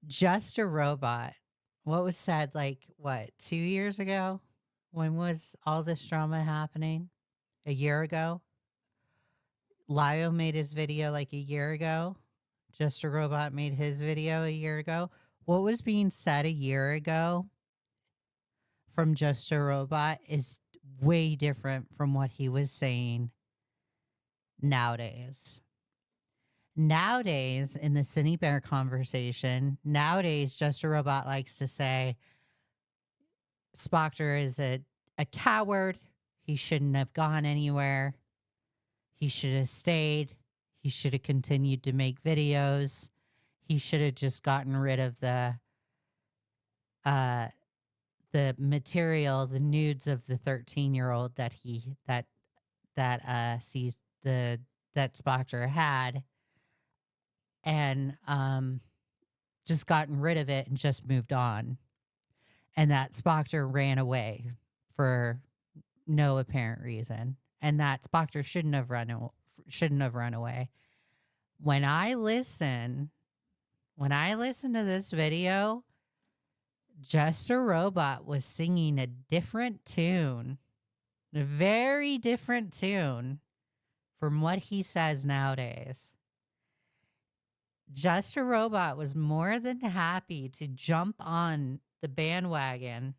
Just a Robot. What was said, like, what, 2 years ago? When was all this drama happening? A year ago? Lio made his video, like, a year ago. Just a Robot made his video a year ago. What was being said a year ago from Just a Robot is way different from what he was saying nowadays. Nowadays, in the Cine conversation, nowadays, Just a Robot likes to say Spoctor is a coward. He shouldn't have gone anywhere. He should have stayed. He should have continued to make videos. He should have just gotten rid of the material, the nudes of the 13-year-old that sees that Spoctor had, and just gotten rid of it and just moved on. And that Spoctor ran away for no apparent reason, and that Spoctor shouldn't have run away. When I listen to this video, Just a Robot was singing a different tune, a very different tune from what he says nowadays. Just a Robot was more than happy to jump on the bandwagon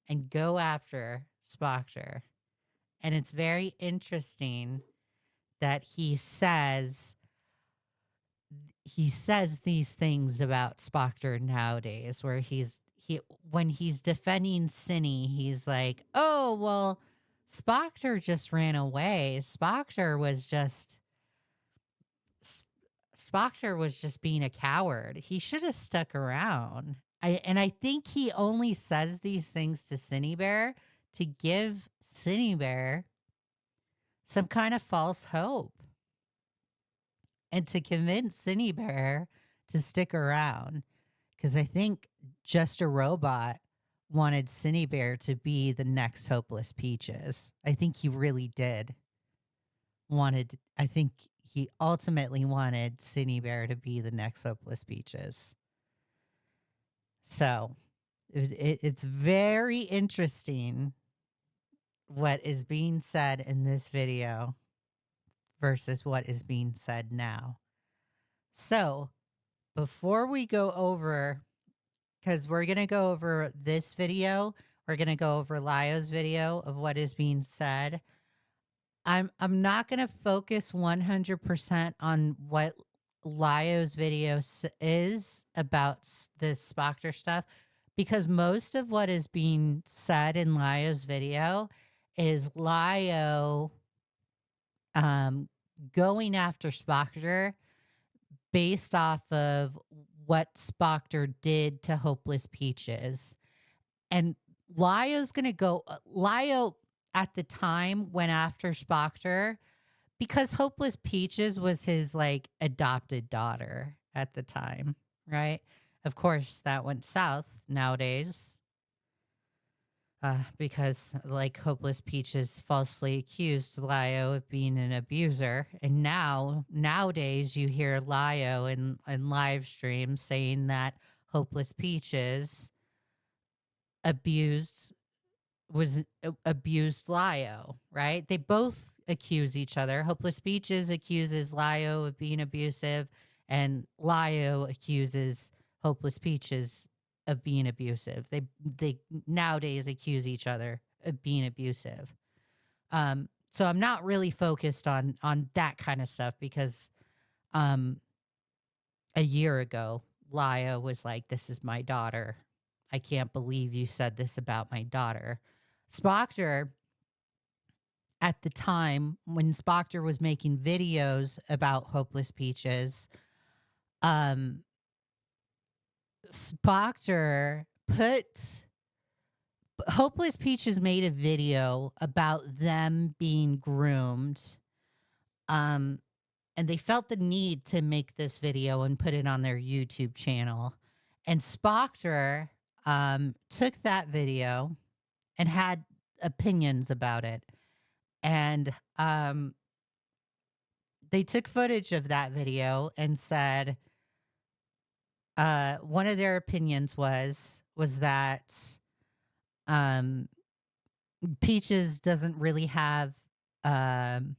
and go after Spoctor. And it's very interesting that he says these things about Spoctor nowadays, where when he's defending Cine, he's like, oh, well, Spoctor just ran away. Spoctor was just being a coward. He should have stuck around. I think he only says these things to Cinebear to give Cinebear some kind of false hope and to convince Cinebear to stick around. Because I think Just a Robot wanted Cinebear to be the next Hopeless Peaches. I think he really did. I think he ultimately wanted Cinebear to be the next Hopeless Peaches. So it's very interesting what is being said in this video versus what is being said now. So before we go over, because we're going to go over this video, we're going to go over Lio's video of what is being said. I'm not going to focus 100% on what Lio's video is about this Spoctor stuff, because most of what is being said in Lio's video is Lio going after Spoctor based off of what Spoctor did to Hopeless Peaches. And Lio's going to go... Lio, at the time, went after Spoctor because Hopeless Peaches was his, like, adopted daughter at the time, right? Of course, that went south nowadays. Because, like, Hopeless Peaches falsely accused Lio of being an abuser. And nowadays, you hear Lio in live streams saying that Hopeless Peaches abused Lio, right? They both accuse each other. Hopeless Peaches accuses Lio of being abusive, and Lio accuses Hopeless Peaches of being abusive. They nowadays accuse each other of being abusive. So I'm not really focused on that kind of stuff, because a year ago, Lio was like, this is my daughter. I can't believe you said this about my daughter. Spoctor, at the time when Spoctor was making videos about Hopeless Peaches, Spoctor Hopeless Peaches made a video about them being groomed. And they felt the need to make this video and put it on their YouTube channel. And Spoctor took that video and had opinions about it. And they took footage of that video and said, one of their opinions was that um Peaches um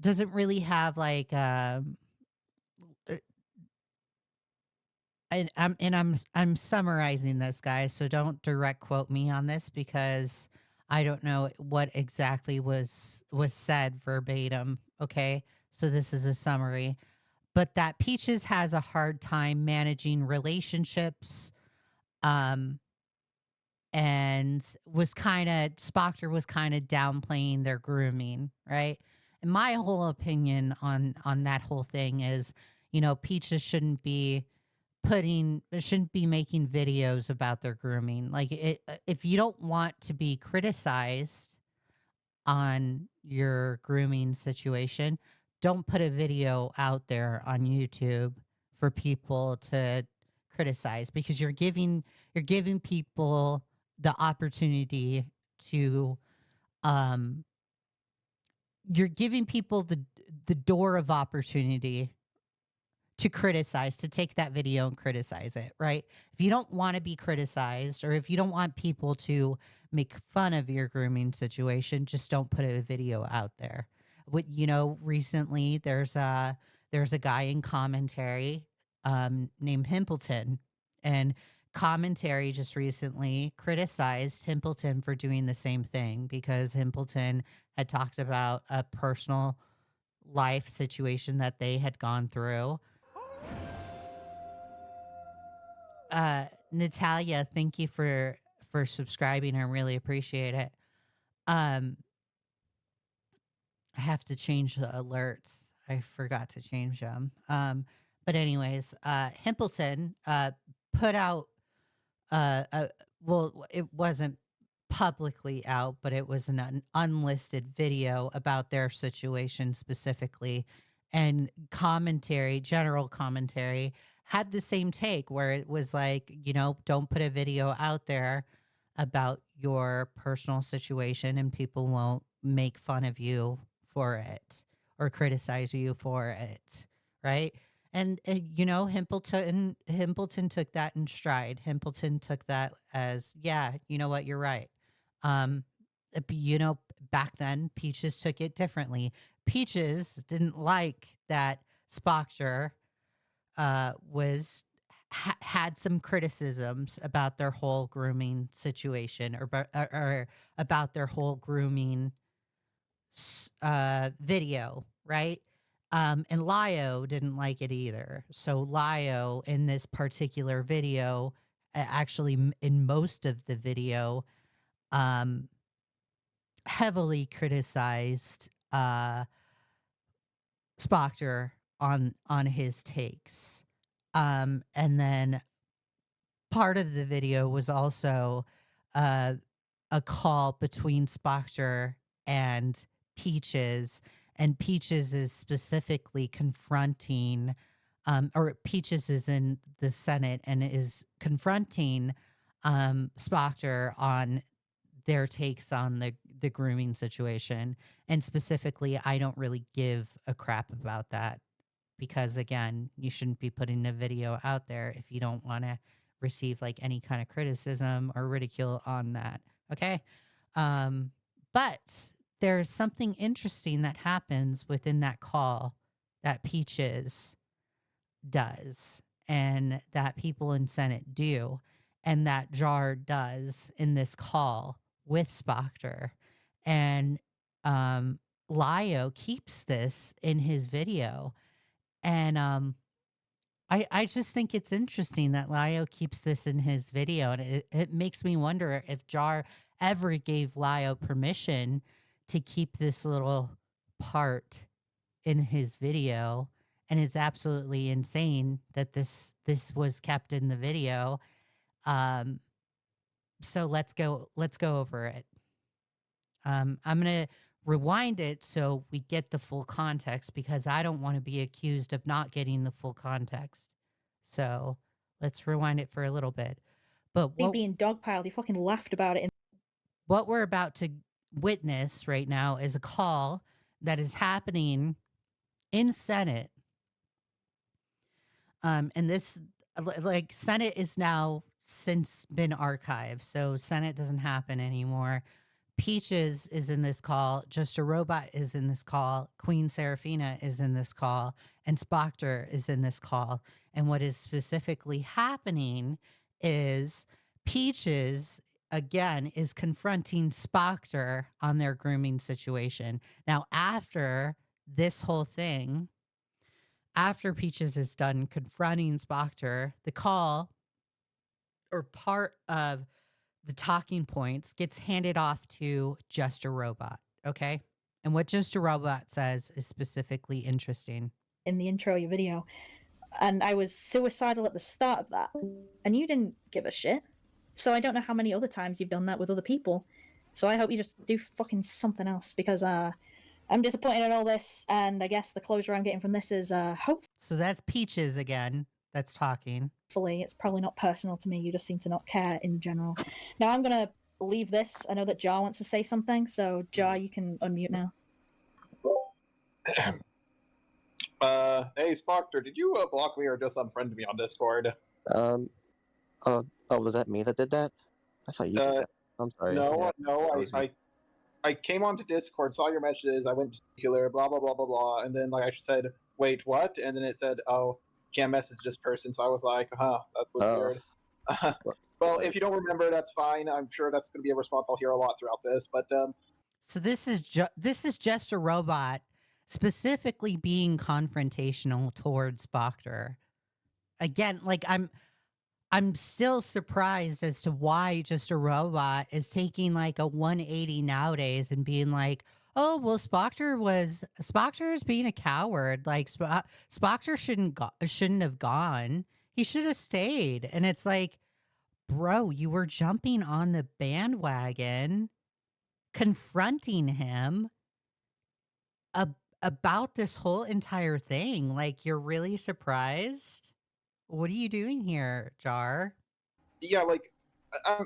doesn't really have like uh, I'm summarizing this, guys, so don't direct quote me on this because I don't know what exactly was said verbatim, okay? So this is a summary. But that Peaches has a hard time managing relationships, um and Spoctor was kind of downplaying their grooming, right? And my whole opinion on that whole thing is, Peaches shouldn't be making videos about their grooming. Like if you don't want to be criticized on your grooming situation, don't put a video out there on YouTube for people to criticize because you're giving people the opportunity to um you're giving people the door of opportunity to criticize, to take that video and criticize it, right? If you don't want to be criticized or if you don't want people to make fun of your grooming situation, just don't put a video out there. Recently there's a guy in commentary named Himpleton, and commentary just recently criticized Himpleton for doing the same thing because Himpleton had talked about a personal life situation that they had gone through. Natalia, thank you for subscribing. I really appreciate it. Um, I have to change the alerts. I forgot to change them. But anyways, Himpleton put out well, it wasn't publicly out, but it was an unlisted video about their situation specifically. And general commentary, had the same take where it was like, don't put a video out there about your personal situation and people won't make fun of you for it or criticize you for it. Right. And Himpleton took that in stride. Himpleton took that as, yeah, you know what, you're right. Um, Back then Peaches took it differently. Peaches didn't like that Spoctor had some criticisms about their whole grooming situation or about their whole grooming video, right? And Lio didn't like it either. So Lio in this particular video, actually in most of the video, um, heavily criticized Spoctor on his takes. And then part of the video was also uh, a call between Spoctor and Peaches, and Peaches is specifically confronting, or Peaches is in the Senate and is confronting Spoctor on their takes on the grooming situation. And specifically, I don't really give a crap about that because, again, you shouldn't be putting a video out there if you don't want to receive like any kind of criticism or ridicule on that. Okay. But there's something interesting that happens within that call that Peaches does and that people in Senate do and that Jar does in this call with Spoctor. And Lio keeps this in his video. And I just think it's interesting that Lio keeps this in his video. And it makes me wonder if Jar ever gave Lio permission to keep this little part in his video. And it's absolutely insane that this was kept in the video. So let's go over it. I'm gonna rewind it so we get the full context because I don't want to be accused of not getting the full context. So let's rewind it for a little bit. But being dogpiled, you fucking laughed about it. What we're about to witness right now is a call that is happening in Senate And this, like, Senate is now since been archived, so Senate doesn't happen anymore. Peaches is in this call, Just a Robot is in this call, Queen Seraphina is in this call, and Spoctor is in this call. And what is specifically happening is Peaches, again, is confronting Spoctor on their grooming situation. Now, after this whole thing, after Peaches is done confronting Spoctor, the call or part of the talking points gets handed off to Just a Robot. Okay. And what Just a Robot says is specifically interesting. In the intro of your video, and I was suicidal at the start of that, and you didn't give a shit. So I don't know how many other times you've done that with other people. So I hope you just do fucking something else, because I'm disappointed in all this, and I guess the closure I'm getting from this is hopefully. So that's Peaches again that's talking. It's probably not personal to me. You just seem to not care in general. Now I'm gonna leave this. I know that Jar wants to say something, so Jar, you can unmute now. Hey Spoctor, did you block me or just unfriend me on Discord? Oh, was that me that did that? I thought you did that. I'm sorry. No, Yeah, I came onto Discord, saw your messages, I went to Nuclear, blah blah blah blah blah, and then like I said, wait, what? And then it said, oh, can't message this person. So I was like, that was weird. Well, if you don't remember, that's fine. I'm sure that's going to be a response I'll hear a lot throughout this. But so this is Just a Robot specifically being confrontational towards Spoctor. Again, like I'm still surprised as to why Just a Robot is taking like a 180 nowadays and being like, oh, well, Spoctor is being a coward. Like Spoctor shouldn't have gone. He should have stayed. And it's like, bro, you were jumping on the bandwagon, confronting him about this whole entire thing. Like, you're really surprised? What are you doing here, Jar? Yeah, like,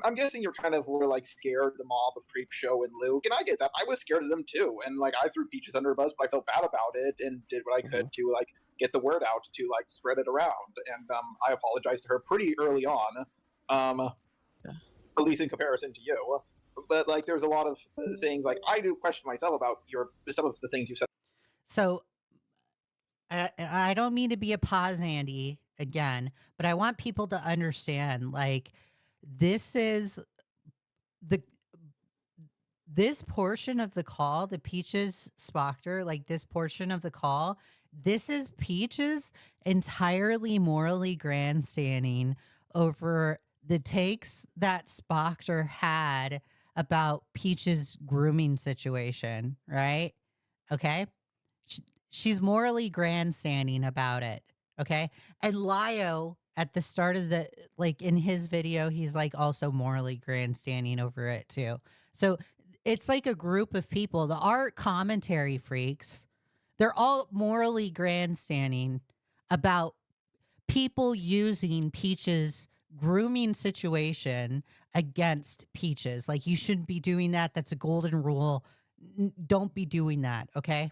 I'm guessing you're kind of were like scared of the mob of Creepshow and Luke, and I get that. I was scared of them too, and like I threw Peaches under a bus, but I felt bad about it and did what I could to like get the word out to like spread it around. And I apologized to her pretty early on, at least in comparison to you. But like, there's a lot of things like I do question myself about some of the things you said. So I don't mean to be a pause Andy again, but I want people to understand, like, this portion of the call, the Peaches Spoctor, like this portion of the call, this is Peaches entirely morally grandstanding over the takes that Spoctor had about Peaches' grooming situation, right? Okay. She's morally grandstanding about it. Okay. And Lio at the start of the, like in his video, he's like also morally grandstanding over it too. So it's like a group of people, the art commentary freaks, they're all morally grandstanding about people using Peaches' grooming situation against Peaches. Like, you shouldn't be doing that. That's a golden rule. Don't be doing that. Okay.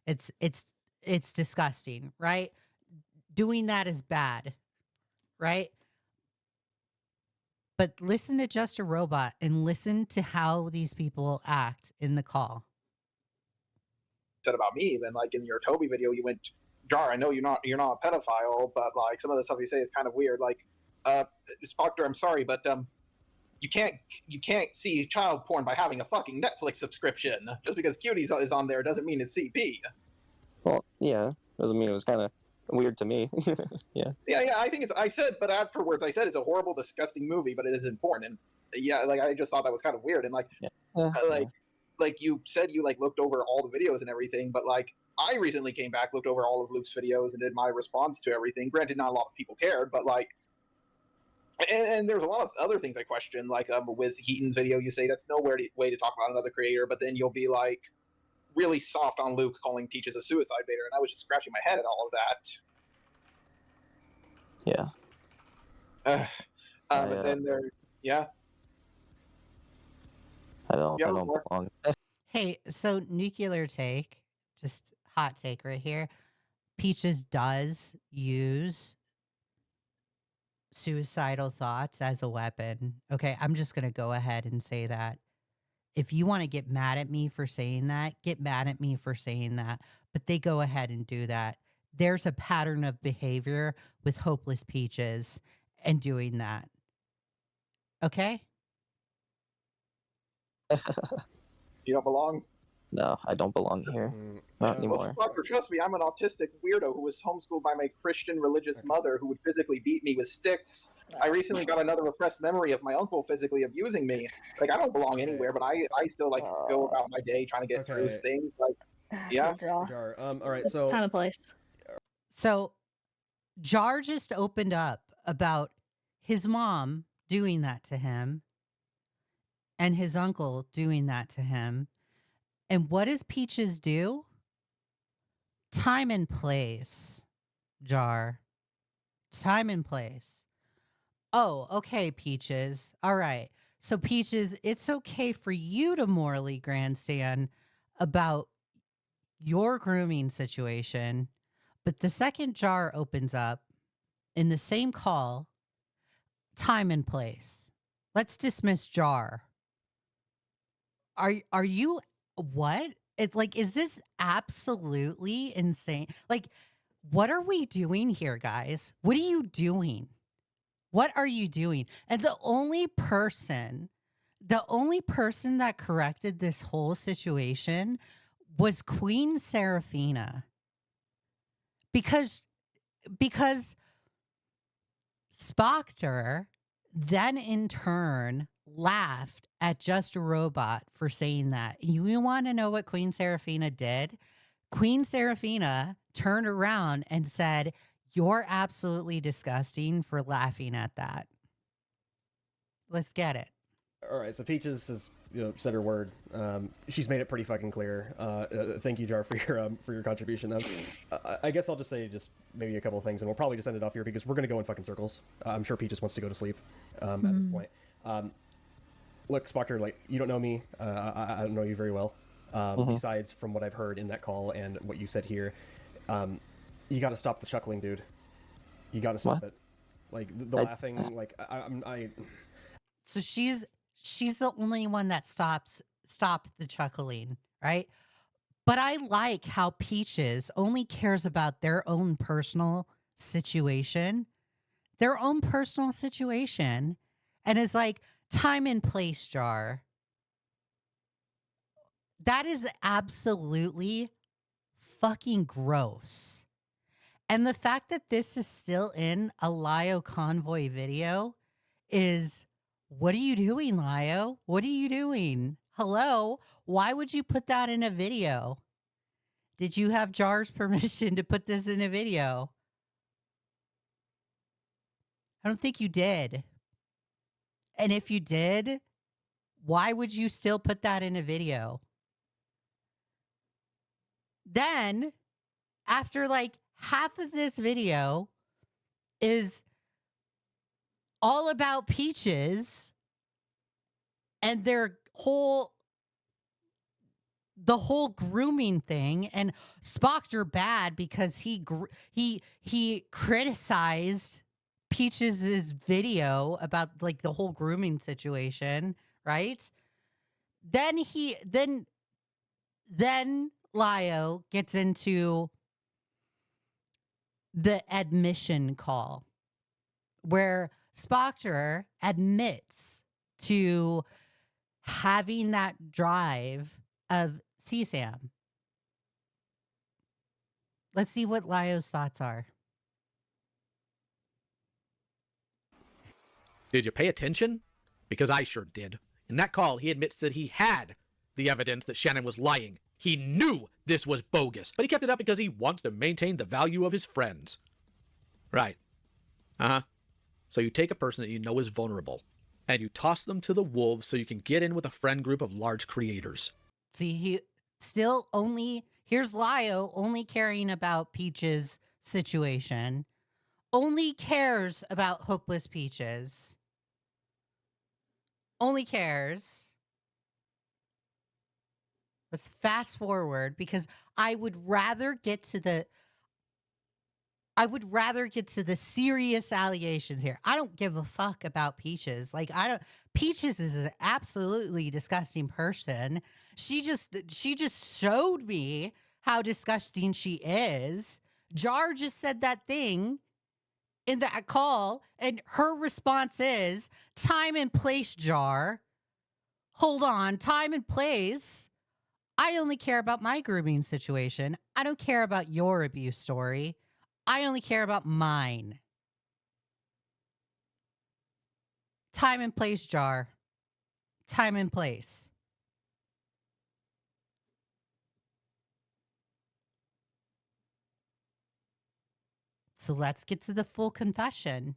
It's disgusting, right? Doing that is bad, right? But listen to Just a Robot and listen to how these people act in the call. Said about me, then like in your Toby video, you went, Jar, I know you're not a pedophile, but like some of the stuff you say is kind of weird. Like, Spoctor, I'm sorry, but you can't see child porn by having a fucking Netflix subscription. Just because Cuties is on there doesn't mean it's CP. Well, yeah, doesn't mean it was kind of weird to me. Yeah. I think it's. I said, but afterwards, I said it's a horrible, disgusting movie, but it is important. Yeah, like I just thought that was kind of weird, and like, like you said, you like looked over all the videos and everything, but like I recently came back, looked over all of Luke's videos, and did my response to everything. Granted, not a lot of people cared, but like. And there's a lot of other things I question, like with Heaton's video, you say that's no way to talk about another creator, but then you'll be like really soft on Luke calling Peaches a suicide baiter, and I was just scratching my head at all of that. Yeah. But then there, yeah. I don't belong. Hey, so nuclear take, just hot take right here. Peaches does use suicidal thoughts as a weapon. Okay, I'm just going to go ahead and say that. If you want to get mad at me for saying that, get mad at me for saying that. But they go ahead and do that. There's a pattern of behavior with Hopeless Peaches and doing that. Okay? You don't belong. No, I don't belong here. Not Well, anymore. Spoctor, trust me, I'm an autistic weirdo who was homeschooled by my Christian religious mother who would physically beat me with sticks. I recently got another repressed memory of my uncle physically abusing me. Like, I don't belong anywhere, but I still, like, go about my day trying to get through things. Like, yeah. Jar. All right, so Time and place. So Jar just opened up about his mom doing that to him and his uncle doing that to him. And what does Peaches do? Time and place, Jar. Time and place. Oh, okay, Peaches. All right. So, Peaches, it's okay for you to morally grandstand about your grooming situation. But the second Jar opens up in the same call, time and place. Let's dismiss Jar. Are you what? It's like, is this absolutely insane? Like, what are we doing here, guys? What are you doing? What are you doing? And the only person that corrected this whole situation was Queen Seraphina. Because Spoctor then in turn laughed at Just a Robot for saying that. You want to know what Queen Seraphina did? Queen Seraphina turned around and said, "You're absolutely disgusting for laughing at that." Let's get it. all right, so Peaches has said her word. She's made it pretty fucking clear. Thank you, Jar, for your contribution. I guess I'll just say maybe a couple of things, and we'll probably just end it off here because we're gonna go in fucking circles. I'm sure Peaches wants to go to sleep at this point. Look, Spoctor, like, you don't know me. I don't know you very well. Besides from what I've heard in that call and what you said here, you got to stop the chuckling, dude. You got to stop it. Like the laughing. Like I. So she's the only one that stopped the chuckling, right? But I like how Peaches only cares about their own personal situation, and is like, time and place, Jar. That is absolutely fucking gross. And the fact that this is still in a Lio Convoy video is, what are you doing, Lio? What are you doing? Hello? Why would you put that in a video? Did you have Jar's permission to put this in a video? I don't think you did. And if you did, why would you still put that in a video? Then, after like half of this video is all about Peaches and the whole grooming thing, and Spoctor bad because he criticized Peaches' video about like the whole grooming situation, right? Then Lio gets into the admission call where Spoctor admits to having that drive of CSAM. Let's see what Lio's thoughts are. Did you pay attention? Because I sure did. In that call, he admits that he had the evidence that Shannon was lying. He knew this was bogus, but he kept it up because he wants to maintain the value of his friends. Right. So you take a person that you know is vulnerable, and you toss them to the wolves so you can get in with a friend group of large creators. See, he still here's Lio only caring about Peaches' situation, only cares about hopeless Peaches, only cares. Let's fast forward because I would rather get to I would rather get to the serious allegations here. I don't give a fuck about Peaches. Like, Peaches is an absolutely disgusting person. She just showed me how disgusting she is. Jar just said that thing in that call, and her response is time and place, Jar. Hold on, time and place. I only care about my grooming situation. I don't care about your abuse story. I only care about mine. Time and place, Jar. Time and place. So let's get to the full confession.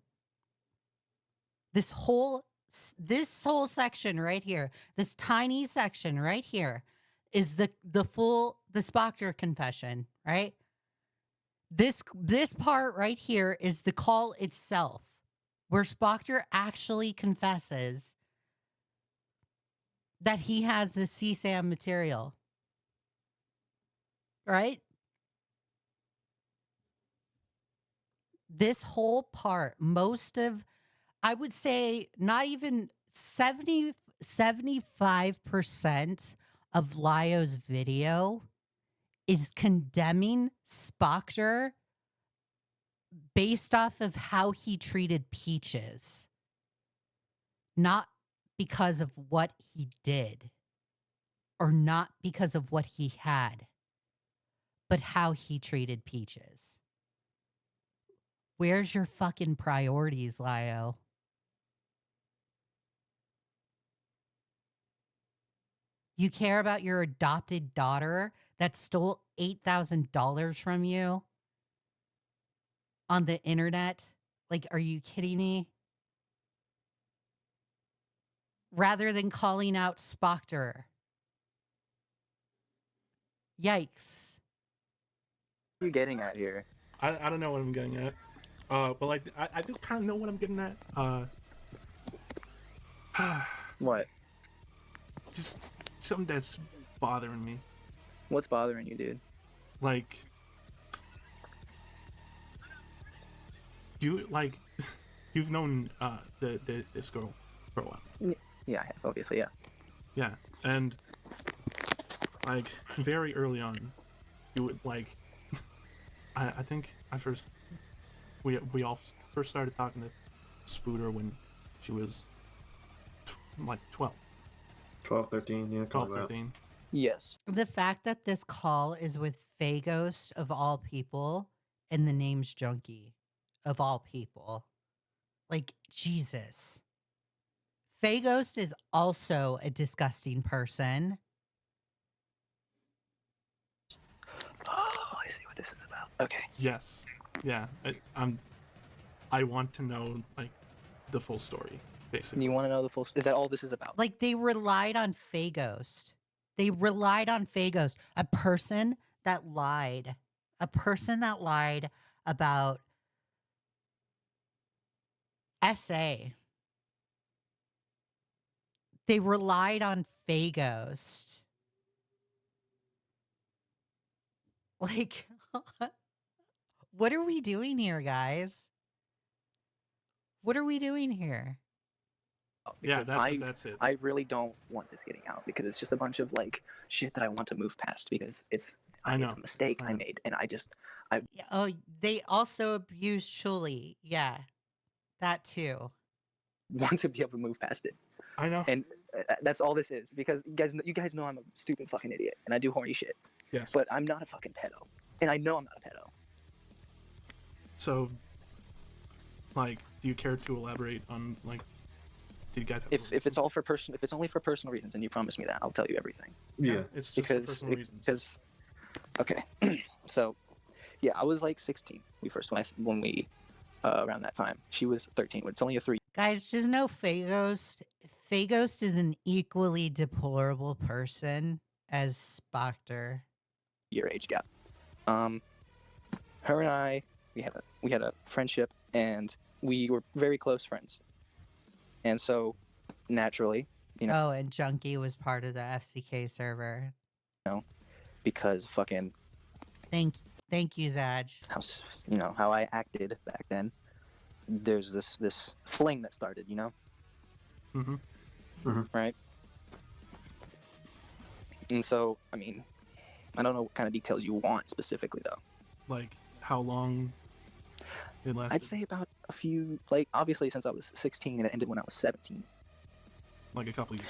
This whole section right here, this tiny section right here, is the Spoctor confession, right? This part right here is the call itself, where Spoctor actually confesses that he has the CSAM material, right? This whole part, I would say not even 75% of Lyo's video is condemning Spoctor based off of how he treated Peaches. Not because of what he did, or not because of what he had, but how he treated Peaches. Where's your fucking priorities, Lyo? You care about your adopted daughter that stole $8,000 from you on the internet? Like, are you kidding me? Rather than calling out Spoctor. Yikes. What are you getting at here? I don't know what I'm getting at. But like I do kind of know what I'm getting at. What? Just something that's bothering me. What's bothering you, dude? Like you've known this girl for a while. Yeah, I have, obviously, yeah. Yeah, and like very early on, you would like. I think we all first started talking to Spooter when she was like 12. 12, 13, yeah. 12, 13. Yes. The fact that this call is with Faghost of all people and the name's Junkie of all people. Like, Jesus. Faghost is also a disgusting person. Oh, I see what this is about. Okay. Yes. Yeah. I want to know like the full story, basically. You want to know the full? Is that all this is about? Like, they relied on Faghost. They relied on Faghost, a person that lied. A person that lied about SA. They relied on Faghost. Like, what are we doing here, guys? What are we doing here? Yeah, Because that's it. I really don't want this getting out because it's just a bunch of like shit that I want to move past because it's I know. it's a mistake I I know. made and I Yeah, oh, they also abused Chuli. Yeah, that too. want to be able to move past it. I know. And that's all this is because you guys know I'm a stupid fucking idiot and I do horny shit. Yes. But I'm not a fucking pedo. And I know I'm not a pedo. So, like, do you care to elaborate on like? Do you guys have If it's all for if it's only for personal reasons and you promise me that, I'll tell you everything. Yeah. It's just for Because personal reasons. because okay. So, yeah, I was like 16. We first met when we around that time. She was 13. It's only a 3 Guys, just know Faghost. Faghost is an equally deplorable person as Spoctor. year age gap. Her and I, we had a friendship and we were very close friends. And so, naturally, you know, Oh, and Junkie was part of the FCK server. because fucking Thank Thank you, Zaj. How I acted back then. There's this fling that started, right? And so, I mean, I don't know what kind of details you want specifically, though. Like how long it lasted? I'd say about a few, like, obviously since I was 16 and it ended when I was 17. Like a couple years.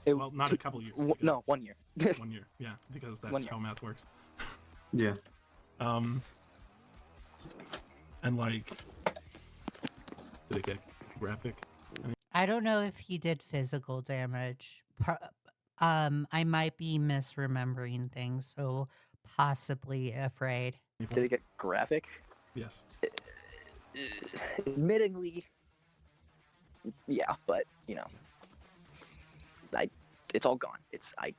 Well, not a couple years. No, 1 year. 1 year, yeah, because that's how math works. Yeah. And like, did it get graphic? I don't know if he did physical damage. I might be misremembering things, so possibly afraid. Did it get graphic? Yes. Admittingly, yeah, but it's all gone. I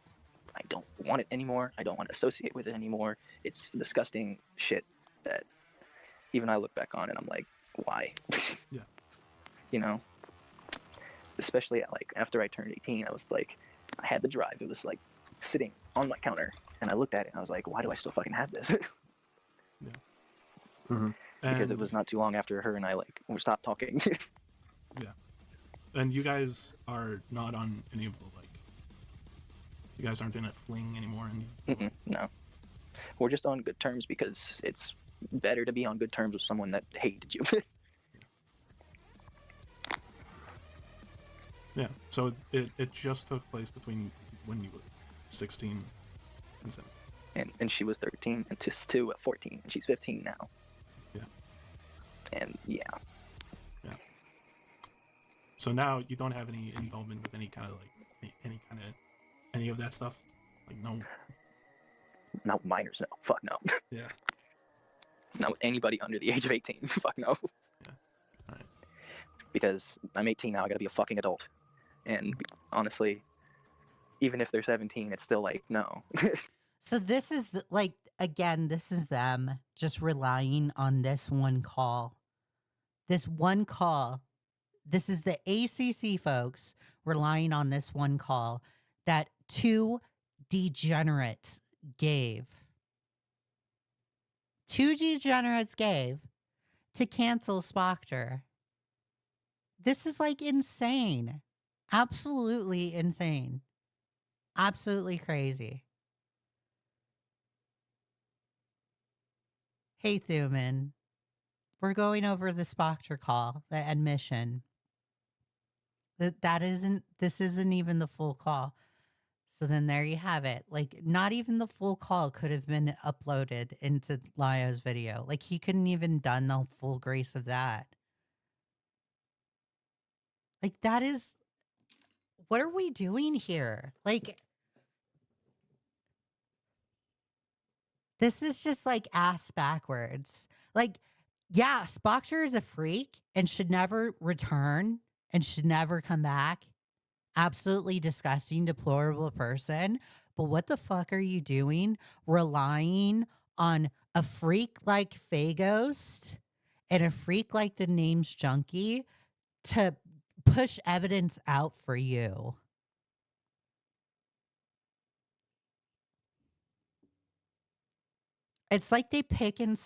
don't want it anymore. I don't want to associate with it anymore. It's disgusting shit that even I look back on and I'm like, why? Yeah. Especially like after I turned 18, I was like, I had the drive. It was like sitting on my counter, and I looked at it and I was like, why do I still fucking have this? Yeah. Because it was not too long after her and I we stopped talking. Yeah. And you guys are not on any of the you guys aren't in a fling anymore. No. We're just on good terms because it's better to be on good terms with someone that hated you. Yeah. So it just took place between when you were 16 and 17. And she was 13 and Tis2 at 14 and she's 15 now. Yeah. And yeah. So now you don't have any involvement with any kind of any of that stuff? Like no. Not with minors, no. Fuck no. Yeah. Not with anybody under the age of 18. Fuck no. Yeah. Alright. Because I'm 18 now, I gotta be a fucking adult. And honestly, even if they're 17, it's still like, no. So this is again, this is them just relying on this one call. This one call. This is the ACC folks relying on this one call that two degenerates gave. Two degenerates gave to cancel Spoctor. This is insane. Absolutely insane. Absolutely crazy. Hey, Thuman. We're going over the Spoctor call, the admission. This isn't even the full call. So then there you have it. Not even the full call could have been uploaded into Leia's video. He couldn't even done the full grace of that. That is, what are we doing here? This is just ass backwards. Yeah, Spoctor is a freak and should never return and should never come back. Absolutely disgusting, deplorable person. But what the fuck are you doing? Relying on a freak like Faghost and a freak like the name's Junkie to push evidence out for you. It's like they pick and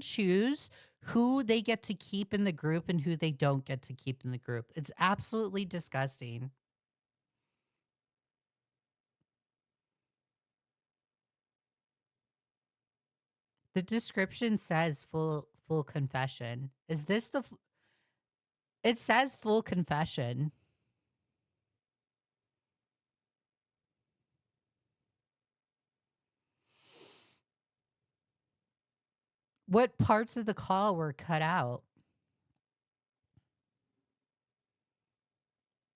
choose who they get to keep in the group and who they don't get to keep in the group. It's absolutely disgusting. The description says full confession. Is this it says full confession. What parts of the call were cut out?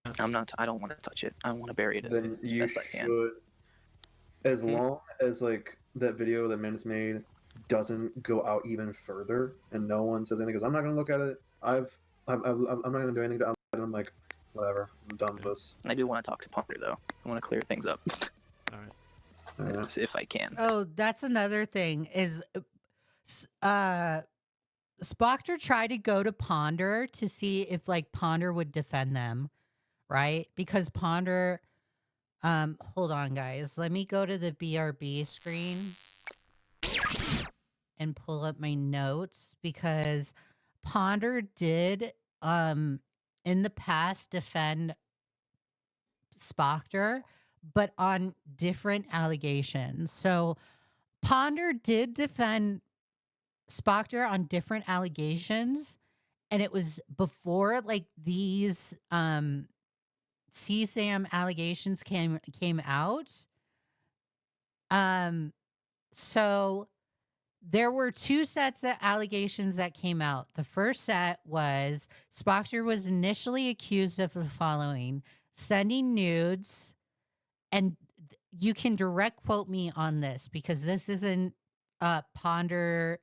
I don't want to touch it. I want to bury it as Then you best I can. should, as long as that video that Man's made doesn't go out even further, and no one says anything, because I'm not gonna look at it. I'm not gonna do anything to it. I'm like, whatever. I'm done with this. I do want to talk to Ponder though. I want to clear things up. All right. If I can. Oh, that's another thing is Spoctor tried to go to Ponder to see if Ponder would defend them, right? Because Ponder hold on guys, let me go to the BRB screen. and pull up my notes because Ponder did in the past defend Spoctor, but on different allegations. So Ponder did defend Spoctor on different allegations, and it was before like these CSAM allegations came out. So there were two sets of allegations that came out. The first set was Spoctor was initially accused of the following: sending nudes, and you can direct quote me on this because this isn't Ponder's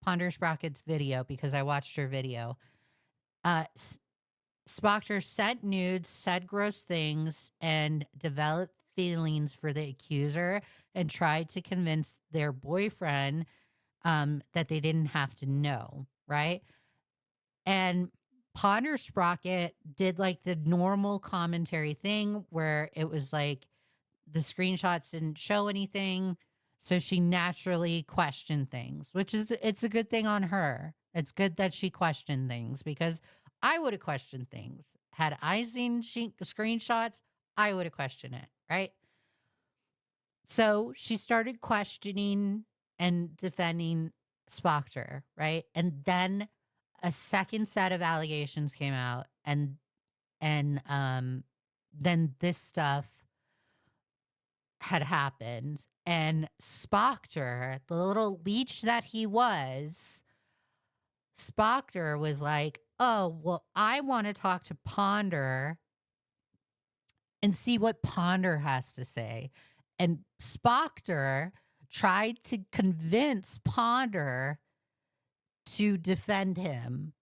Sprocket's video because I watched her video. Spoctor sent nudes, said gross things, and developed feelings for the accuser and tried to convince their boyfriend that they didn't have to know, right? And Ponder Sprocket did like the normal commentary thing where it was like the screenshots didn't show anything, so she naturally questioned things, which is it's a good thing on her. It's good that she questioned things because I would have questioned things. Had I seen screenshots, I would have questioned it, right? So she started questioning and defending Spoctor, right? And then a second set of allegations came out, and then this stuff had happened, and Spoctor, the little leech that he was, Spoctor was like, oh, well, I want to talk to Ponder and see what Ponder has to say. And Spoctor tried to convince Ponder to defend him.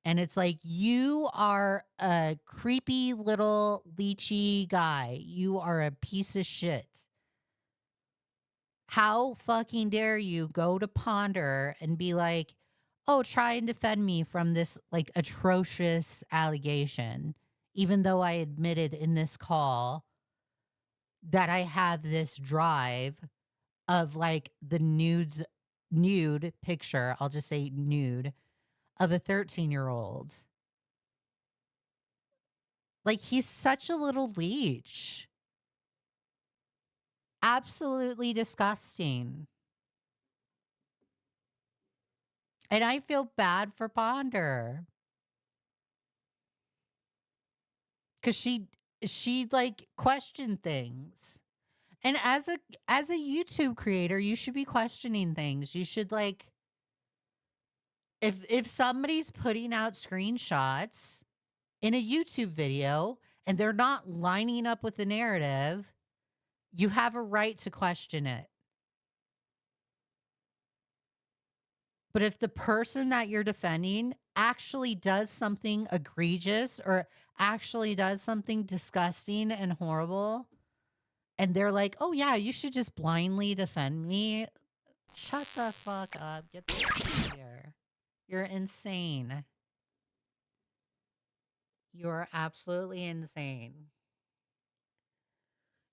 And it's like, you are a creepy little leechy guy. You are a piece of shit. How fucking dare you go to Ponder and be like, oh, try and defend me from this like atrocious allegation, even though I admitted in this call that I have this drive of like the nude picture, I'll just say nude, of a 13-year-old. Like, he's such a little leech. Absolutely disgusting. And I feel bad for Ponder. Cause she like questioned things. And as a YouTube creator, you should be questioning things. You should like, if somebody's putting out screenshots in a YouTube video and they're not lining up with the narrative, you have a right to question it. But if the person that you're defending actually does something egregious or actually does something disgusting and horrible, and they're like, oh yeah, you should just blindly defend me, shut the fuck up. Get the fuck here. You're insane. You're absolutely insane.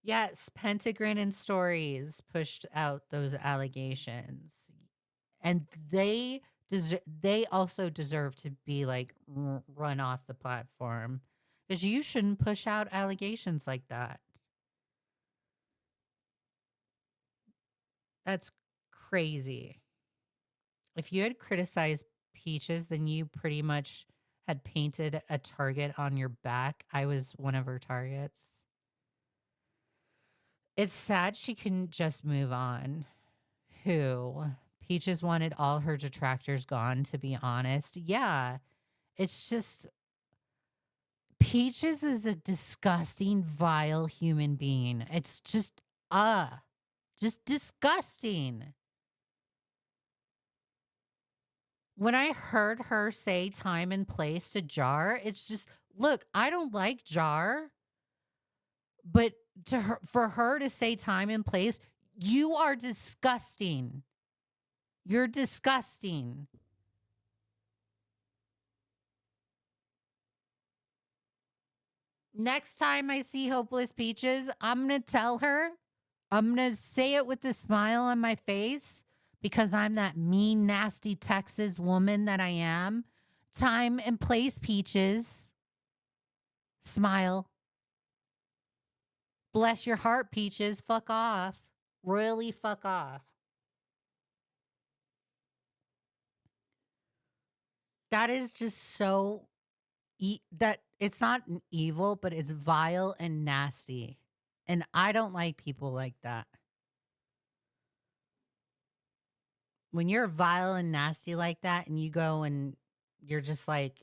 Yes, Pentagon and Stories pushed out those allegations. And they also deserve to be like run off the platform, because you shouldn't push out allegations like that. That's crazy. If you had criticized Peaches, then you pretty much had painted a target on your back. I was one of her targets. It's sad she couldn't just move on. Who? Peaches wanted all her detractors gone, to be honest. Yeah. It's just, Peaches is a disgusting, vile human being. It's just disgusting. When I heard her say time and place to Jar, it's just, look, I don't like Jar, but for her to say time and place, you are disgusting. You're disgusting. Next time I see Hopeless Peaches, I'm going to tell her I'm going to say it with a smile on my face because I'm that mean, nasty Texas woman that I am. Time and place, Peaches. Smile. Bless your heart, Peaches. Fuck off. Royally fuck off. That is just so... that it's not evil, but it's vile and nasty. And I don't like people like that. When you're vile and nasty like that and you go and you're just like,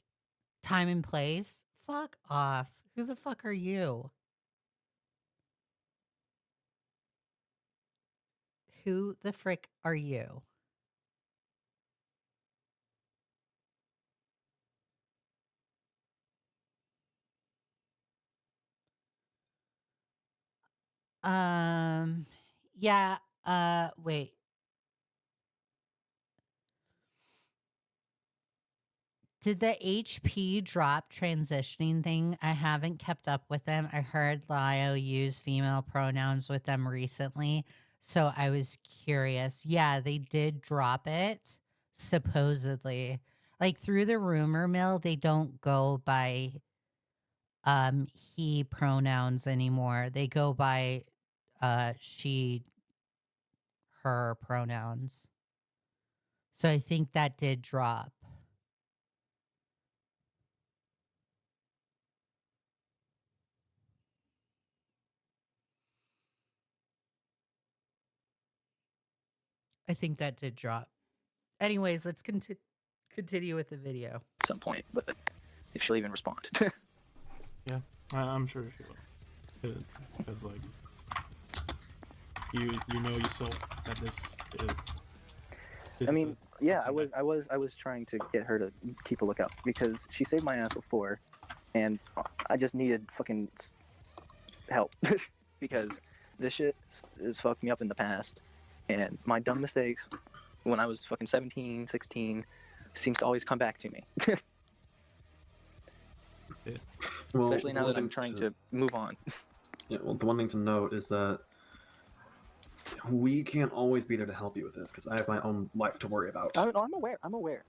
time and place, fuck off. Who the fuck are you? Who the frick are you? Yeah, wait. Did the HP drop transitioning thing? I haven't kept up with them. I heard Lio use female pronouns with them recently, so I was curious. Yeah, they did drop it, supposedly. Like, through the rumor mill, they don't go by he pronouns anymore. They go by she, her pronouns. So I think that did drop. I think that did drop. Anyways, let's continue with the video. At some point, but if she'll even respond. Yeah, I'm sure she will. Because like, you know yourself that this I mean, yeah, I was trying to get her to keep a lookout because she saved my ass before, and I just needed fucking help because this shit has fucked me up in the past, and my dumb mistakes when I was fucking 17, 16 seems to always come back to me. Yeah. Well, Especially now that I'm trying to move on. Yeah, well, the one thing to note is that we can't always be there to help you with this because I have my own life to worry about. I'm aware. I'm aware.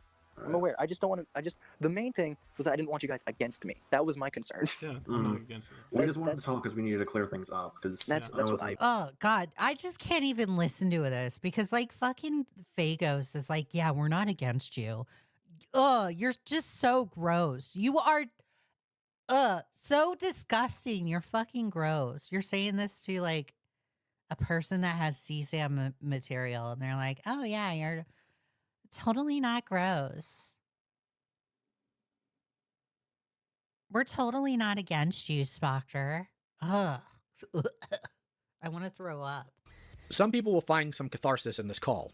I just don't want to. The main thing was I didn't want you guys against me. That was my concern. Yeah, I'm not against it. We just wanted to talk because we needed to clear things up. Because that's what I. Oh God, I just can't even listen to this because like fucking Fagos is like, yeah, we're not against you. You're just so gross. You are, so disgusting. You're fucking gross. You're saying this to like a person that has CSAM material, and they're like, oh yeah, you're totally not gross. We're totally not against you, Spoctor. Ugh. I want to throw up. Some people will find some catharsis in this call.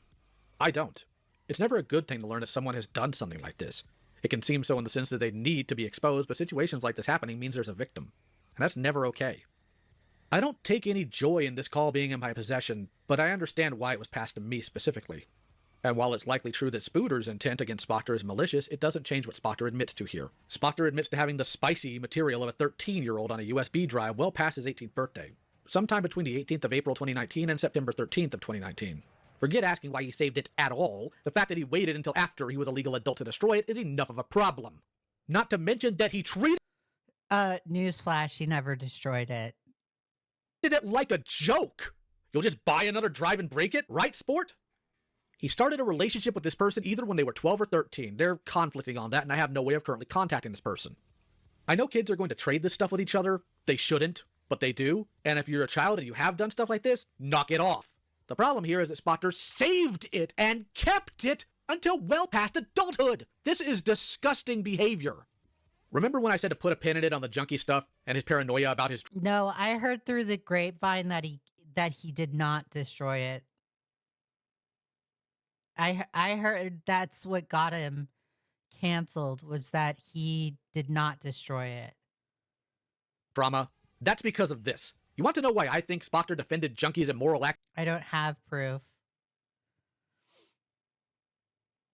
I don't. It's never a good thing to learn that someone has done something like this. It can seem so in the sense that they need to be exposed, but situations like this happening means there's a victim. And that's never okay. I don't take any joy in this call being in my possession, but I understand why it was passed to me specifically. And while it's likely true that Spooter's intent against Spoctor is malicious, it doesn't change what Spoctor admits to here. Spoctor admits to having the spicy material of a 13-year-old on a USB drive well past his 18th birthday, sometime between the 18th of April 2019 and September 13th of 2019. Forget asking why he saved it at all. The fact that he waited until after he was a legal adult to destroy it is enough of a problem. Not to mention that he treated Newsflash, he never destroyed it. it like a joke. You'll just buy another drive and break it, right, sport? He started a relationship with this person either when they were 12 or 13. They're conflicting on that, and I have no way of currently contacting this person. I know kids are going to trade this stuff with each other. They shouldn't, but they do. And if you're a child and you have done stuff like this, knock it off. The problem here is that Spoctor saved it and kept it until well past adulthood. This is disgusting behavior. Remember when I said to put a pin in it on the junkie stuff and his paranoia about his... No, I heard through the grapevine that he did not destroy it. I heard that's what got him canceled, was that he did not destroy it. Drama. That's because of this. You want to know why I think Spoctor defended Junkie's immoral I don't have proof.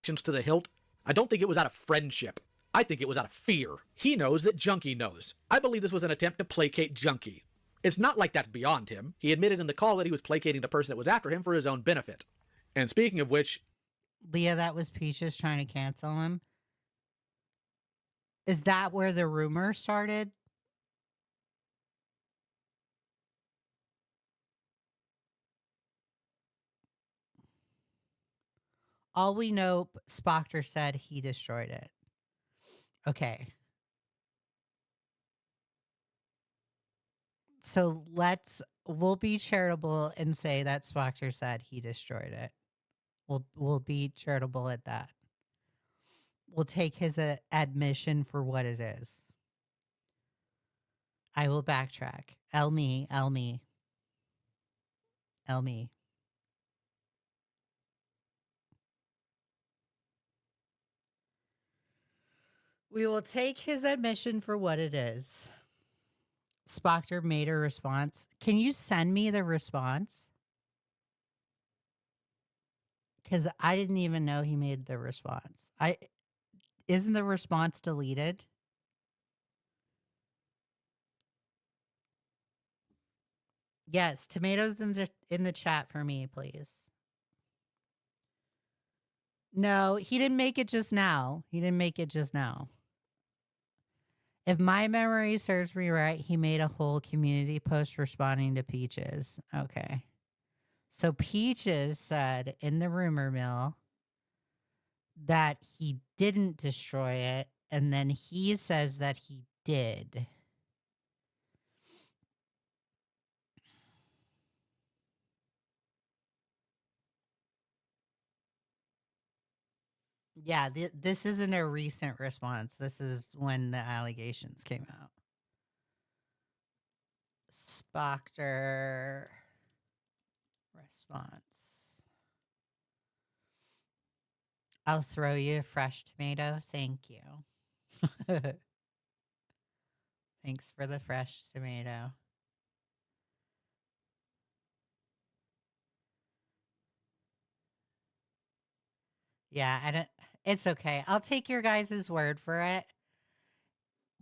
actions to the hilt? I don't think it was out of friendship. I think it was out of fear. He knows that Junkie knows. I believe this was an attempt to placate Junkie. It's not like that's beyond him. He admitted in the call that he was placating the person that was after him for his own benefit. And speaking of which... Leah, that was Peaches trying to cancel him. Is that where the rumor started? All we know, Spoctor said he destroyed it. Okay. So we'll be charitable and say that Spoctor said he destroyed it. We'll be charitable at that. We'll take his admission for what it is. I will backtrack. El me. We will take his admission for what it is. Spoctor made a response. Can you send me the response? Because I didn't even know he made the response. Isn't the response deleted? Yes, tomatoes in the chat for me, please. No, he didn't make it just now. If my memory serves me right, he made a whole community post responding to Peaches. Okay. So Peaches said in the rumor mill that he didn't destroy it, and then he says that he did. Yeah, this isn't a recent response. This is when the allegations came out. Spoctor response. I'll throw you a fresh tomato. Thank you. Thanks for the fresh tomato. Yeah, it's okay. I'll take your guys' word for it.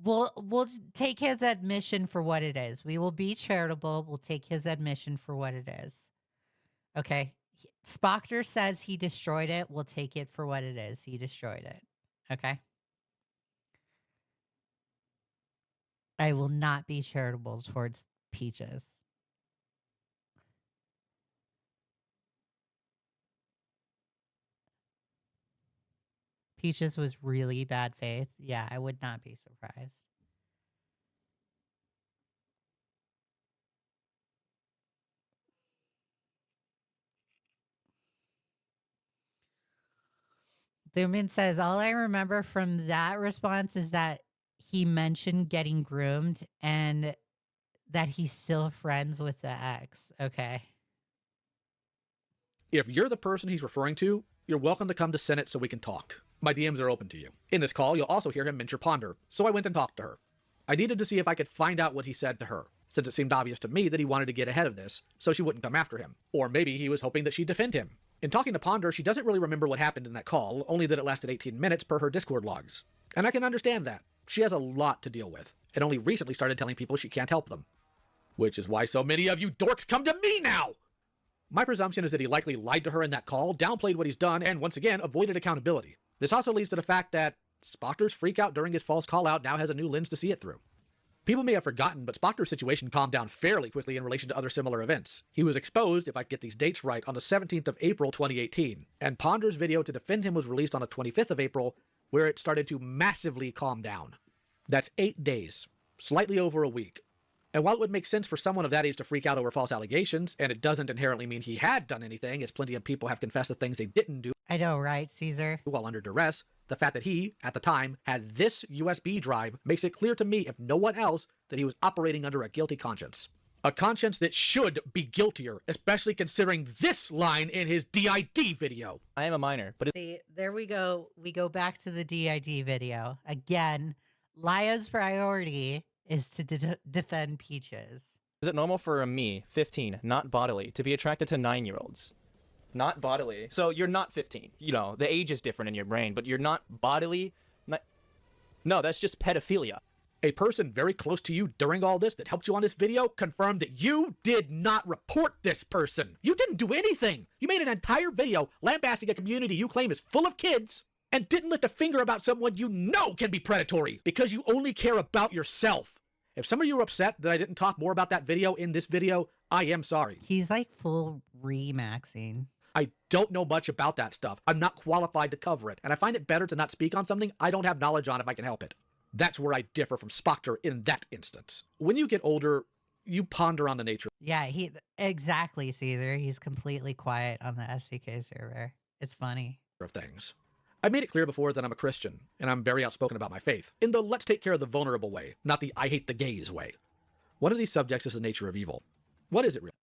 We'll take his admission for what it is. We will be charitable. We'll take his admission for what it is. Okay. Spoctor says he destroyed it. We'll take it for what it is. He destroyed it. Okay. I will not be charitable towards Peaches. Peaches was really bad faith. Yeah, I would not be surprised. Thuman says, all I remember from that response is that he mentioned getting groomed and that he's still friends with the ex. Okay. If you're the person he's referring to, you're welcome to come to Senate so we can talk. My DMs are open to you. In this call, you'll also hear him mention Ponder, so I went and talked to her. I needed to see if I could find out what he said to her, since it seemed obvious to me that he wanted to get ahead of this, so she wouldn't come after him. Or maybe he was hoping that she'd defend him. In talking to Ponder, she doesn't really remember what happened in that call, only that it lasted 18 minutes per her Discord logs. And I can understand that. She has a lot to deal with, and only recently started telling people she can't help them. Which is why so many of you dorks come to me now! My presumption is that he likely lied to her in that call, downplayed what he's done, and once again, avoided accountability. This also leads to the fact that Spoctor's freak out during his false call-out now has a new lens to see it through. People may have forgotten, but Spoctor's situation calmed down fairly quickly in relation to other similar events. He was exposed, if I get these dates right, on the 17th of April 2018, and Ponder's video to defend him was released on the 25th of April, where it started to massively calm down. That's 8 days, slightly over a week. And while it would make sense for someone of that age to freak out over false allegations, and it doesn't inherently mean he had done anything, as plenty of people have confessed the things they didn't do. I know, right, Caesar? While under duress, the fact that he, at the time, had this USB drive makes it clear to me, if no one else, that he was operating under a guilty conscience. A conscience that should be guiltier, especially considering this line in his DID video. I am a minor, but see, there we go. We go back to the DID video. Again, Leia's priority is to defend Peaches. Is it normal for me, 15, not bodily, to be attracted to 9-year-olds? Not bodily. So you're not 15. You know, the age is different in your brain, but you're not bodily. No, that's just pedophilia. A person very close to you during all this that helped you on this video confirmed that you did not report this person. You didn't do anything. You made an entire video lambasting a community you claim is full of kids and didn't lift a finger about someone you know can be predatory because you only care about yourself. If some of you are upset that I didn't talk more about that video in this video, I am sorry. He's like full remaxing. I don't know much about that stuff. I'm not qualified to cover it, and I find it better to not speak on something I don't have knowledge on if I can help it. That's where I differ from Spoctor in that instance. When you get older, you ponder on the nature. Yeah, exactly, Caesar. He's completely quiet on the FCK server. It's funny. Of things. I made it clear before that I'm a Christian, and I'm very outspoken about my faith, in the let's take care of the vulnerable way, not the I hate the gays way. One of these subjects is the nature of evil. What is it really?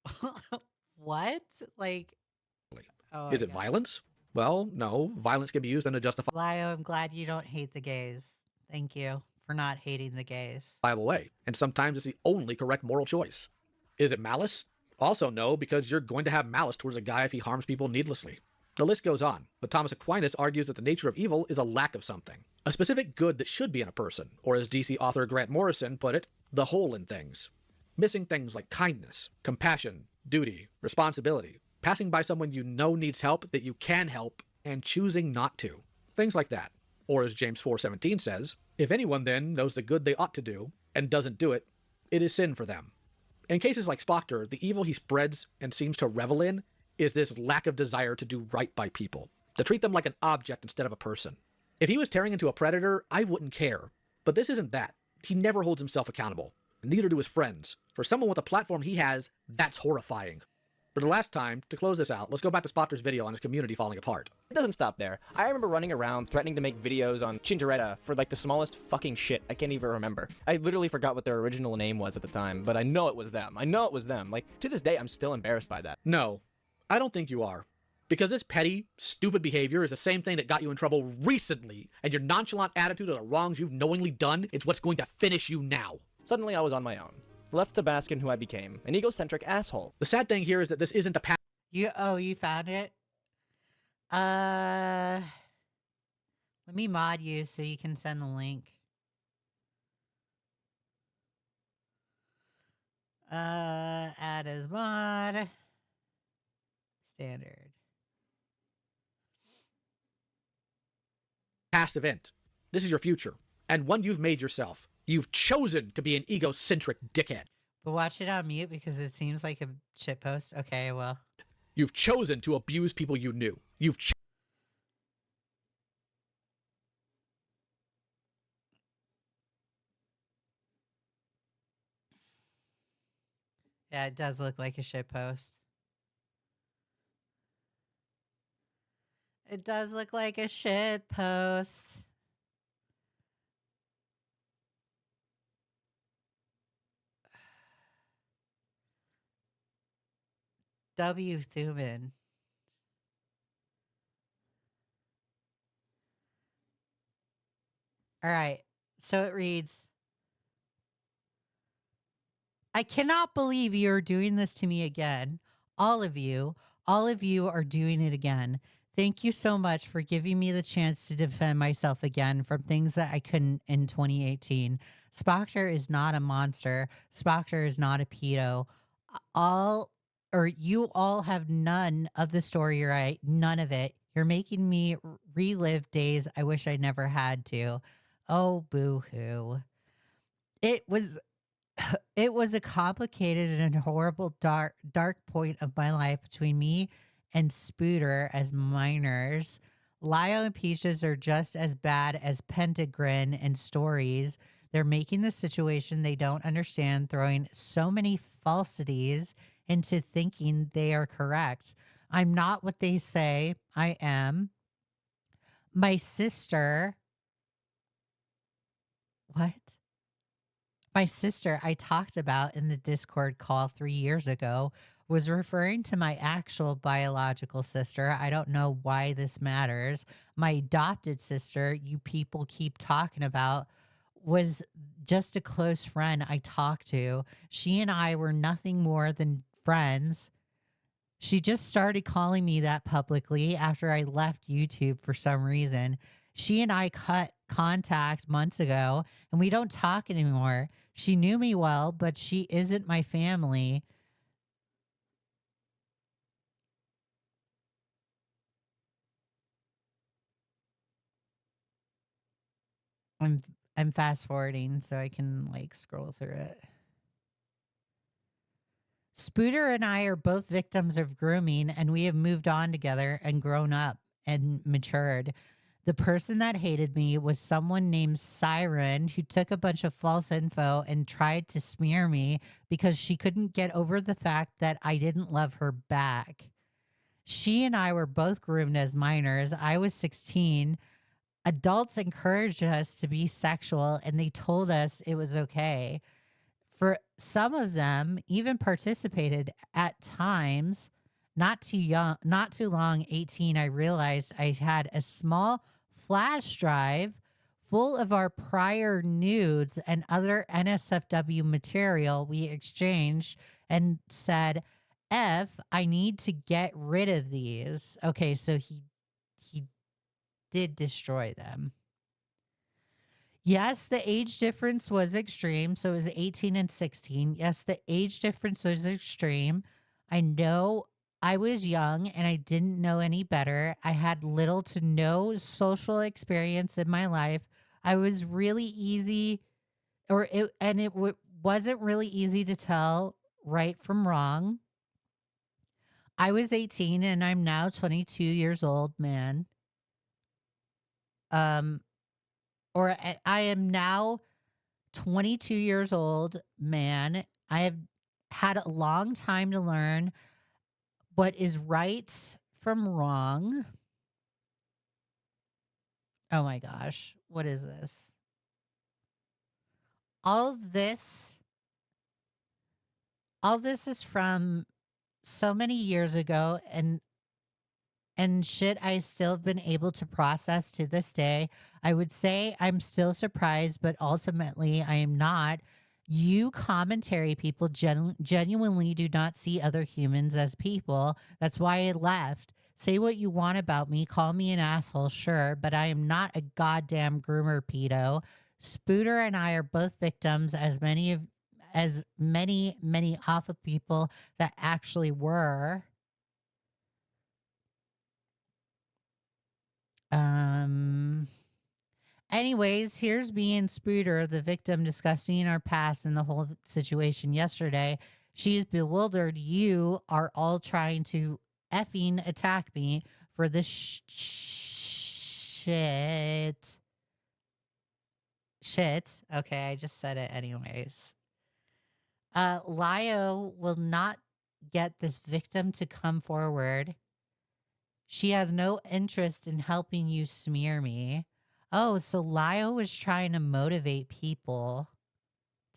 What? Like, oh, is it violence? Well, no. Violence can be used in a justifiable I'm glad you don't hate the gays. Thank you for not hating the gays. way, and sometimes it's the only correct moral choice. Is it malice? Also no, because you're going to have malice towards a guy if he harms people needlessly. The list goes on, but Thomas Aquinas argues that the nature of evil is a lack of something, a specific good that should be in a person, or as DC author Grant Morrison put it, the hole in things. Missing things like kindness, compassion, duty, responsibility, passing by someone you know needs help that you can help, and choosing not to. Things like that. Or as James 4:17 says, if anyone then knows the good they ought to do, and doesn't do it, it is sin for them. In cases like Spoctor, the evil he spreads and seems to revel in is this lack of desire to do right by people, to treat them like an object instead of a person. If he was tearing into a predator, I wouldn't care. But this isn't that. He never holds himself accountable. Neither do his friends. For someone with the platform he has, that's horrifying. For the last time, to close this out, let's go back to Spoctor's video on his community falling apart. It doesn't stop there. I remember running around threatening to make videos on Chinchoretta for like the smallest fucking shit. I can't even remember. I literally forgot what their original name was at the time, but I know it was them. I know it was them. Like, to this day, I'm still embarrassed by that. No, I don't think you are. Because this petty, stupid behavior is the same thing that got you in trouble recently, and your nonchalant attitude of the wrongs you've knowingly done is what's going to finish you now. Suddenly, I was on my own. Left to bask in who I became, an egocentric asshole. The sad thing here is that this isn't a You found it? Let me mod you so you can send the link. Add as mod. Standard. past event. This is your future, and one you've made yourself. You've chosen to be an egocentric dickhead. But watch it on mute because it seems like a shit post. Okay, well. You've chosen to abuse people you knew. You've Yeah, it does look like a shit post. It does look like a shit post. W. Thuman. All right, so it reads, I cannot believe you are doing this to me again. All of you are doing it again. Thank you so much for giving me the chance to defend myself again from things that I couldn't in 2018. Spoctor is not a monster. Spoctor is not a pedo. You all have none of the story right. None of it. You're making me relive days I wish I never had to. Oh, boo-hoo. It was a complicated and horrible dark point of my life between me and Spooter as minors. Lio and Peaches are just as bad as Pentagrin and Stories. They're making the situation they don't understand, throwing so many falsities into thinking they are correct. I'm not what they say I am. My sister... What? My sister I talked about in the Discord call 3 years ago was referring to my actual biological sister. I don't know why this matters. My adopted sister, you people keep talking about, was just a close friend I talked to. She and I were nothing more than friends. She just started calling me that publicly after I left YouTube for some reason. She and I cut contact months ago, and we don't talk anymore. She knew me well, but she isn't my family. I'm fast forwarding so I can like scroll through it. Spooter and I are both victims of grooming, and we have moved on together and grown up and matured. The person that hated me was someone named Siren, who took a bunch of false info and tried to smear me because she couldn't get over the fact that I didn't love her back. She and I were both groomed as minors. I was 16. Adults encouraged us to be sexual, and they told us it was okay. For some of them, even participated at times. Not too young, not too long, 18, I realized I had a small flash drive full of our prior nudes and other NSFW material we exchanged, and said, I need to get rid of these. Okay, so he did destroy them. Yes, the age difference was extreme. So it was 18 and 16. Yes, the age difference was extreme. I know I was young and I didn't know any better. I had little to no social experience in my life. I was really easy, wasn't really easy to tell right from wrong. I was 18 and I'm now 22 years old, man. I am now 22 years old, man. I have had a long time to learn what is right from wrong. Oh my gosh, what is this? All this is from so many years ago, and shit I still have been able to process to this day. I would say I'm still surprised, but ultimately I am not. You commentary people genuinely do not see other humans as people. That's why I left. Say what you want about me. Call me an asshole, sure, but I am not a goddamn groomer pedo. Spooter and I are both victims, as many Alpha people that actually were. Anyways, here's me and Spooter, the victim, discussing our past and the whole situation yesterday. She is bewildered. You are all trying to effing attack me for this shit. Shit. Okay, I just said it anyways. Lio will not get this victim to come forward. She has no interest in helping you smear me. Oh, so Lio was trying to motivate people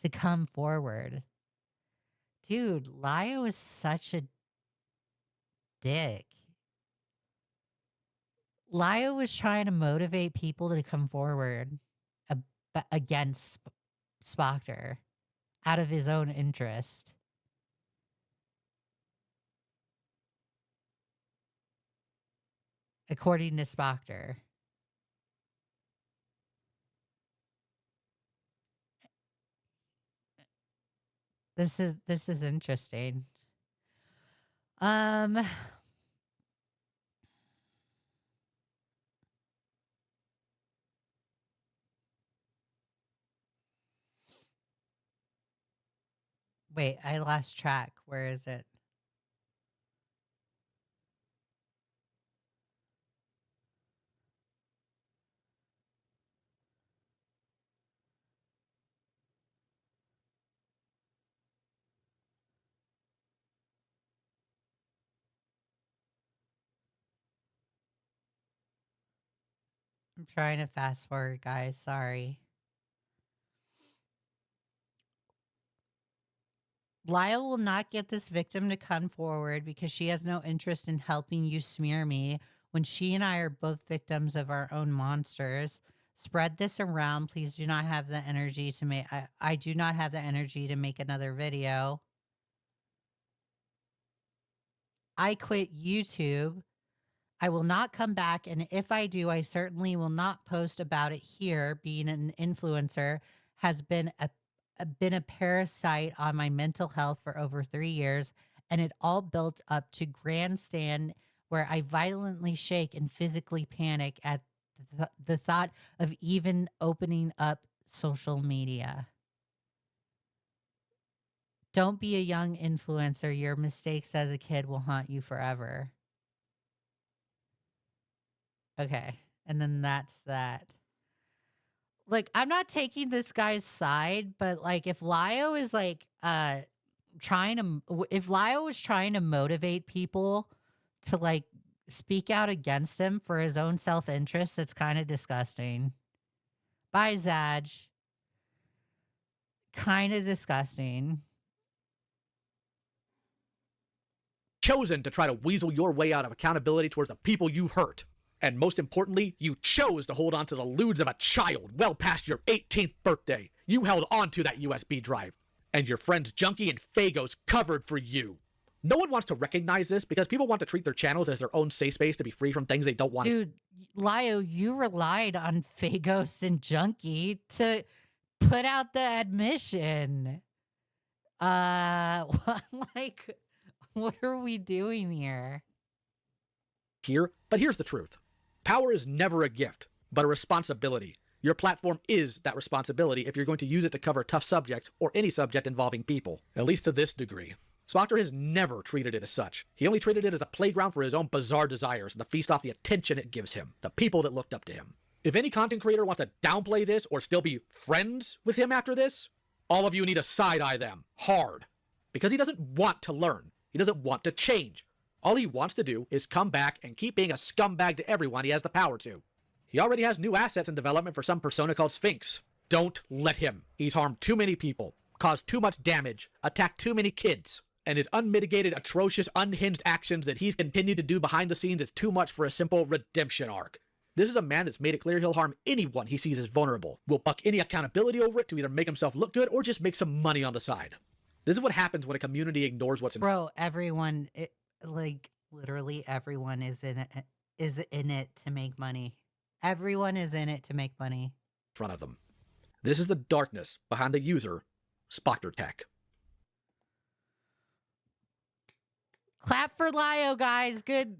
to come forward. Dude, Lio is such a dick. Lio was trying to motivate people to come forward against Spoctor out of his own interest. According to Spoctor. This is interesting. Wait, I lost track. Where is it? I'm trying to fast forward, guys. Sorry. Lyle will not get this victim to come forward because she has no interest in helping you smear me when she and I are both victims of our own monsters. Spread this around. Please do not have the energy to make... I do not have the energy to make another video. I quit YouTube. I will not come back, and if I do, I certainly will not post about it here. Being an influencer has been a parasite on my mental health for over 3 years, and it all built up to grandstand where I violently shake and physically panic at the thought of even opening up social media. Don't be a young influencer. Your mistakes as a kid will haunt you forever. Okay. And then that's that. Like, I'm not taking this guy's side, but like if Lio is like if Lio was trying to motivate people to like speak out against him for his own self-interest, that's kind of disgusting. Bye, Zaj. Kind of disgusting. Chosen to try to weasel your way out of accountability towards the people you've hurt. And most importantly, you chose to hold on to the lewds of a child well past your 18th birthday. You held on to that USB drive. And your friends Junkie and Fagos covered for you. No one wants to recognize this because people want to treat their channels as their own safe space to be free from things they don't want. Dude, Lio, you relied on Fagos and Junkie to put out the admission. What are we doing here? But here's the truth. Power is never a gift, but a responsibility. Your platform is that responsibility if you're going to use it to cover tough subjects or any subject involving people, at least to this degree. Spoctor has never treated it as such. He only treated it as a playground for his own bizarre desires and to feast off the attention it gives him, the people that looked up to him. If any content creator wants to downplay this or still be friends with him after this, all of you need to side-eye them hard. Because he doesn't want to learn. He doesn't want to change. All he wants to do is come back and keep being a scumbag to everyone he has the power to. He already has new assets in development for some persona called Sphinx. Don't let him. He's harmed too many people, caused too much damage, attacked too many kids, and his unmitigated, atrocious, unhinged actions that he's continued to do behind the scenes is too much for a simple redemption arc. This is a man that's made it clear he'll harm anyone he sees as vulnerable, will buck any accountability over it to either make himself look good or just make some money on the side. This is what happens when a community ignores what's in Bro, everyone, literally everyone is in it to make money. Everyone is in it to make money. front of them. This is the darkness behind the user, Spoctor Tech. Clap for Lio, guys. Good.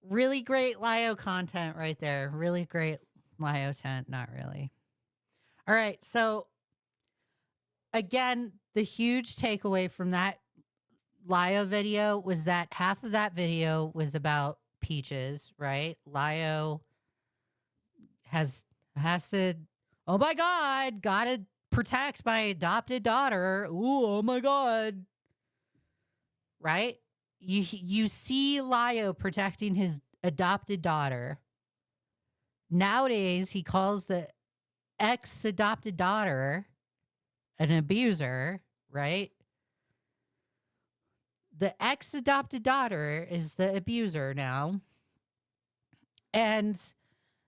Really great Lio content right there. Really great Lio tent. Not really. All right. So, again, the huge takeaway from that Lio video was that half of that video was about Peaches, right? Lio has to, oh my God, gotta protect my adopted daughter. Ooh, oh my God. Right? You see Lio protecting his adopted daughter. Nowadays, he calls the ex-adopted daughter an abuser, right? The ex-adopted daughter is the abuser now. And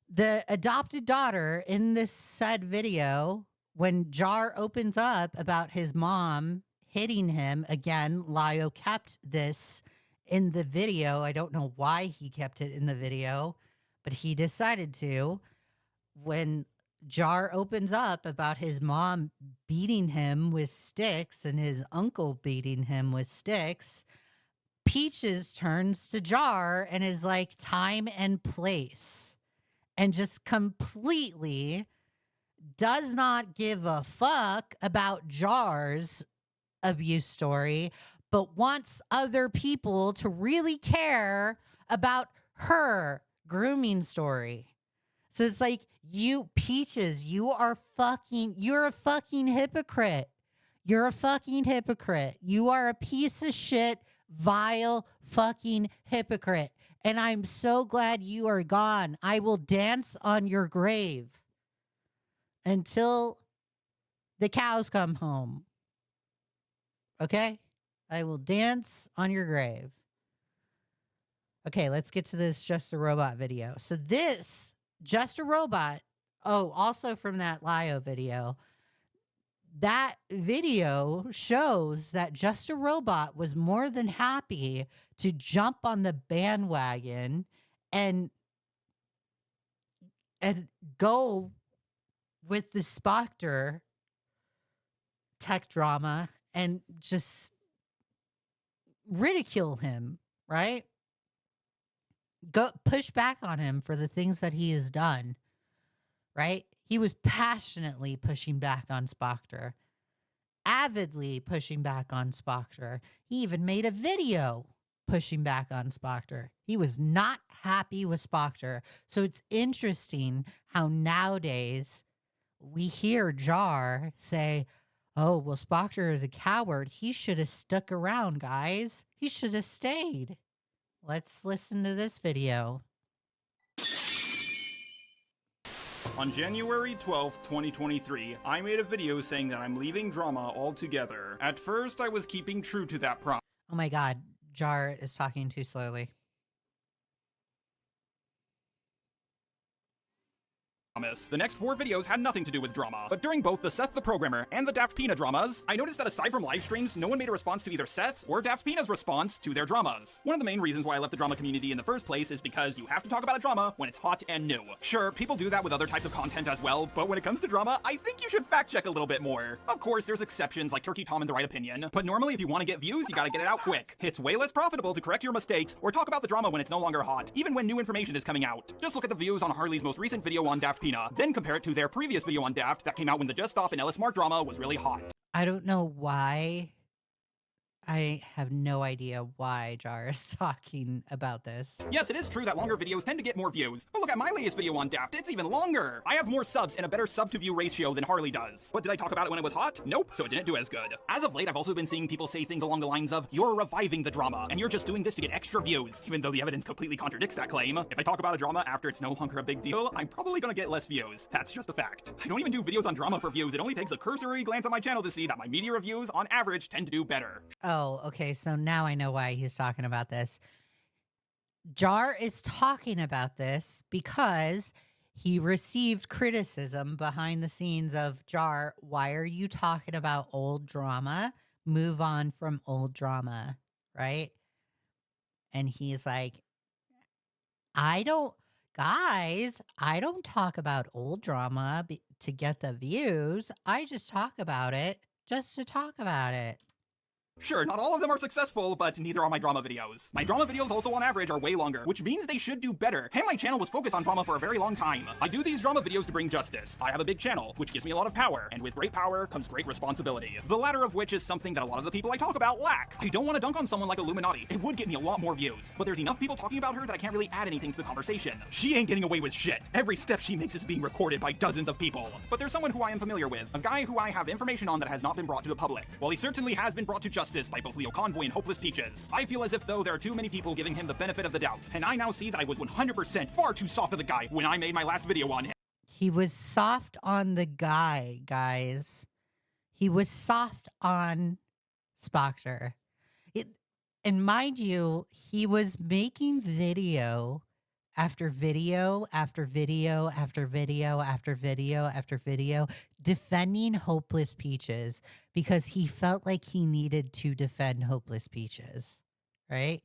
the adopted daughter in this said video, when Jar opens up about his mom hitting him, again, Lio kept this in the video. I don't know why he kept it in the video, but he decided to. When Jar opens up about his mom beating him with sticks and his uncle beating him with sticks, Peaches turns to Jar and is like, time and place, and just completely does not give a fuck about Jar's abuse story, but wants other people to really care about her grooming story. So it's like, you, Peaches, you're a fucking hypocrite. You're a fucking hypocrite. You are a piece of shit, vile fucking hypocrite. And I'm so glad you are gone. I will dance on your grave until the cows come home. Okay? I will dance on your grave. Okay, let's get to this Just a Robot video. So this Just a Robot, oh, also from that Lio video, that video shows that Just a Robot was more than happy to jump on the bandwagon and go with the Spoctor tech drama and just ridicule him, right? Go push back on him for the things that he has done, right? He was passionately pushing back on Spoctor, avidly pushing back on Spoctor. He even made a video pushing back on Spoctor. He was not happy with Spoctor. So it's interesting how nowadays we hear Jar say, oh, well, Spoctor is a coward. He should have stuck around, guys. He should have stayed. Let's listen to this video. On January 12th, 2023, I made a video saying that I'm leaving drama altogether. At first, I was keeping true to that promise. Oh my god, Jar is talking too slowly. The next 4 videos had nothing to do with drama, but during both the Seth the Programmer and the Daft Pina dramas, I noticed that aside from live streams, no one made a response to either Seth's or Daft Pina's response to their dramas. One of the main reasons why I left the drama community in the first place is because you have to talk about a drama when it's hot and new. Sure, people do that with other types of content as well, but when it comes to drama, I think you should fact check a little bit more. Of course, there's exceptions like Turkey Tom and The Right Opinion, but normally if you want to get views, you gotta get it out quick. It's way less profitable to correct your mistakes or talk about the drama when it's no longer hot, even when new information is coming out. Just look at the views on Harley's most recent video on Daft Pina, then compare it to their previous video on Daft that came out when the Just Stop and Ellis Smart drama was really hot. I don't know why. I have no idea why Jar is talking about this. Yes, it is true that longer videos tend to get more views, but look at my latest video on Daft, it's even longer! I have more subs and a better sub-to-view ratio than Harley does. But did I talk about it when it was hot? Nope, so it didn't do as good. As of late, I've also been seeing people say things along the lines of, you're reviving the drama, and you're just doing this to get extra views, even though the evidence completely contradicts that claim. If I talk about a drama after it's no longer a big deal, I'm probably gonna get less views. That's just a fact. I don't even do videos on drama for views, it only takes a cursory glance on my channel to see that my media reviews, on average, tend to do better. Oh, okay, so now I know why he's talking about this. Jar is talking about this because he received criticism behind the scenes of, Jar, why are you talking about old drama? Move on from old drama, right? And he's like, I don't talk about old drama to get the views. I just talk about it just to talk about it. Sure, not all of them are successful, but neither are my drama videos. My drama videos also on average are way longer, which means they should do better. And my channel was focused on drama for a very long time. I do these drama videos to bring justice. I have a big channel, which gives me a lot of power, and with great power comes great responsibility. The latter of which is something that a lot of the people I talk about lack. I don't want to dunk on someone like Illuminati. It would get me a lot more views, but there's enough people talking about her that I can't really add anything to the conversation. She ain't getting away with shit. Every step she makes is being recorded by dozens of people. But there's someone who I am familiar with, a guy who I have information on that has not been brought to the public. While he certainly has been brought to justice by both Leo Convoy and Hopeless Peaches, I feel as if though there are too many people giving him the benefit of the doubt, and I now see that I was 100% far too soft on the guy when I made my last video on him. He was soft on the guy, guys. He was soft on Spoctor. And mind you, he was making video after video after video after video after video after video defending Hopeless Peaches because he felt like he needed to defend Hopeless Peaches, right?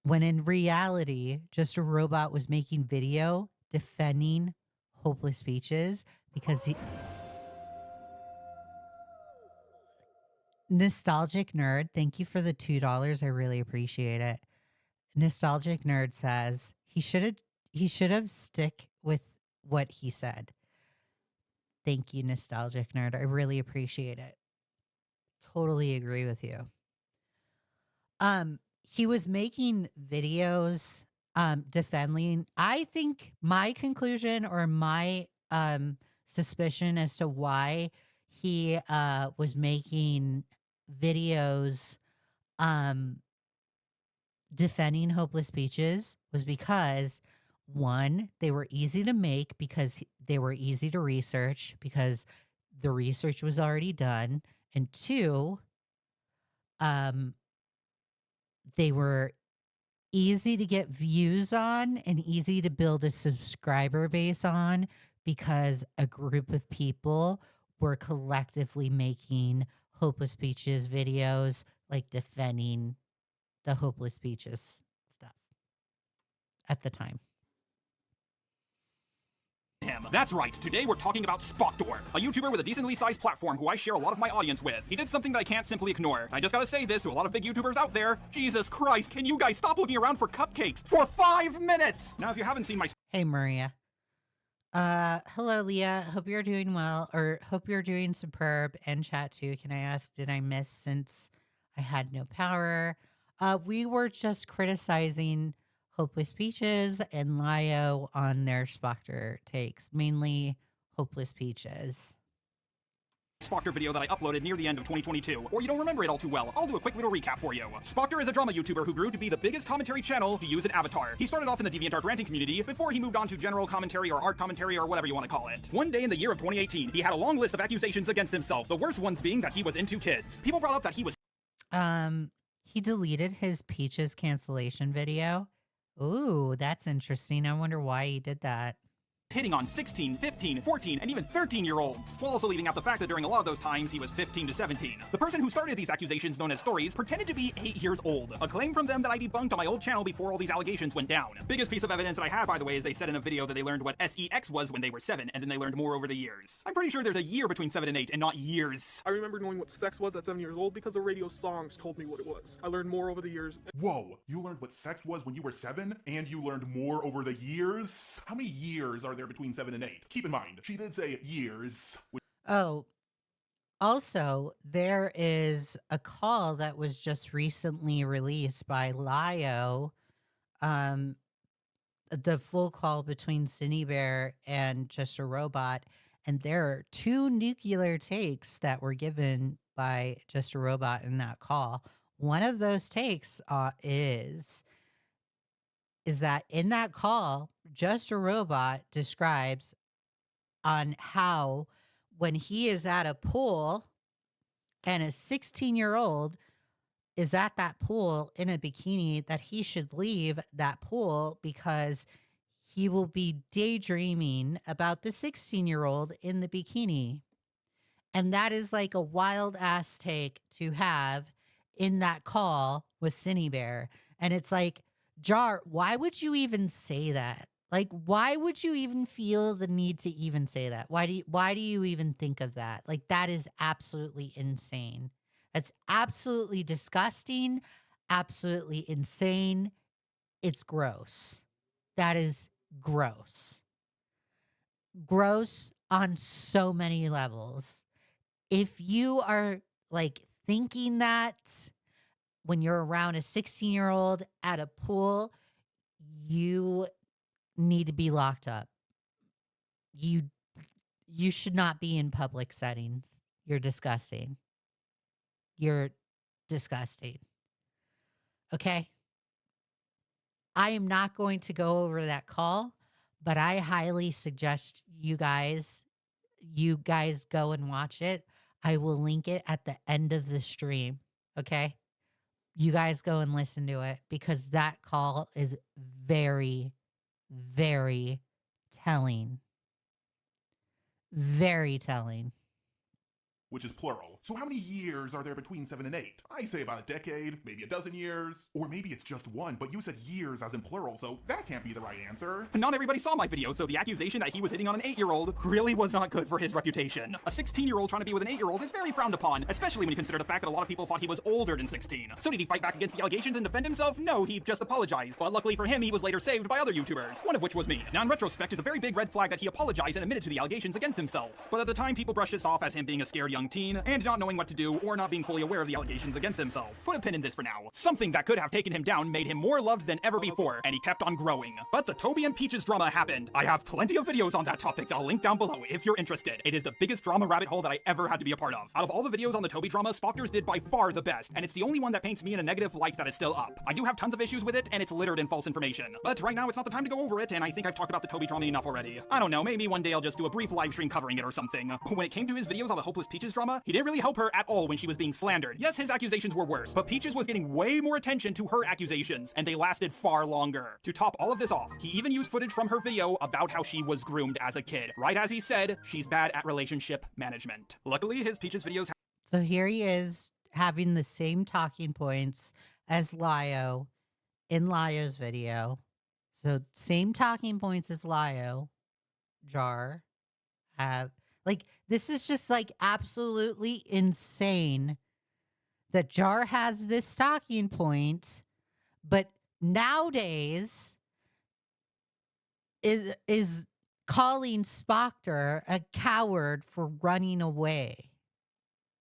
When in reality, Just a Robot was making video defending Hopeless Peaches because he... Nostalgic Nerd, thank you for the $2. I really appreciate it. Nostalgic Nerd says he should have stick with what he said. Thank you, Nostalgic Nerd. I really appreciate it. Totally agree with you. He was making videos defending. I think my conclusion or my suspicion as to why he was making videos defending Hopeless Peaches was because, one, they were easy to make because they were easy to research because the research was already done, and two, they were easy to get views on and easy to build a subscriber base on because a group of people were collectively making Hopeless Peaches videos, like defending the Hopeless Peaches stuff. at the time. Him. That's right, today we're talking about Spoctor, a YouTuber with a decently sized platform who I share a lot of my audience with. He did something that I can't simply ignore. I just gotta say this to a lot of big YouTubers out there. Jesus Christ, can you guys stop looking around for cupcakes for 5 minutes? Now, if you haven't seen my... Hey, Maria. Hello, Leah. Hope you're doing well, or hope you're doing superb, and chat too. Can I ask, did I miss since I had no power? We were just criticizing Hopeless Peaches and Lio on their Spoctor takes, mainly Hopeless Peaches. Spoctor video that I uploaded near the end of 2022, or you don't remember it all too well, I'll do a quick little recap for you. Spoctor is a drama YouTuber who grew to be the biggest commentary channel to use an avatar. He started off in the DeviantArt ranting community before he moved on to general commentary or art commentary or whatever you want to call it. One day in the year of 2018, he had a long list of accusations against himself, the worst ones being that he was into kids. People brought up that he was... He deleted his Peaches cancellation video. Ooh, that's interesting. I wonder why he did that. Hitting on 16, 15, 14, and even 13-year-olds, while also leaving out the fact that during a lot of those times he was 15 to 17. The person who started these accusations, known as stories, pretended to be 8 years old, a claim from them that I debunked on my old channel before all these allegations went down. Biggest piece of evidence that I have, by the way, is they said in a video that they learned what sex was when they were 7, and then they learned more over the years. I'm pretty sure there's a year between 7 and 8, and not years. I remember knowing what sex was at 7 years old because the radio songs told me what it was. I learned more over the years. Whoa, you learned what sex was when you were 7, and you learned more over the years? How many years are there between 7 and 8? Keep in mind, she did say years. Oh, also, there is a call that was just recently released by Lio, the full call between Grislybaer and Just a Robot, and there are 2 nuclear takes that were given by Just a Robot in that call. One of those takes is that in that call, Just a Robot describes on how when he is at a pool and a 16-year-old is at that pool in a bikini, that he should leave that pool because he will be daydreaming about the 16-year-old in the bikini. And that is like a wild ass take to have in that call with Grislybaer. And it's like, Jar, why would you even say that? Like, why would you even feel the need to even say that? Why do you even think of that? Like, that is absolutely insane. That's absolutely disgusting, absolutely insane. It's gross. That is gross. Gross on so many levels. If you are like thinking that when you're around a 16-year-old at a pool, you need to be locked up. You should not be in public settings. You're disgusting. You're disgusting. Okay? I am not going to go over that call, but I highly suggest you guys go and watch it. I will link it at the end of the stream. Okay? You guys go and listen to it because that call is very, very telling. Very telling. Which is plural. So how many years are there between 7 and 8? I say about a decade, maybe a dozen years. Or maybe it's just 1, but you said years as in plural, so that can't be the right answer. Not everybody saw my video, so the accusation that he was hitting on an 8-year-old really was not good for his reputation. A 16-year-old trying to be with an 8-year-old is very frowned upon, especially when you consider the fact that a lot of people thought he was older than 16. So did he fight back against the allegations and defend himself? No, he just apologized. But luckily for him, he was later saved by other YouTubers, one of which was me. Now in retrospect, it's a very big red flag that he apologized and admitted to the allegations against himself. But at the time, people brushed this off as him being a scared young teen and not knowing what to do or not being fully aware of the allegations against himself. Put a pin in this for now. Something that could have taken him down made him more loved than ever before, and he kept on growing. But the Toby and Peaches drama happened. I have plenty of videos on that topic that I'll link down below if you're interested. It is the biggest drama rabbit hole that I ever had to be a part of. Out of all the videos on the Toby drama, Spoctor's did by far the best, and it's the only one that paints me in a negative light that is still up. I do have tons of issues with it, and it's littered in false information. But right now, it's not the time to go over it, and I think I've talked about the Toby drama enough already. I don't know, maybe one day I'll just do a brief live stream covering it or something. When it came to his videos on the Hopeless Peaches drama, he didn't really help her at all when she was being slandered. Yes, his accusations were worse, but Peaches was getting way more attention to her accusations, and they lasted far longer. To top all of this off, he even used footage from her video about how she was groomed as a kid. Right as he said, she's bad at relationship management. Luckily, his Peaches videos... So here he is having the same talking points as Lio in Lio's video, So same talking points as Lio, Jar have. Like, this is just like absolutely insane that Jar has this talking point, but nowadays is calling Spoctor a coward for running away.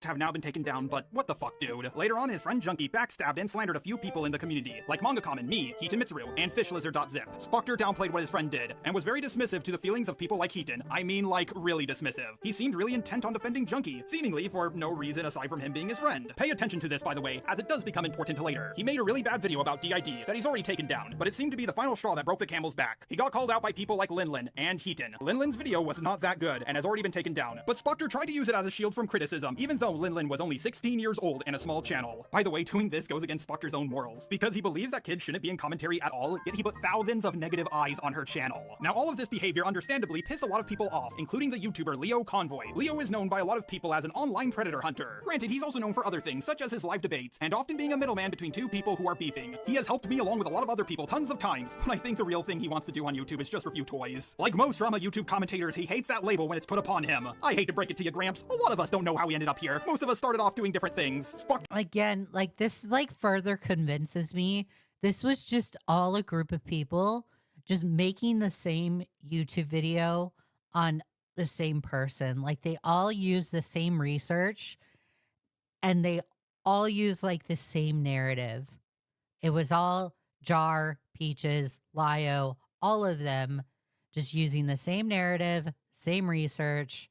Have now been taken down, but what the fuck, dude? Later on, his friend Junkie backstabbed and slandered a few people in the community, like MangaCommon, me, Heaton Mitsuru, and FishLizard.zip. Spoctor downplayed what his friend did, and was very dismissive to the feelings of people like Heaton. I mean, like, really dismissive. He seemed really intent on defending Junkie, seemingly for no reason aside from him being his friend. Pay attention to this, by the way, as it does become important later. He made a really bad video about DID that he's already taken down, but it seemed to be the final straw that broke the camel's back. He got called out by people like Linlin and Heaton. Linlin's video was not that good, and has already been taken down, but Spoctor tried to use it as a shield from criticism, even though Linlin was only 16 years old and a small channel. By the way, doing this goes against Spoctor's own morals, because he believes that kids shouldn't be in commentary at all, yet he put thousands of negative eyes on her channel. Now, all of this behavior understandably pissed a lot of people off, including the YouTuber Leo Convoy. Leo is known by a lot of people as an online predator hunter. Granted, he's also known for other things, such as his live debates, and often being a middleman between two people who are beefing. He has helped me along with a lot of other people tons of times, but I think the real thing he wants to do on YouTube is just review toys. Like most drama YouTube commentators, he hates that label when it's put upon him. I hate to break it to you, Gramps, a lot of us don't know how we ended up here. Most of us started off doing different things. Again, like, this like further convinces me this was just all a group of people just making the same YouTube video on the same person. Like, they all use the same research and they all use like the same narrative. It was all Jar, Peaches, Lio, all of them just using the same narrative, same research,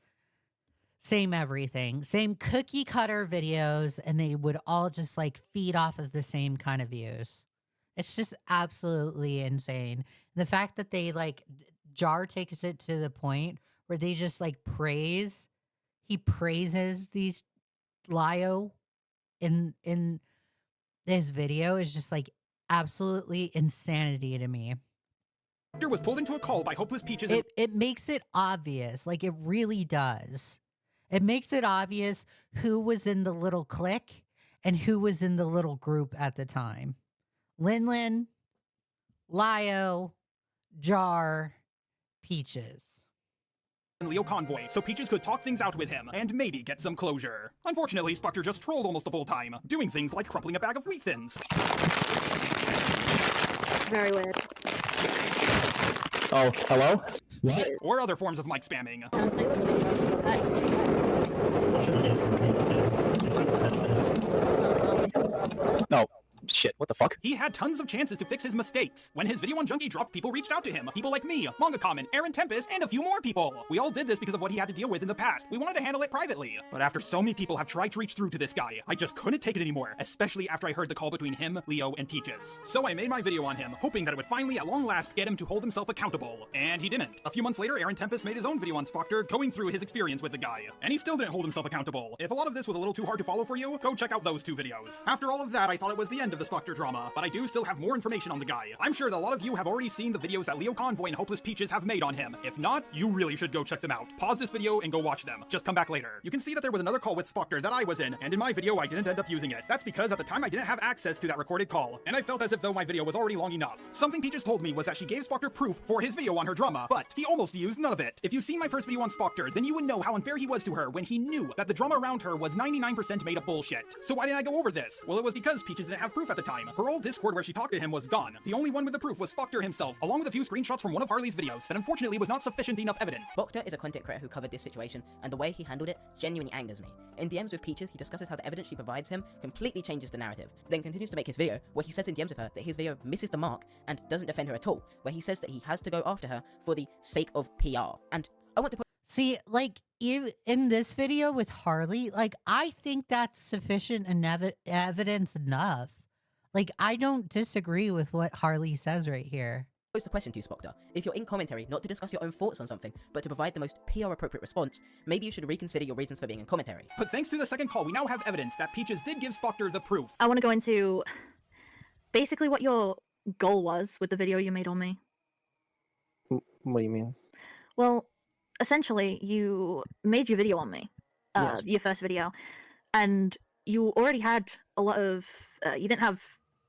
same everything, same cookie cutter videos, and they would all just like feed off of the same kind of views. It's just absolutely insane. The fact that they like, Jar takes it to the point where they just like he praises these Lio in his video is just like absolutely insanity to me. Was pulled into a call by Hopeless Peaches. It makes it obvious, like it really does. It makes it obvious who was in the little clique and who was in the little group at the time. Linlin, Lio, Jar, Peaches. Leo Convoy, so Peaches could talk things out with him and maybe get some closure. Unfortunately, Spoctor just trolled almost the whole time, doing things like crumpling a bag of Wheat Thins. Very weird. Oh, hello? What? Or other forms of mic spamming. No. Shit, what the fuck? He had tons of chances to fix his mistakes. When his video on Junkie dropped, people reached out to him. People like me, MangaCommon, Aaron Tempest, and a few more people. We all did this because of what he had to deal with in the past. We wanted to handle it privately. But after so many people have tried to reach through to this guy, I just couldn't take it anymore, especially after I heard the call between him, Leo, and Peaches. So I made my video on him, hoping that it would finally, at long last, get him to hold himself accountable. And he didn't. A few months later, Aaron Tempest made his own video on Spoctor, going through his experience with the guy. And he still didn't hold himself accountable. If a lot of this was a little too hard to follow for you, go check out those two videos. After all of that, I thought it was the end of the Spoctor drama, but I do still have more information on the guy. I'm sure that a lot of you have already seen the videos that Leo Convoy and Hopeless Peaches have made on him. If not, you really should go check them out. Pause this video and go watch them. Just come back later. You can see that there was another call with Spoctor that I was in, and in my video I didn't end up using it. That's because at the time I didn't have access to that recorded call, and I felt as if though my video was already long enough. Something Peaches told me was that she gave Spoctor proof for his video on her drama, but he almost used none of it. If you've seen my first video on Spoctor, then you would know how unfair he was to her when he knew that the drama around her was 99% made up bullshit. So why didn't I go over this? Well, it was because Peaches didn't have proof at the time. Her old Discord where she talked to him was gone. The only one with the proof was Spoctor himself, along with a few screenshots from one of Harley's videos that unfortunately was not sufficient enough evidence. Spoctor is a content creator who covered this situation, and the way he handled it genuinely angers me. In DMs with Peaches, he discusses how the evidence she provides him completely changes the narrative, then continues to make his video, where he says in DMs with her that his video misses the mark and doesn't defend her at all, where he says that he has to go after her for the sake of PR. And I want to put... See, like, in this video with Harley, like, I think that's sufficient evidence enough. Like, I don't disagree with what Harley says right here. Pose the question to you, Spoctor. If you're in commentary, not to discuss your own thoughts on something, but to provide the most PR-appropriate response, maybe you should reconsider your reasons for being in commentary. But thanks to the second call, we now have evidence that Peaches did give Spoctor the proof. I want to go into basically what your goal was with the video you made on me. What do you mean? Well, essentially, you made your video on me, your first video, and you already had a lot of, you didn't have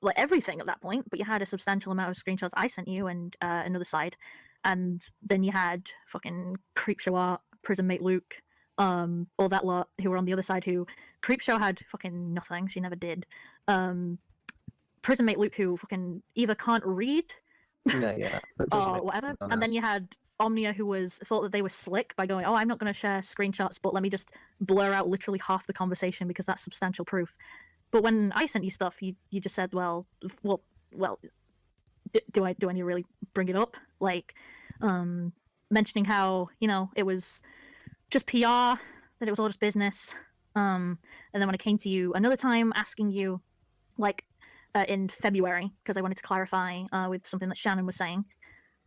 like everything at that point, but you had a substantial amount of screenshots I sent you and another side, and then you had fucking Creepshow Art, Prison Mate Luke, all that lot who were on the other side. Who Creepshow had fucking nothing, she never did. Prison Mate Luke, who fucking either can't read or whatever, and then you had Omnia, who thought that they were slick by going, oh, I'm not going to share screenshots, but let me just blur out literally half the conversation because that's substantial proof. But when I sent you stuff, you just said, well, do I need to really bring it up? Like, mentioning how, you know, it was just PR, that it was all just business. And then when I came to you another time asking you, like, in February, because I wanted to clarify with something that Shannon was saying,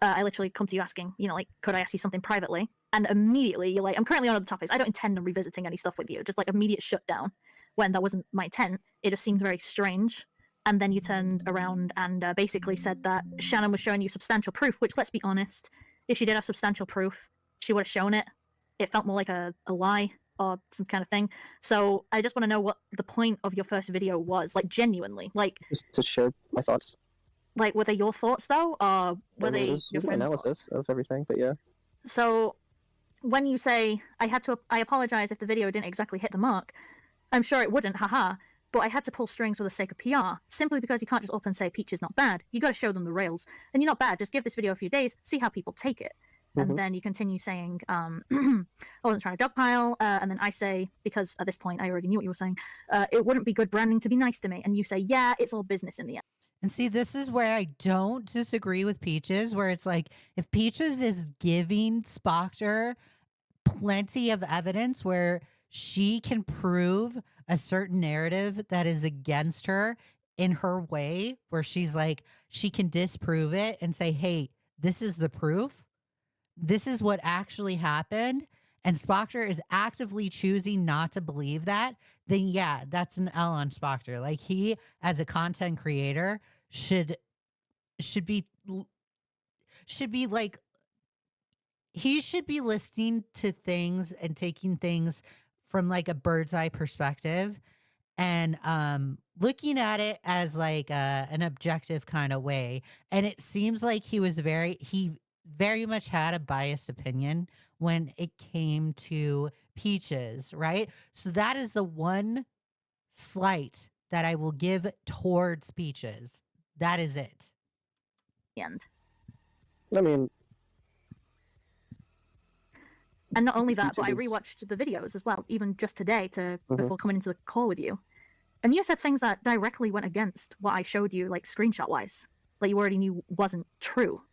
I literally come to you asking, you know, like, could I ask you something privately? And immediately you're like, I'm currently on other topics. I don't intend on revisiting any stuff with you. Just like immediate shutdown, when that wasn't my intent. It just seemed very strange. And then you turned around and basically said that Shannon was showing you substantial proof, which, let's be honest, if she did have substantial proof, she would have shown it. It felt more like a lie or some kind of thing. So I just want to know what the point of your first video was, like, genuinely. Like, just to share my thoughts. Like, were they your thoughts, though? Or were they your friends' analysis of everything, but yeah. So when you say, I apologize if the video didn't exactly hit the mark, I'm sure it wouldn't, haha, but I had to pull strings for the sake of PR, simply because you can't just up and say Peach is not bad. You got to show them the rails. And you're not bad, just give this video a few days, see how people take it. And then you continue saying, I wasn't trying to dogpile, and then I say, because at this point I already knew what you were saying, it wouldn't be good branding to be nice to me. And you say, yeah, it's all business in the end. And see, this is where I don't disagree with Peaches, where it's like, if Peaches is giving Spoctor plenty of evidence where she can prove a certain narrative that is against her in her way, where she's like, she can disprove it and say, hey, this is the proof. This is what actually happened. And Spoctor is actively choosing not to believe that, then yeah, that's an L on Spoctor. Like, he, as a content creator, should be like, he should be listening to things and taking things from like a bird's eye perspective and looking at it as like an objective kind of way. And it seems like he very much had a biased opinion when it came to Peaches, right? So that is the one slight that I will give towards Peaches. That is it. End. I mean, and not only that, but I rewatched the videos as well, even just today before coming into the call with you. And you said things that directly went against what I showed you, like screenshot-wise, that you already knew wasn't true.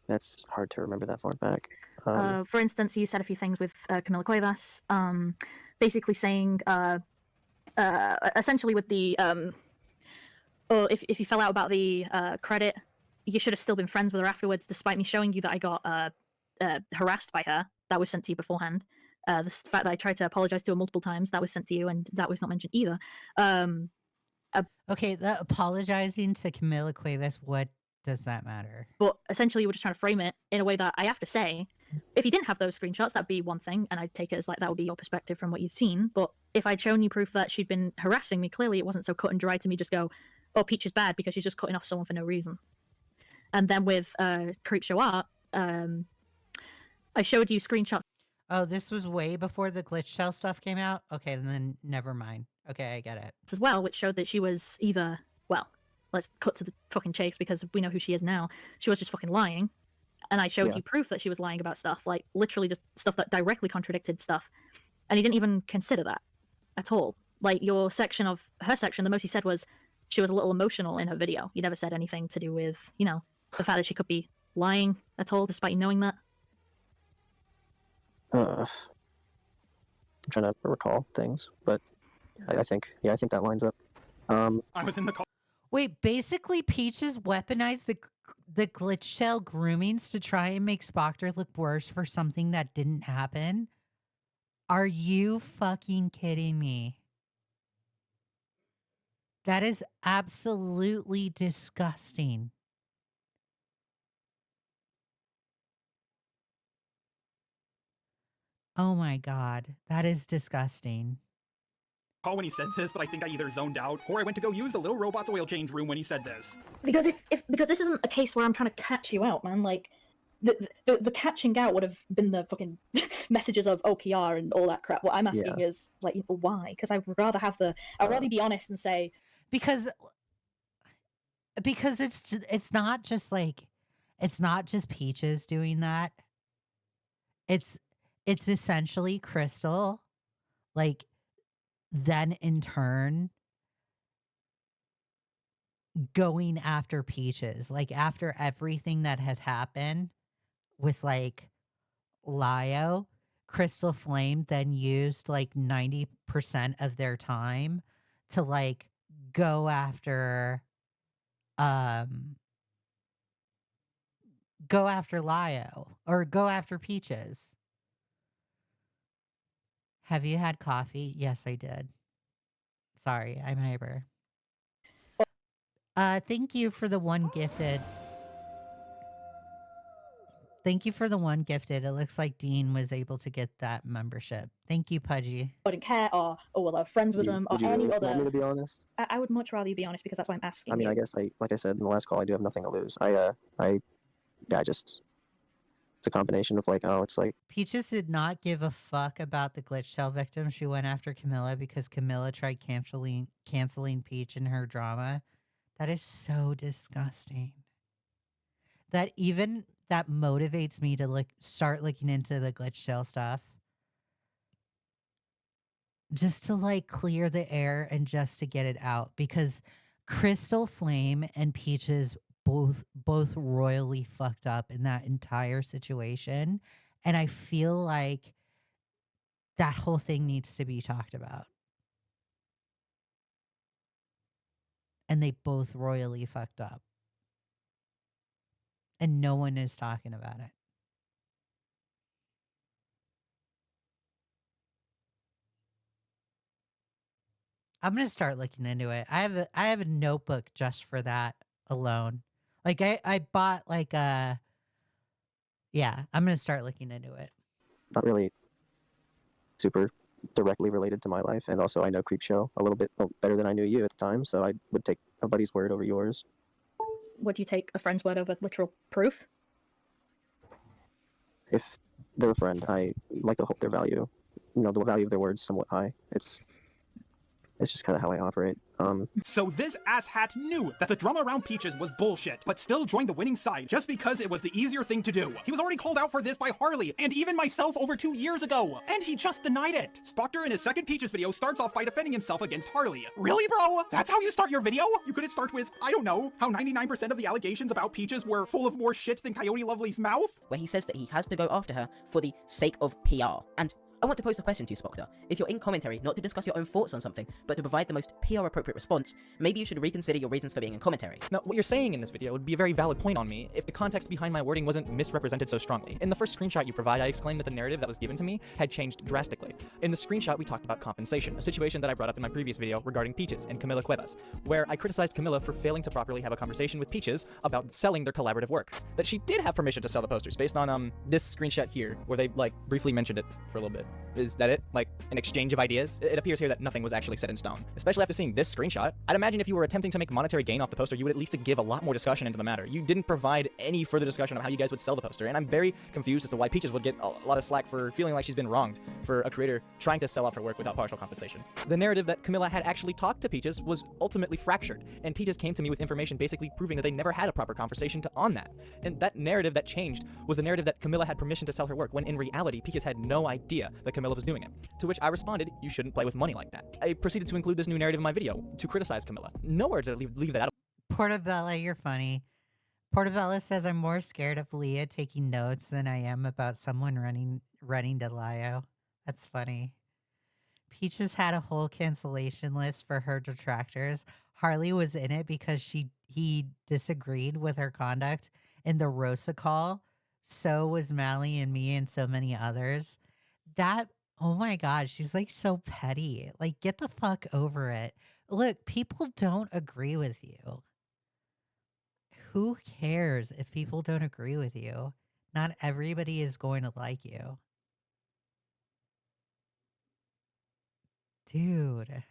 That's hard to remember that far back. For instance, you said a few things with Camila Cuevas, basically saying, essentially with the, if you fell out about the credit, you should have still been friends with her afterwards, despite me showing you that I got harassed by her. That was sent to you beforehand. The fact that I tried to apologize to her multiple times, that was sent to you, and that was not mentioned either. Okay, the apologizing to Camila Cuevas, what does that matter? But essentially, you were just trying to frame it in a way that I have to say, if you didn't have those screenshots, that'd be one thing, and I'd take it as like that would be your perspective from what you'd seen. But if I'd shown you proof that she'd been harassing me, clearly it wasn't so cut and dry to me just go, oh, Peach is bad because she's just cutting off someone for no reason. And then with Creepshow Art, I showed you screenshots. Oh, this was way before the glitch shell stuff came out? Okay, then never mind. Okay, I get it. As well, which showed that she was either, well, let's cut to the fucking chase because we know who she is now. She was just fucking lying. And I showed you proof that she was lying about stuff, like literally just stuff that directly contradicted stuff. And you didn't even consider that at all. Like your section of her section, the most you said was she was a little emotional in her video. You never said anything to do with, you know, the fact that she could be lying at all, despite you knowing that. I'm trying to recall things, but I think that lines up. I was in the call. Wait, basically Peaches weaponized the glitch shell groomings to try and make Spoctor look worse for something that didn't happen? Are you fucking kidding me? That is absolutely disgusting. Oh my god, that is disgusting. recall when he said this, but I think I either zoned out or I went to go use the little robot's oil change room when he said this. Because because this isn't a case where I'm trying to catch you out, man. Like, the catching out would have been the fucking messages of OPR and all that crap. What I'm asking is, like, why? Because I'd rather have I'd rather be honest and say... Because it's not just Peaches doing that. It's essentially Crystal, like, then in turn going after Peaches, like, after everything that had happened with, like, Lio, Crystal Flame then used like 90% of their time to, like, go after Lio or go after Peaches. Have you had coffee? Yes, I did. Sorry, I'm hyper. Thank you for the one gifted. Thank you for the one gifted. It looks like Dean was able to get that membership. Thank you, Pudgy. Wouldn't care, or well, I'm friends with them, or Would you any really other... want me to be honest? I would much rather you be honest, because that's why I'm asking I mean, you. I guess like I said in the last call, I do have nothing to lose. It's a combination of, like, oh, it's like... Peaches did not give a fuck about the glitch shell victim. She went after Camilla because Camilla tried canceling Peach in her drama. That is so disgusting. That motivates me to start looking into the glitch shell stuff. Just to, like, clear the air and just to get it out, because Crystal Flame and Peaches both royally fucked up in that entire situation, and I feel like that whole thing needs to be talked about. And they both royally fucked up, and no one is talking about it. I'm gonna start looking into it. I have a notebook just for that alone. Like, I bought like I'm gonna start looking into it. Not really super directly related to my life, and also I know Creepshow a little bit better than I knew you at the time, so I would take a buddy's word over yours. Would you take a friend's word over literal proof? If they're a friend, I like to hold their value, the value of their words somewhat high. It's just kind of how I operate. So this asshat knew that the drama around Peaches was bullshit, but still joined the winning side just because it was the easier thing to do. He was already called out for this by Harley, and even myself over 2 years ago, and he just denied it. Spoctor in his second Peaches video starts off by defending himself against Harley. Really, bro? That's how you start your video? You couldn't start with, I don't know, how 99% of the allegations about Peaches were full of more shit than Coyote Lovely's mouth? Where he says that he has to go after her for the sake of PR. And I want to pose a question to you, Spoctor. If you're in commentary not to discuss your own thoughts on something, but to provide the most PR-appropriate response, maybe you should reconsider your reasons for being in commentary. Now, what you're saying in this video would be a very valid point on me if the context behind my wording wasn't misrepresented so strongly. In the first screenshot you provide, I exclaimed that the narrative that was given to me had changed drastically. In the screenshot, we talked about compensation, a situation that I brought up in my previous video regarding Peaches and Camila Cuevas, where I criticized Camila for failing to properly have a conversation with Peaches about selling their collaborative work. That she did have permission to sell the posters based on this screenshot here, where they, like, briefly mentioned it for a little bit. Is that it? Like, an exchange of ideas? It appears here that nothing was actually set in stone. Especially after seeing this screenshot, I'd imagine if you were attempting to make monetary gain off the poster, you would at least give a lot more discussion into the matter. You didn't provide any further discussion of how you guys would sell the poster, and I'm very confused as to why Peaches would get a lot of slack for feeling like she's been wronged for a creator trying to sell off her work without partial compensation. The narrative that Camilla had actually talked to Peaches was ultimately fractured, and Peaches came to me with information basically proving that they never had a proper conversation on that. And that narrative that changed was the narrative that Camilla had permission to sell her work, when in reality, Peaches had no idea that Camilla was doing it. To which I responded, you shouldn't play with money like that. I proceeded to include this new narrative in my video to criticize Camilla. Nowhere did I leave that out. Portabella, you're funny. Portabella says, I'm more scared of Leah taking notes than I am about someone running to Lio. That's funny. Peaches had a whole cancellation list for her detractors. Harley was in it because he disagreed with her conduct in the Rosa call. So was Mally and me and so many others. Oh my God, she's like so petty. Like, get the fuck over it. Look, people don't agree with you. Who cares if people don't agree with you? Not everybody is going to like you. Dude.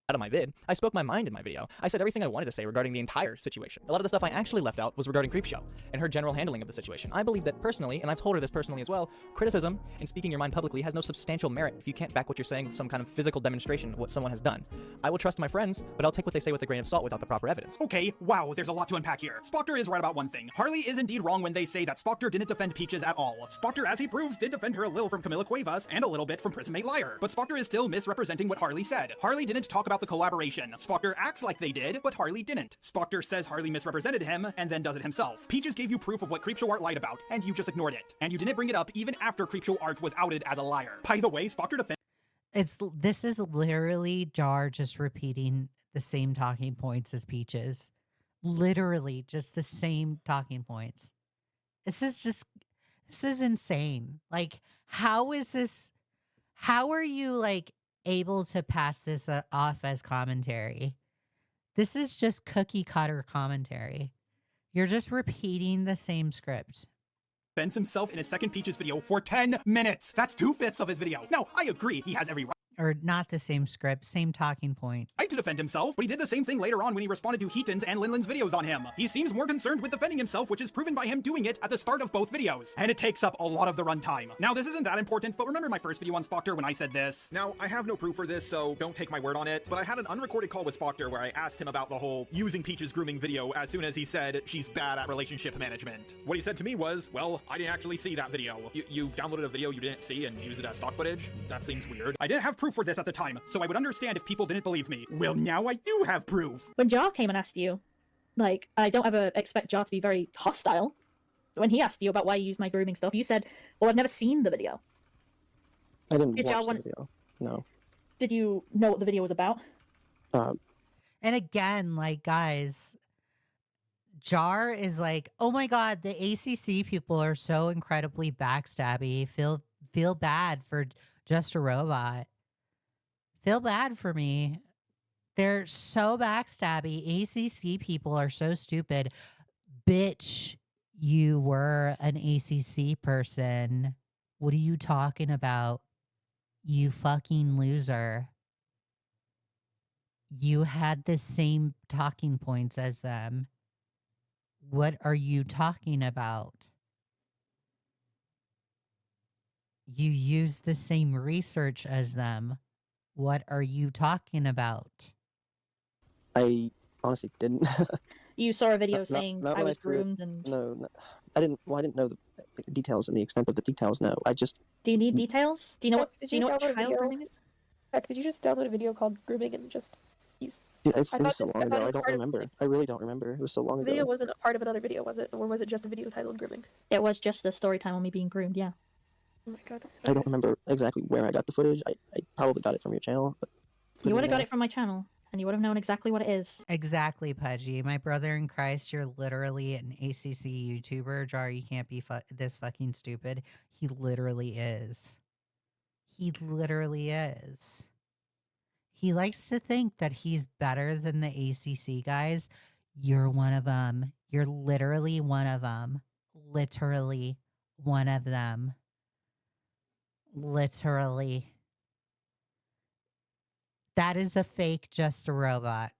out of my vid. I spoke my mind in my video. I said everything I wanted to say regarding the entire situation. A lot of the stuff I actually left out was regarding Creepshow and her general handling of the situation. I believe that personally, and I've told her this personally as well, criticism and speaking your mind publicly has no substantial merit if you can't back what you're saying with some kind of physical demonstration of what someone has done. I will trust my friends, but I'll take what they say with a grain of salt without the proper evidence. Okay, wow, there's a lot to unpack here. Spoctor is right about one thing. Harley is indeed wrong when they say that Spoctor didn't defend Peaches at all. Spoctor, as he proves, did defend her a little from Camila Cuevas and a little bit from Prismate Liar. But Spoctor is still misrepresenting what Harley said. Harley didn't talk about the collaboration. Spoctor acts like they did, but Harley didn't. Spoctor says Harley misrepresented him and then does it himself. Peaches gave you proof of what Creepshow Art lied about, and you just ignored it. And you didn't bring it up even after Creepshow Art was outed as a liar. By the way, Spoctor defended. This is literally Jar just repeating the same talking points as Peaches. Literally just the same talking points. This is insane. Like, how are you like able to pass this off as commentary? This is just cookie cutter commentary. You're just repeating the same script. Defends himself in his second Peaches video for 10 minutes. That's 2/5 of his video. Now, I agree, he has every right. Or not the same script, same talking point. Right to defend himself, but he did the same thing later on when he responded to Heaton's and Linlin's videos on him. He seems more concerned with defending himself, which is proven by him doing it at the start of both videos. And it takes up a lot of the runtime. Now, this isn't that important, but remember my first video on Spoctor when I said this? Now, I have no proof for this, so don't take my word on it, but I had an unrecorded call with Spoctor where I asked him about the whole using Peaches grooming video as soon as he said she's bad at relationship management. What he said to me was, well, I didn't actually see that video. You downloaded a video you didn't see and used it as stock footage? That seems weird. I didn't have proof for this at the time, so I would understand if people didn't believe me. Well, now I do have proof. When Jar came and asked you, like, I don't ever expect Jar to be very hostile. When he asked you about why you use my grooming stuff, you said, well, I've never seen the video. I didn't watch the video. No. Did you know what the video was about? And again, like, guys, Jar is like, oh my god, the ACC people are so incredibly backstabby. Feel bad for Just a Robot. Feel bad for me. They're so backstabby. ACC people are so stupid. Bitch, you were an ACC person. What are you talking about? You fucking loser. You had the same talking points as them. What are you talking about? You used the same research as them. What are you talking about? I honestly didn't. You saw a video saying not I when was threw it. groomed and... No, I didn't. Well, I didn't know the details and the extent of the details. No, I just. Do you need details? Do you know what? Did Do you know what download a child video? grooming is? Heck, did you just download a video called grooming and just use? Yeah, it I was so thought long it ago. was I don't part of- remember. I really don't remember. It was so long The ago. video wasn't a part of another video, was it? Or was it just a video titled grooming? It was just the story time on me being groomed, yeah. Oh my god. I don't remember exactly where I got the footage. I probably got it from your channel. But You would have got it from my channel, and you would have known exactly what it is. Exactly, Pudgy. My brother in Christ, you're literally an ACC YouTuber. Jar, you can't be this fucking stupid. He literally is. He literally is. He likes to think that he's better than the ACC guys. You're one of them. You're literally one of them. Literally one of them. Literally. That is a fake Just a Robot.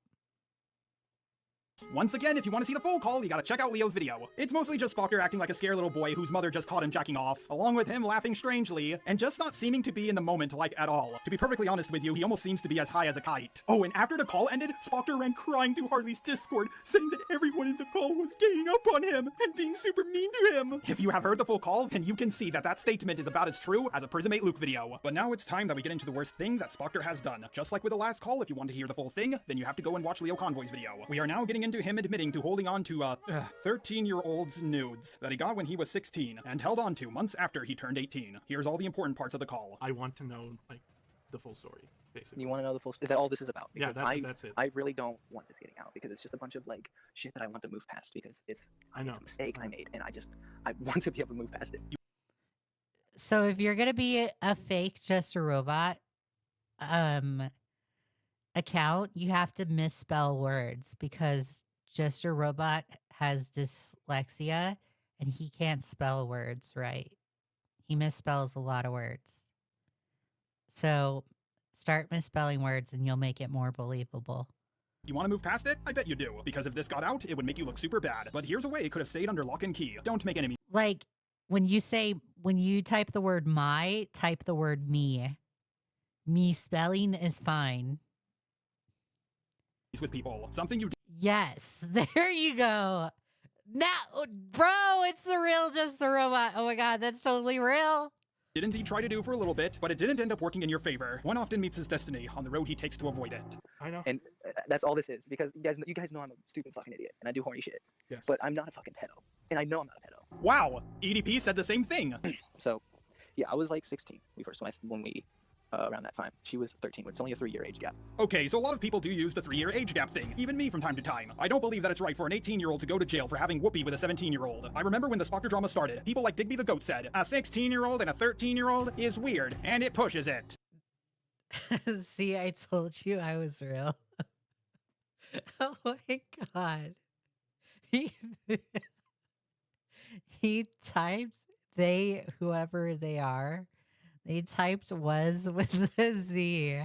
Once again, if you want to see the full call, you gotta check out Leo's video. It's mostly just Spoctor acting like a scared little boy whose mother just caught him jacking off, along with him laughing strangely, and just not seeming to be in the moment, like, at all. To be perfectly honest with you, he almost seems to be as high as a kite. Oh, and after the call ended, Spoctor ran crying to Harley's Discord, saying that everyone in the call was ganging up on him and being super mean to him. If you have heard the full call, then you can see that that statement is about as true as a Prismate Luke video. But now it's time that we get into the worst thing that Spoctor has done. Just like with the last call, if you want to hear the full thing, then you have to go and watch Leo Convoy's video. We are now getting into him admitting to holding on to 13-year-old's nudes that he got when he was 16 and held on to months after he turned 18. Here's all the important parts of the call. I want to know, like, the full story, basically. You want to know the full? Is that all this is about? Yeah, Because that's it. I really don't want this getting out because it's just a bunch of like shit that I want to move past because it's a mistake I made and I want to be able to move past it. So if you're gonna be a fake Just a Robot account, you have to misspell words because Just a Robot has dyslexia and he can't spell words right. He misspells a lot of words. So Start misspelling words and you'll make it more believable. You want to move past it? I bet you do. Because if this got out, it would make you look super bad. But here's a way it could have stayed under lock and key. Don't make enemies Like, when you type the word my, type the word me. Me spelling is fine. with people. Something you Yes, there you go. Now, bro, it's the real Just the Robot. Oh my god, that's totally real. did indeed try to do for a little bit, but it didn't end up working in your favor. One often meets his destiny on the road he takes to avoid it. I know. And that's all this is, because you guys know I'm a stupid fucking idiot, and I do horny shit. Yes. But I'm not a fucking pedo, and I know I'm not a pedo. Wow, EDP said the same thing. So, yeah, I was like 16 when we around that time. She was 13. It's only a 3-year age gap. Okay, so a lot of people do use the 3-year age gap thing, even me from time to time. I don't believe that it's right for an 18-year-old to go to jail for having whoopee with a 17-year-old. I remember when the Spoctor drama started, people like Digby the Goat said, a 16-year-old and a 13-year-old is weird, and it pushes it. See, I told you I was real. Oh my god. He typed whoever they are. They typed was with the Z.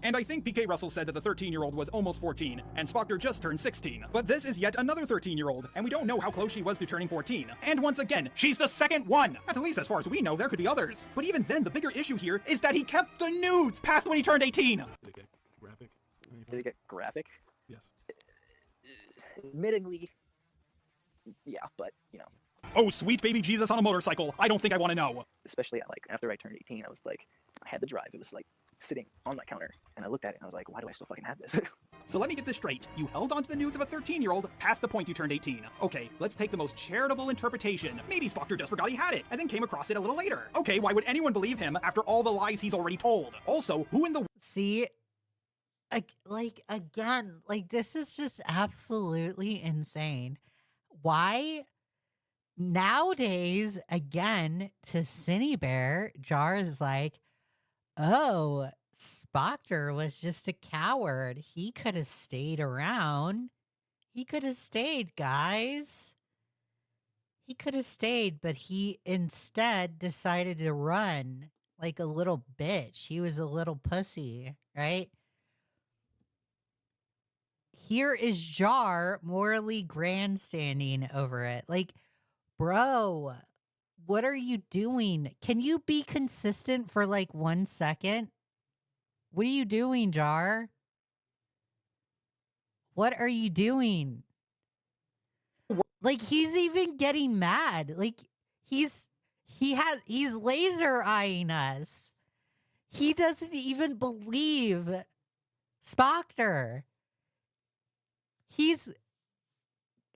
And I think PK Russell said that the 13-year-old was almost 14, and Spoctor just turned 16. But this is yet another 13-year-old, and we don't know how close she was to turning 14. And once again, she's the second one! At least as far as we know, there could be others. But even then, the bigger issue here is that he kept the nudes past when he turned 18! Did it get graphic? Did it get graphic? Yes. Admittedly, yeah, but, you know. Oh, sweet baby Jesus on a motorcycle. I don't think I want to know. Especially after I turned 18, I was like, I had the drive. It was like sitting on my counter, and I looked at it and I was like, why do I still fucking have this? So let me get this straight. You held onto the nudes of a 13-year-old past the point you turned 18. Okay, let's take the most charitable interpretation. Maybe Spoctor just forgot he had it and then came across it a little later. Okay, why would anyone believe him after all the lies he's already told? Also, who in the... See? Again, this is just absolutely insane. Why? Nowadays, again, to CineBear, Jar is like, oh, Spoctor was just a coward. He could have stayed around. He could have stayed, guys. He could have stayed, but he instead decided to run like a little bitch. He was a little pussy, right? Here is Jar morally grandstanding over it. Like, bro, what are you doing? Can you be consistent for like 1 second? What are you doing, Jar? What are you doing? Like, he's even getting mad. Like, he's laser eyeing us. He doesn't even believe Spoctor. He's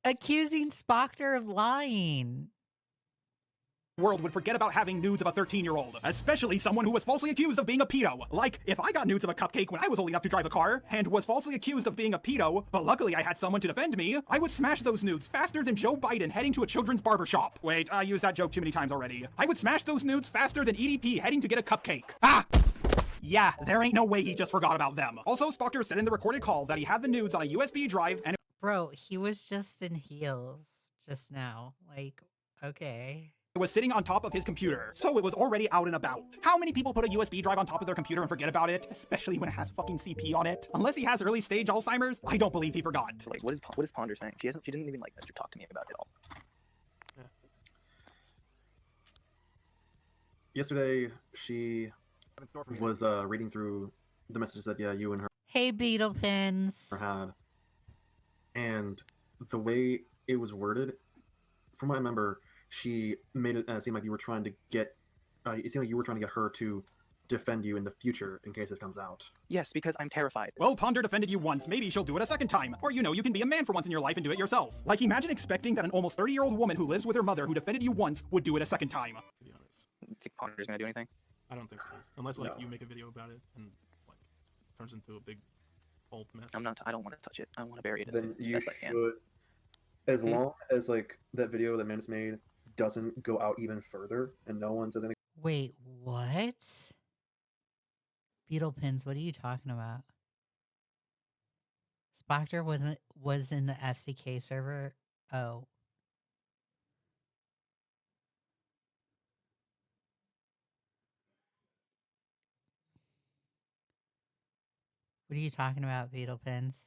accusing Spoctor of lying. World would forget about having nudes of a 13-year-old, especially someone who was falsely accused of being a pedo. Like, if I got nudes of a cupcake when I was old enough to drive a car, and was falsely accused of being a pedo, but luckily I had someone to defend me, I would smash those nudes faster than Joe Biden heading to a children's barbershop. Wait, I used that joke too many times already. I would smash those nudes faster than EDP heading to get a cupcake. Ah! Yeah, there ain't no way he just forgot about them. Also, Spoctor said in the recorded call that he had the nudes on a USB drive and... Bro, he was just in heels just now. Like, okay. It was sitting on top of his computer, so it was already out and about. How many people put a USB drive on top of their computer and forget about it, especially when it has fucking CP on it? Unless he has early stage Alzheimer's, I don't believe he forgot. So, like, what is Ponder saying? She didn't even talk to me about it at all. Yeah. Yesterday, she was reading through the messages that you and her Hey, Beetle Pins. had, and the way it was worded, from what I remember, she made it seem like you were trying to get, it seemed like you were trying to get her to defend you in the future in case this comes out. Yes, because I'm terrified. Well, Ponder defended you once, maybe she'll do it a second time. Or, you know, you can be a man for once in your life and do it yourself. Like, imagine expecting that an almost 30-year-old woman who lives with her mother who defended you once would do it a second time. To be honest. You think Ponder's gonna do anything? I don't think it is. Unless, like, you make a video about it and, like, turns into a big old mess. I don't want to touch it. I want to bury it Then as you best I can. should, as long as, like, that video that Man's made doesn't go out even further and no one says anything. Wait, what? Beetle Pins, what are you talking about? Spoctor was in the FCK server? Oh. What are you talking about, Beetle Pins?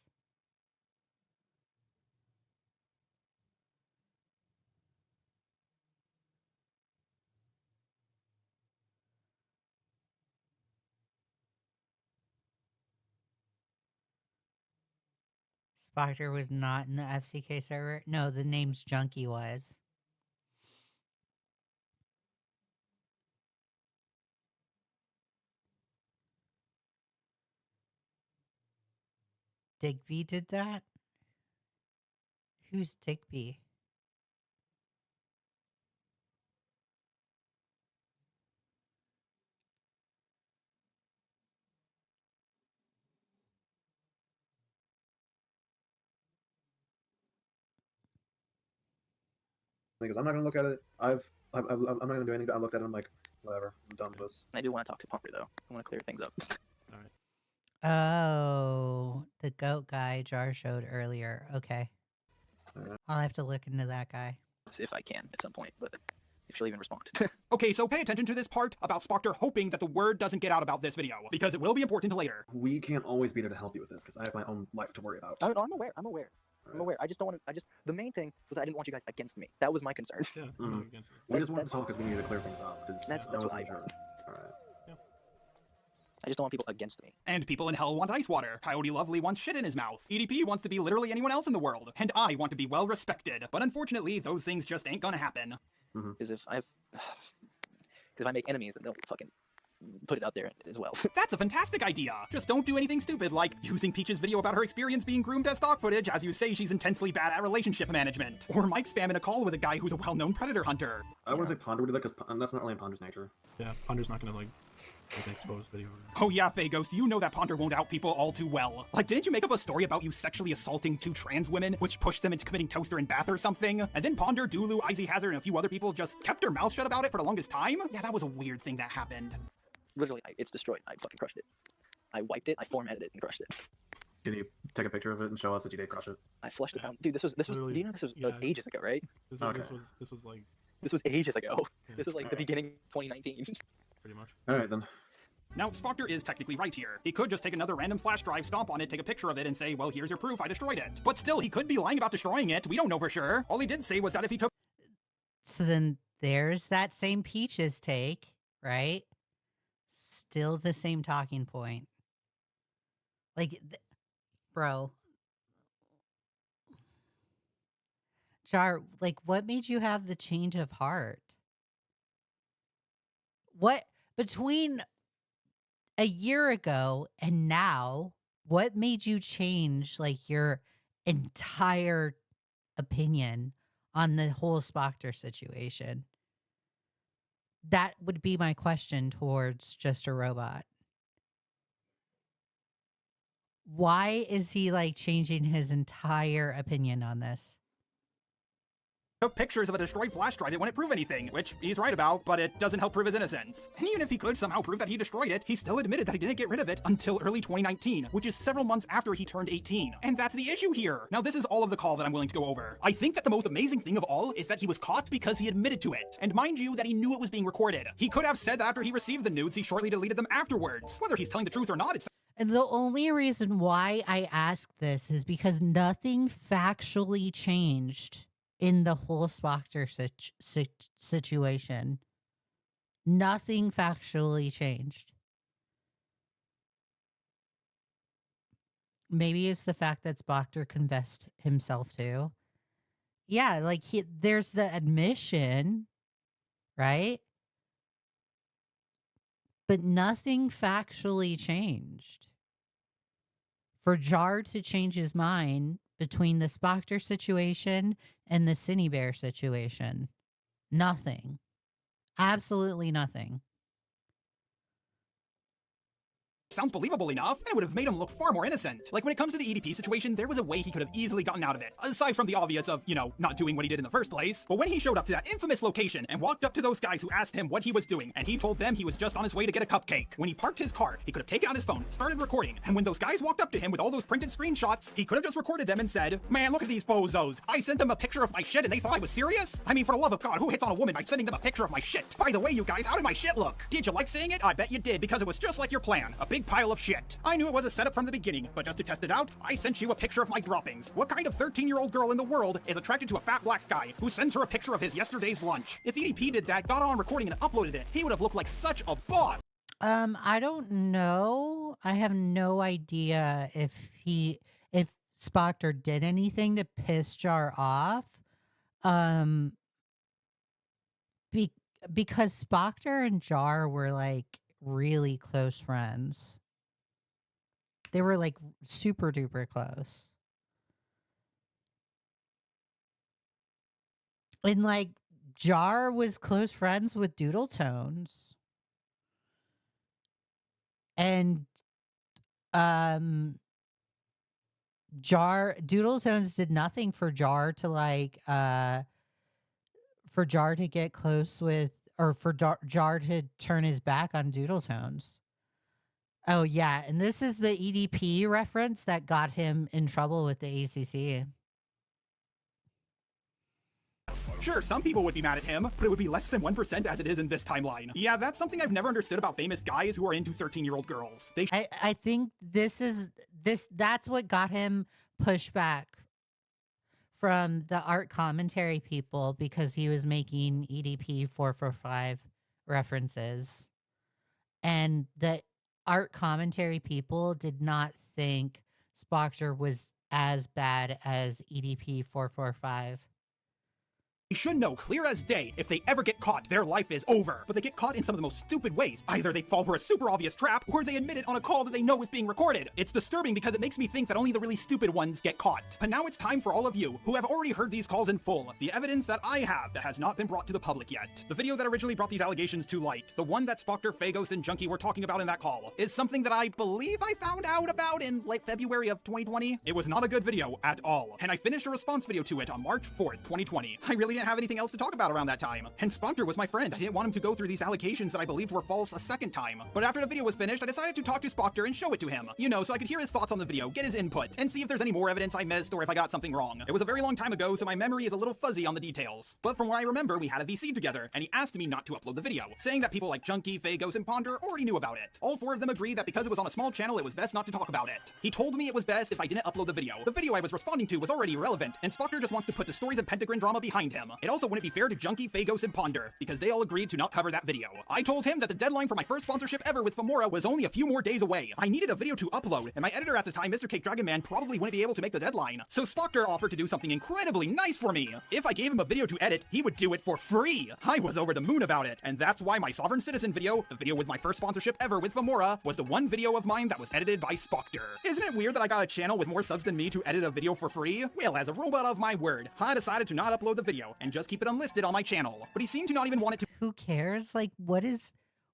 Spoctor was not in the FCK server? No, the name's Junkie was. Digby did that? Who's Digby? Because I'm not gonna look at it. I'm not gonna do anything. I looked at it. I'm like, whatever. I'm done with this. I do want to talk to Pumper though. I want to clear things up. Oh, the goat guy Jar showed earlier. Okay. I'll have to look into that guy. If I can at some point, but if she'll even respond. Okay, so pay attention to this part about Spoctor hoping that the word doesn't get out about this video, because it will be important later. We can't always be there to help you with this, because I have my own life to worry about. I'm aware. I'm aware. I just don't want to. The main thing was I didn't want you guys against me. That was my concern. Yeah, mm. We just wanted to talk because we needed to clear things up. That's what I heard. Alright. I just don't want people against me. And people in hell want ice water. Coyote Lovely wants shit in his mouth. EDP wants to be literally anyone else in the world. And I want to be well respected. But unfortunately, those things just ain't gonna happen. Because if I make enemies, then they'll fucking put it out there as well. That's a fantastic idea. Just don't do anything stupid like using Peach's video about her experience being groomed as stock footage as you say she's intensely bad at relationship management. Or Mike spamming a call with a guy who's a well-known predator hunter. I wouldn't say Ponder would do that because that's not really in Ponder's nature. Yeah, Ponder's not gonna like an exposed video. Oh yeah, Fagos, you know that Ponder won't out people all too well. Like, didn't you make up a story about you sexually assaulting 2 trans women, which pushed them into committing toaster and bath or something? And then Ponder, Dulu, Izzy Hazard, and a few other people just kept their mouths shut about it for the longest time? Yeah, that was a weird thing that happened. Literally, it's destroyed. I fucking crushed it. I wiped it, I formatted it, and crushed it. Can you take a picture of it and show us that you did crush it? I flushed it down. Dude, this was do you know this was like ages ago, right? This was ages ago. Yeah. This was like the beginning of 2019. Pretty much. Alright then. Now, Spoctor is technically right here. He could just take another random flash drive, stomp on it, take a picture of it, and say, well, here's your proof, I destroyed it. But still, he could be lying about destroying it. We don't know for sure. All he did say was that if he took... So then there's that same Peaches take, right? Still the same talking point. Like, bro. Jar, like, what made you have the change of heart? What, between a year ago and now, what made you change, like, your entire opinion on the whole Spoctor situation? That would be my question towards Just a Robot. Why is he, like, changing his entire opinion on this? Took pictures of a destroyed flash drive, it wouldn't prove anything, which he's right about, but it doesn't help prove his innocence. And even if he could somehow prove that he destroyed it, he still admitted that he didn't get rid of it until early 2019, which is several months after he turned 18. And that's the issue here. Now, this is all of the call that I'm willing to go over. I think that the most amazing thing of all is that he was caught because he admitted to it. And mind you, that he knew it was being recorded. He could have said that after he received the nudes, he shortly deleted them afterwards. Whether he's telling the truth or not, it's... And the only reason why I ask this is because nothing factually changed in the whole Spoctor situation. Nothing factually changed. Maybe it's the fact that Spoctor confessed himself to. Yeah, like there's the admission, right? But nothing factually changed. For Jar to change his mind between the Spoctor situation and the Cinebear situation. Nothing. Absolutely nothing. Sounds believable enough, and it would have made him look far more innocent. Like, when it comes to the EDP situation, there was a way he could have easily gotten out of it, aside from the obvious of, you know, not doing what he did in the first place. But when he showed up to that infamous location and walked up to those guys who asked him what he was doing, and he told them he was just on his way to get a cupcake. When he parked his car, he could have taken out his phone, started recording, and when those guys walked up to him with all those printed screenshots, he could have just recorded them and said, man, look at these bozos. I sent them a picture of my shit and they thought I was serious? I mean, for the love of God, who hits on a woman by sending them a picture of my shit? By the way, you guys, how did my shit look? Did you like seeing it? I bet you did, because it was just like your plan. A big big pile of shit. I knew it was a setup from the beginning, but just to test it out, I sent you a picture of my droppings. What kind of 13-year-old girl in the world is attracted to a fat black guy who sends her a picture of his yesterday's lunch? If EDP did that, got on recording and uploaded it, he would have looked like such a boss. I don't know. I have no idea if Spoctor did anything to piss Jar off. Because Spoctor and Jar were like really close friends. They were like super duper close. And like Jar was close friends with Doodle Tones. And Doodle Tones did nothing for Jar to like for Jar to get close with, or for Jar to turn his back on Doodle Tones. Oh yeah, and this is the EDP reference that got him in trouble with the ACC. Sure, some people would be mad at him, but it would be less than 1% as it is in this timeline. Yeah, that's something I've never understood about famous guys who are into 13-year-old girls. I think that's what got him pushback from the art commentary people, because he was making EDP 445 references. And the art commentary people did not think Spoctor was as bad as EDP 445. They should know clear as day, if they ever get caught, their life is over. But they get caught in some of the most stupid ways. Either they fall for a super obvious trap, or they admit it on a call that they know is being recorded. It's disturbing because it makes me think that only the really stupid ones get caught. But now it's time for all of you, who have already heard these calls in full, the evidence that I have that has not been brought to the public yet. The video that originally brought these allegations to light, the one that Spoctor, Fagos, and Junkie were talking about in that call, is something that I believe I found out about in late February of 2020. It was not a good video at all, and I finished a response video to it on March 4th, 2020. I really didn't have anything else to talk about around that time. And Spoctor was my friend. I didn't want him to go through these allegations that I believed were false a second time. But after the video was finished, I decided to talk to Spoctor and show it to him. You know, so I could hear his thoughts on the video, get his input, and see if there's any more evidence I missed or if I got something wrong. It was a very long time ago, so my memory is a little fuzzy on the details. But from what I remember, we had a VC together, and he asked me not to upload the video, saying that people like Junkie, Fagos, and Ponder already knew about it. All four of them agreed that because it was on a small channel, it was best not to talk about it. He told me it was best if I didn't upload the video. The video I was responding to was already irrelevant, and Spoctor just wants to put the stories of Pentagon drama behind him. It also wouldn't be fair to Junkie, Fagos, and Ponder, because they all agreed to not cover that video. I told him that the deadline for my first sponsorship ever with Femora was only a few more days away. I needed a video to upload, and my editor at the time, Mr. Cake Dragon Man, probably wouldn't be able to make the deadline. So Spoctor offered to do something incredibly nice for me. If I gave him a video to edit, he would do it for free. I was over the moon about it, and that's why my Sovereign Citizen video, the video with my first sponsorship ever with Femora, was the one video of mine that was edited by Spoctor. Isn't it weird that I got a channel with more subs than me to edit a video for free? Well, as a robot of my word, I decided to not upload the video and just keep it unlisted on my channel. But he seemed to not even want it to— Who cares? Like, what is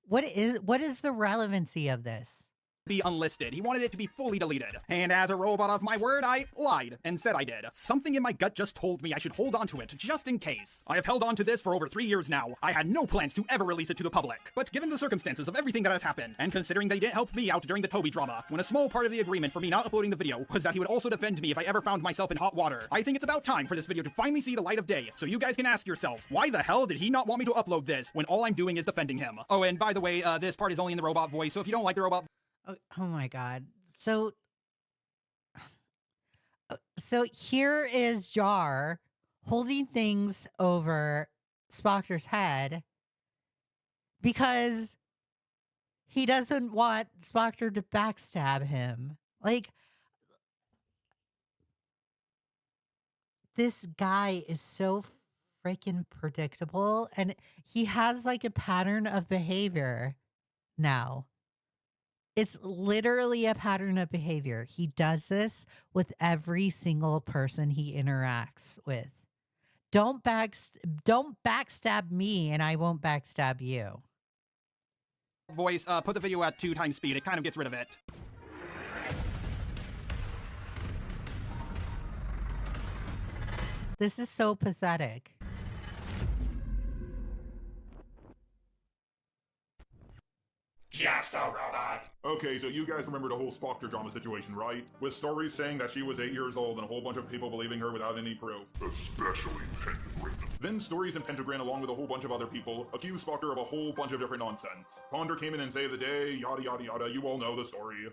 the relevancy of this? Be unlisted. He wanted it to be fully deleted. And as a robot of my word, I lied and said I did. Something in my gut just told me I should hold on to it, just in case. I have held on to this for over 3 years now. I had no plans to ever release it to the public. But given the circumstances of everything that has happened, and considering they didn't help me out during the Toby drama, when a small part of the agreement for me not uploading the video was that he would also defend me if I ever found myself in hot water, I think it's about time for this video to finally see the light of day, so you guys can ask yourself, why the hell did he not want me to upload this when all I'm doing is defending him? Oh, and by the way, this part is only in the robot voice, so if you don't like the robot— Oh my God. So here is Jar holding things over Spoctor's head because he doesn't want Spoctor to backstab him. Like, this guy is so freaking predictable, and he has like a pattern of behavior now. It's literally a pattern of behavior. He does this with every single person he interacts with. Don't backstab me, and I won't backstab you. voice, put the video at 2 times speed. It kind of gets rid of it. This is so pathetic. Just a robot. Okay, so you guys remember the whole Spoctor drama situation, right? With stories saying that she was 8 years old and a whole bunch of people believing her without any proof. Especially Pentagram. Then Stories and Pentagram, along with a whole bunch of other people, accused Spoctor of a whole bunch of different nonsense. Ponder came in and saved the day, yada yada yada, you all know the story.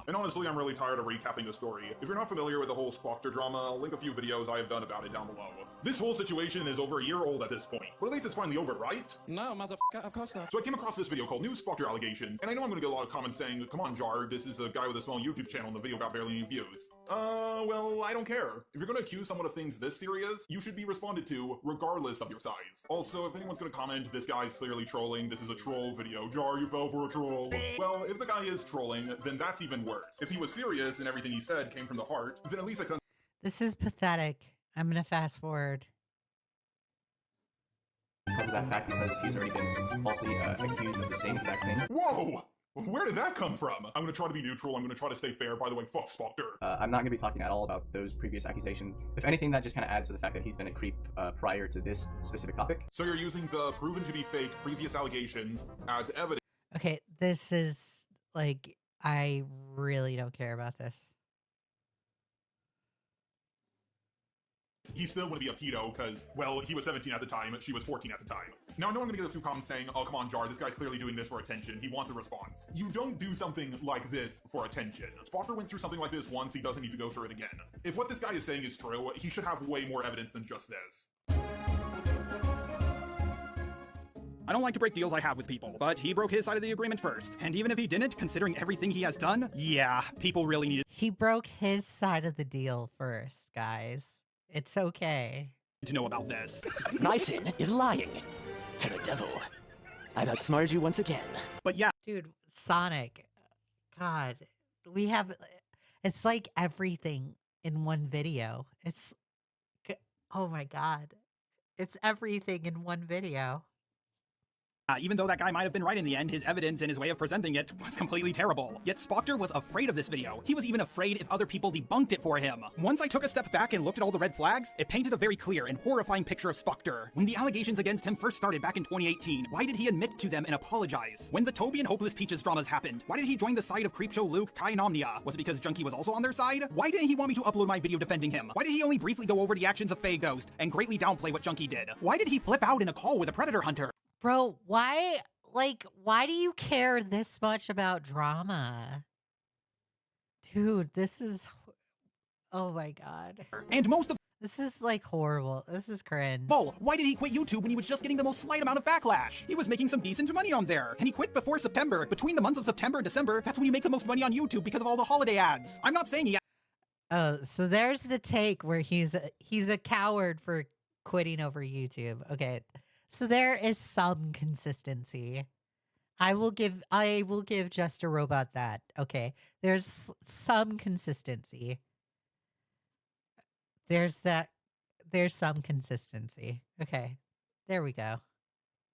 And honestly, I'm really tired of recapping the story. If you're not familiar with the whole Spoctor drama, I'll link a few videos I have done about it down below. This whole situation is over a year old at this point, but at least it's finally over, right? No, motherfucker, of course not. So I came across this video called New Spoctor Allegations, and I know I'm gonna get a lot of comments saying, come on Jar, this is a guy with a small YouTube channel and the video got barely any views. Well, I don't care. If you're gonna accuse someone of things this serious, you should be responded to regardless of your size. Also, if anyone's gonna comment, this guy's clearly trolling, this is a troll video, Jar, you fell for a troll. Well, if the guy is trolling, then that's even worse. If he was serious and everything he said came from the heart, then at least I can. This is pathetic. I'm gonna fast forward. Because of that fact, because he's already been falsely accused of the same exact thing. Whoa! Where did that come from? I'm gonna try to be neutral, I'm gonna try to stay fair. By the way, fuck Spoctor. I'm not gonna be talking at all about those previous accusations. If anything, that just kind of adds to the fact that he's been a creep prior to this specific topic. So you're using the proven to be fake previous allegations as evidence. Okay, this is like, I really don't care about this. He still wouldn't be a pedo because, well, he was 17 at the time, she was 14 at the time. Now, I know I'm gonna get a few comments saying, oh, come on, Jar, this guy's clearly doing this for attention. He wants a response. You don't do something like this for attention. Spoctor went through something like this once, he doesn't need to go through it again. If what this guy is saying is true, he should have way more evidence than just this. I don't like to break deals I have with people, but he broke his side of the agreement first. And even if he didn't, considering everything he has done, yeah, people really needed He broke his side of the deal first, guys. It's okay to know about this. My sin is lying. Terror Devil, I've outsmarted you once again. But yeah. Dude, Sonic, God, we have, it's like everything in one video. It's, oh my God. It's everything in one video. Even though that guy might have been right in the end, his evidence and his way of presenting it was completely terrible. Yet Spoctor was afraid of this video. He was even afraid if other people debunked it for him. Once I took a step back and looked at all the red flags, it painted a very clear and horrifying picture of Spoctor. When the allegations against him first started back in 2018, why did he admit to them and apologize? When the Toby and Hopeless Peaches dramas happened, why did he join the side of Creepshow Luke, Kai, and Omnia? Was it because Junkie was also on their side? Why didn't he want me to upload my video defending him? Why did he only briefly go over the actions of Faye Ghost and greatly downplay what Junkie did? Why did he flip out in a call with a Predator Hunter? Bro, why, like, why do you care this much about drama? Dude, this is, oh my God. And most of this is like horrible. This is cringe. Why did he quit YouTube when he was just getting the most slight amount of backlash? He was making some decent money on there, and he quit before September. Between the months of September and December, that's when you make the most money on YouTube because of all the holiday ads. I'm not saying he... Oh, so there's the take where he's a coward for quitting over YouTube. Okay. So there is some consistency. I will give Just a Robot that. Okay. There's some consistency. There's some consistency. Okay. There we go.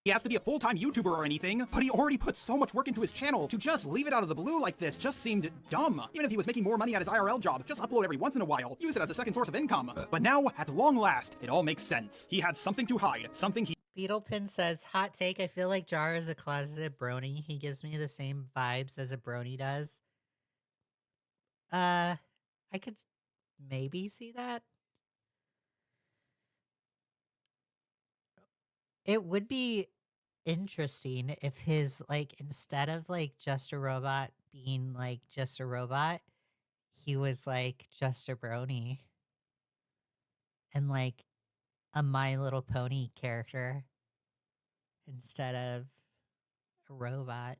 He has to be a full-time YouTuber or anything, but he already put so much work into his channel. To just leave it out of the blue like this just seemed dumb. Even if he was making more money at his IRL job, just upload every once in a while. Use it as a second source of income. But now, at long last, it all makes sense. He had something to hide, something he... Beetlepin says, hot take, I feel like Jar is a closeted brony. He gives me the same vibes as a brony does. I could maybe see that. It would be interesting if his, like, instead of, like, Just a Robot being, like, just a robot, he was, like, just a brony. And, like, a My Little Pony character instead of a robot.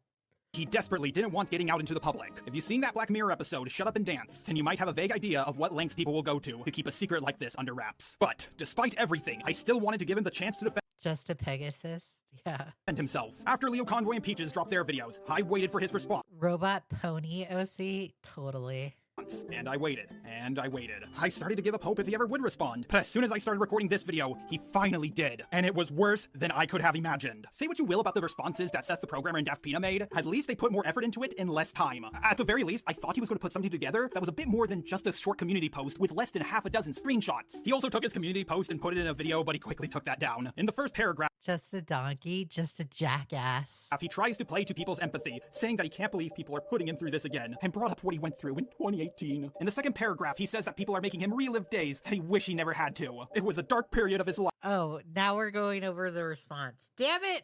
He desperately didn't want getting out into the public. If you've seen that Black Mirror episode, Shut Up and Dance, then you might have a vague idea of what lengths people will go to keep a secret like this under wraps. But, despite everything, I still wanted to give him the chance to defend Just a Pegasus? Yeah. himself. After Leo Convoy and Peaches dropped their videos, I waited for his response. Robot Pony OC? Totally. months. And I waited, and I waited. I started to give up hope if he ever would respond. But as soon as I started recording this video, he finally did. And it was worse than I could have imagined. Say what you will about the responses that Seth the Programmer and Daft Pina made, at least they put more effort into it in less time. At the very least, I thought he was going to put something together that was a bit more than just a short community post with less than half a dozen screenshots. He also took his community post and put it in a video, but he quickly took that down. In the first paragraph, just a donkey, just a jackass. He tries to play to people's empathy, saying that he can't believe people are putting him through this again, and brought up what he went through in 2018. In the second paragraph, he says that people are making him relive days that he wish he never had to. It was a dark period of his life. Oh, now we're going over the response. Damn it!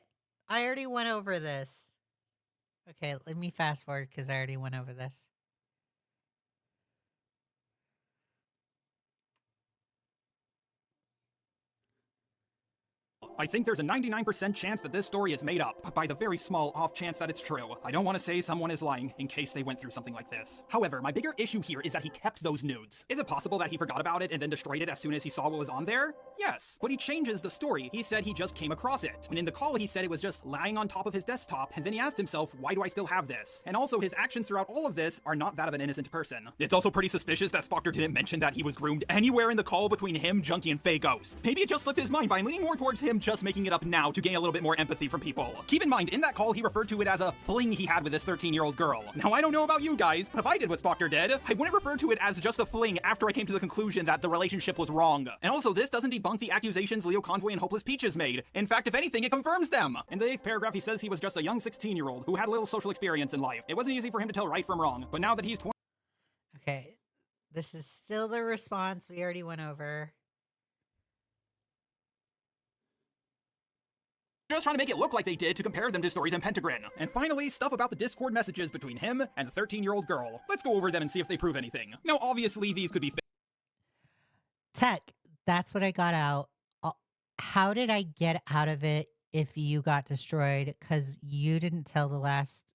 I already went over this. Okay, let me fast forward because I already went over this. I think there's a 99% chance that this story is made up, but by the very small off chance that it's true, I don't want to say someone is lying in case they went through something like this. However, my bigger issue here is that he kept those nudes. Is it possible that he forgot about it and then destroyed it as soon as he saw what was on there? Yes, but he changes the story. He said he just came across it. And in the call, he said it was just lying on top of his desktop, and then he asked himself, why do I still have this? And also, his actions throughout all of this are not that of an innocent person. It's also pretty suspicious that Spoctor didn't mention that he was groomed anywhere in the call between him, Junkie, and Faye Ghost. Maybe it just slipped his mind by leaning more towards him just making it up now to gain a little bit more empathy from people. Keep in mind, in that call, he referred to it as a fling he had with this 13-year-old girl. Now, I don't know about you guys, but if I did what Spoctor did, I wouldn't refer to it as just a fling after I came to the conclusion that the relationship was wrong. And also, this doesn't debunk the accusations Leo Convoy and Hopeless Peaches made. In fact, if anything, it confirms them. In the 8th paragraph, he says he was just a young 16-year-old who had little social experience in life. It wasn't easy for him to tell right from wrong, but now that he's 20... Okay, this is still the response we already went over. Just trying to make it look like they did to compare them to stories in Pentagram. And finally, stuff about the Discord messages between him and the 13-year-old girl. Let's go over them and see if they prove anything. Now, obviously, these could be Tech, that's what I got out. How did I get out of it if you got destroyed? Because you didn't tell the last,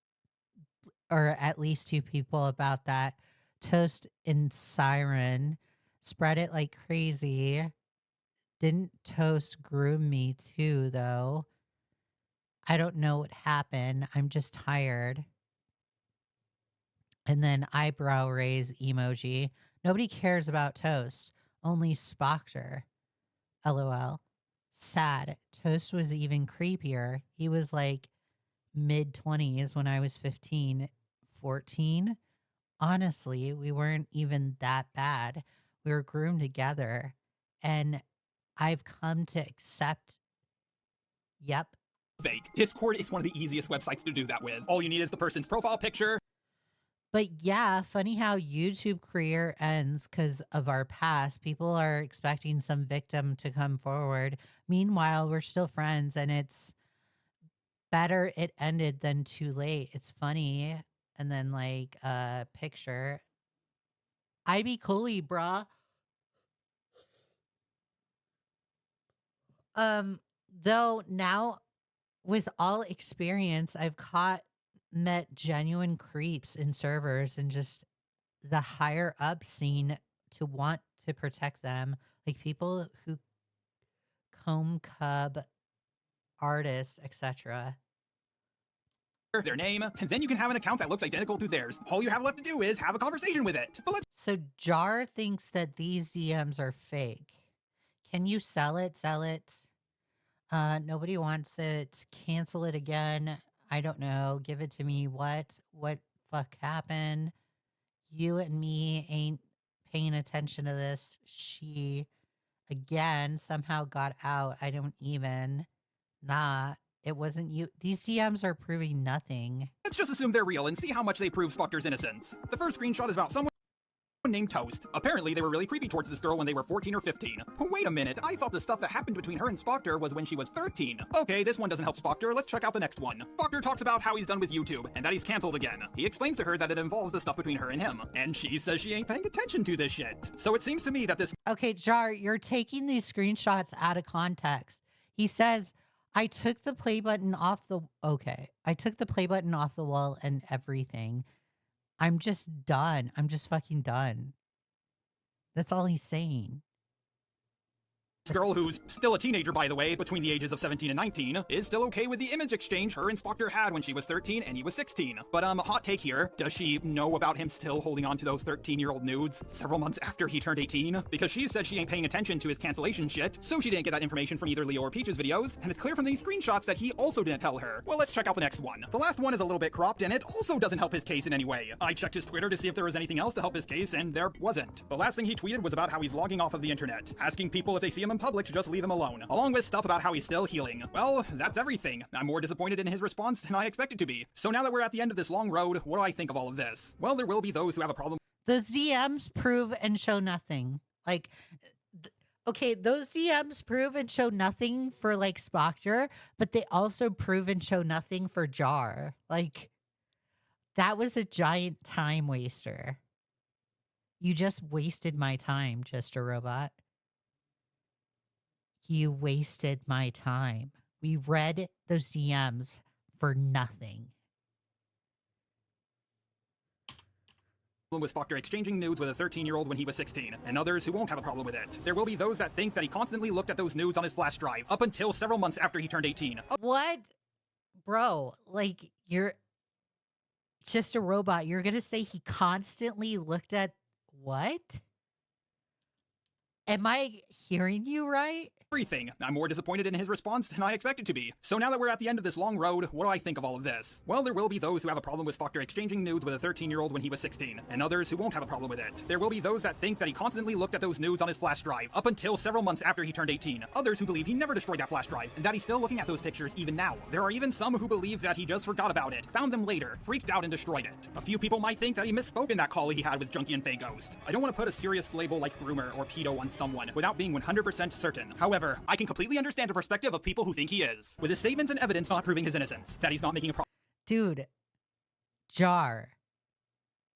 or at least 2 people about that. Toast and Siren spread it like crazy. Didn't Toast groom me too, though? I don't know what happened. I'm just tired. And then eyebrow raise emoji. Nobody cares about Toast. Only Spoctor. LOL. Sad. Toast was even creepier. He was like mid-20s when I was 15, 14. Honestly, we weren't even that bad. We were groomed together. And I've come to accept, yep. Fake. Discord is one of the easiest websites to do that with. All you need is the person's profile picture. But yeah, funny how YouTube career ends because of our past. People are expecting some victim to come forward. Meanwhile, we're still friends, and it's better it ended than too late. It's funny. And then like picture. I be coolly, brah. Though now with all experience, I've met genuine creeps in servers and just the higher up scene to want to protect them. Like people who comb cub artists, etc. Their name, and then you can have an account that looks identical to theirs. All you have left to do is have a conversation with it. But so Jar thinks that these DMs are fake. Can you sell it? Sell it. Nobody wants it. Cancel it again. I don't know. Give it to me. What fuck happened? You and me ain't paying attention to this. She, again, somehow got out. I don't even. Nah, it wasn't you. These DMs are proving nothing. Let's just assume they're real and see how much they prove Spoctor's innocence. The first screenshot is about someone named Toast. Apparently, they were really creepy towards this girl when they were 14 or 15. But wait a minute, I thought the stuff that happened between her and Spoctor was when she was 13. Okay, this one doesn't help Spoctor. Let's check out the next one. Spoctor talks about how he's done with YouTube and that he's canceled again. He explains to her that it involves the stuff between her and him, and she says she ain't paying attention to this shit. So it seems to me that this— Okay, Jar, you're taking these screenshots out of context. He says, I took the play button off the— Okay, I took the play button off the wall and everything. I'm just done. I'm just fucking done. That's all he's saying. This girl, who's still a teenager, by the way, between the ages of 17 and 19, is still okay with the image exchange her and Spoctor had when she was 13 and he was 16. But, hot take here. Does she know about him still holding on to those 13-year-old nudes several months after he turned 18? Because she said she ain't paying attention to his cancellation shit, so she didn't get that information from either Leo or Peach's videos, and it's clear from these screenshots that he also didn't tell her. Well, let's check out the next one. The last one is a little bit cropped, and it also doesn't help his case in any way. I checked his Twitter to see if there was anything else to help his case, and there wasn't. The last thing he tweeted was about how he's logging off of the internet, asking people if they see him in public to just leave him alone, along with stuff about how he's still healing. Well, that's everything. I'm more disappointed in his response than I expected to be. So now that we're at the end of this long road, what do I think of all of this? Well, there will be those who have a problem. Those DMs prove and show nothing. Like, okay, those DMs prove and show nothing for, like, Spoctor, but they also prove and show nothing for Jar. Like, that was a giant time waster. You just wasted my time, Just a Robot. You wasted my time. We read those DMs for nothing. With Spoctor exchanging nudes with a 13-year-old when he was 16, and others who won't have a problem with it. There will be those that think that he constantly looked at those nudes on his flash drive up until several months after he turned 18. What? Bro, like, you're Just a Robot. You're gonna say he constantly looked at what? Am I hearing you right? Everything. I'm more disappointed in his response than I expected to be. So now that we're at the end of this long road, what do I think of all of this? Well, there will be those who have a problem with Spoctor exchanging nudes with a 13-year-old when he was 16, and others who won't have a problem with it. There will be those that think that he constantly looked at those nudes on his flash drive up until several months after he turned 18. Others who believe he never destroyed that flash drive, and that he's still looking at those pictures even now. There are even some who believe that he just forgot about it, found them later, freaked out and destroyed it. A few people might think that he misspoke in that call he had with Junkie and Faye Ghost. I don't want to put a serious label like groomer or pedo on someone without being 100% certain. However, I can completely understand the perspective of people who think he is, with his statements and evidence not proving his innocence, that he's not making a Dude, Jar,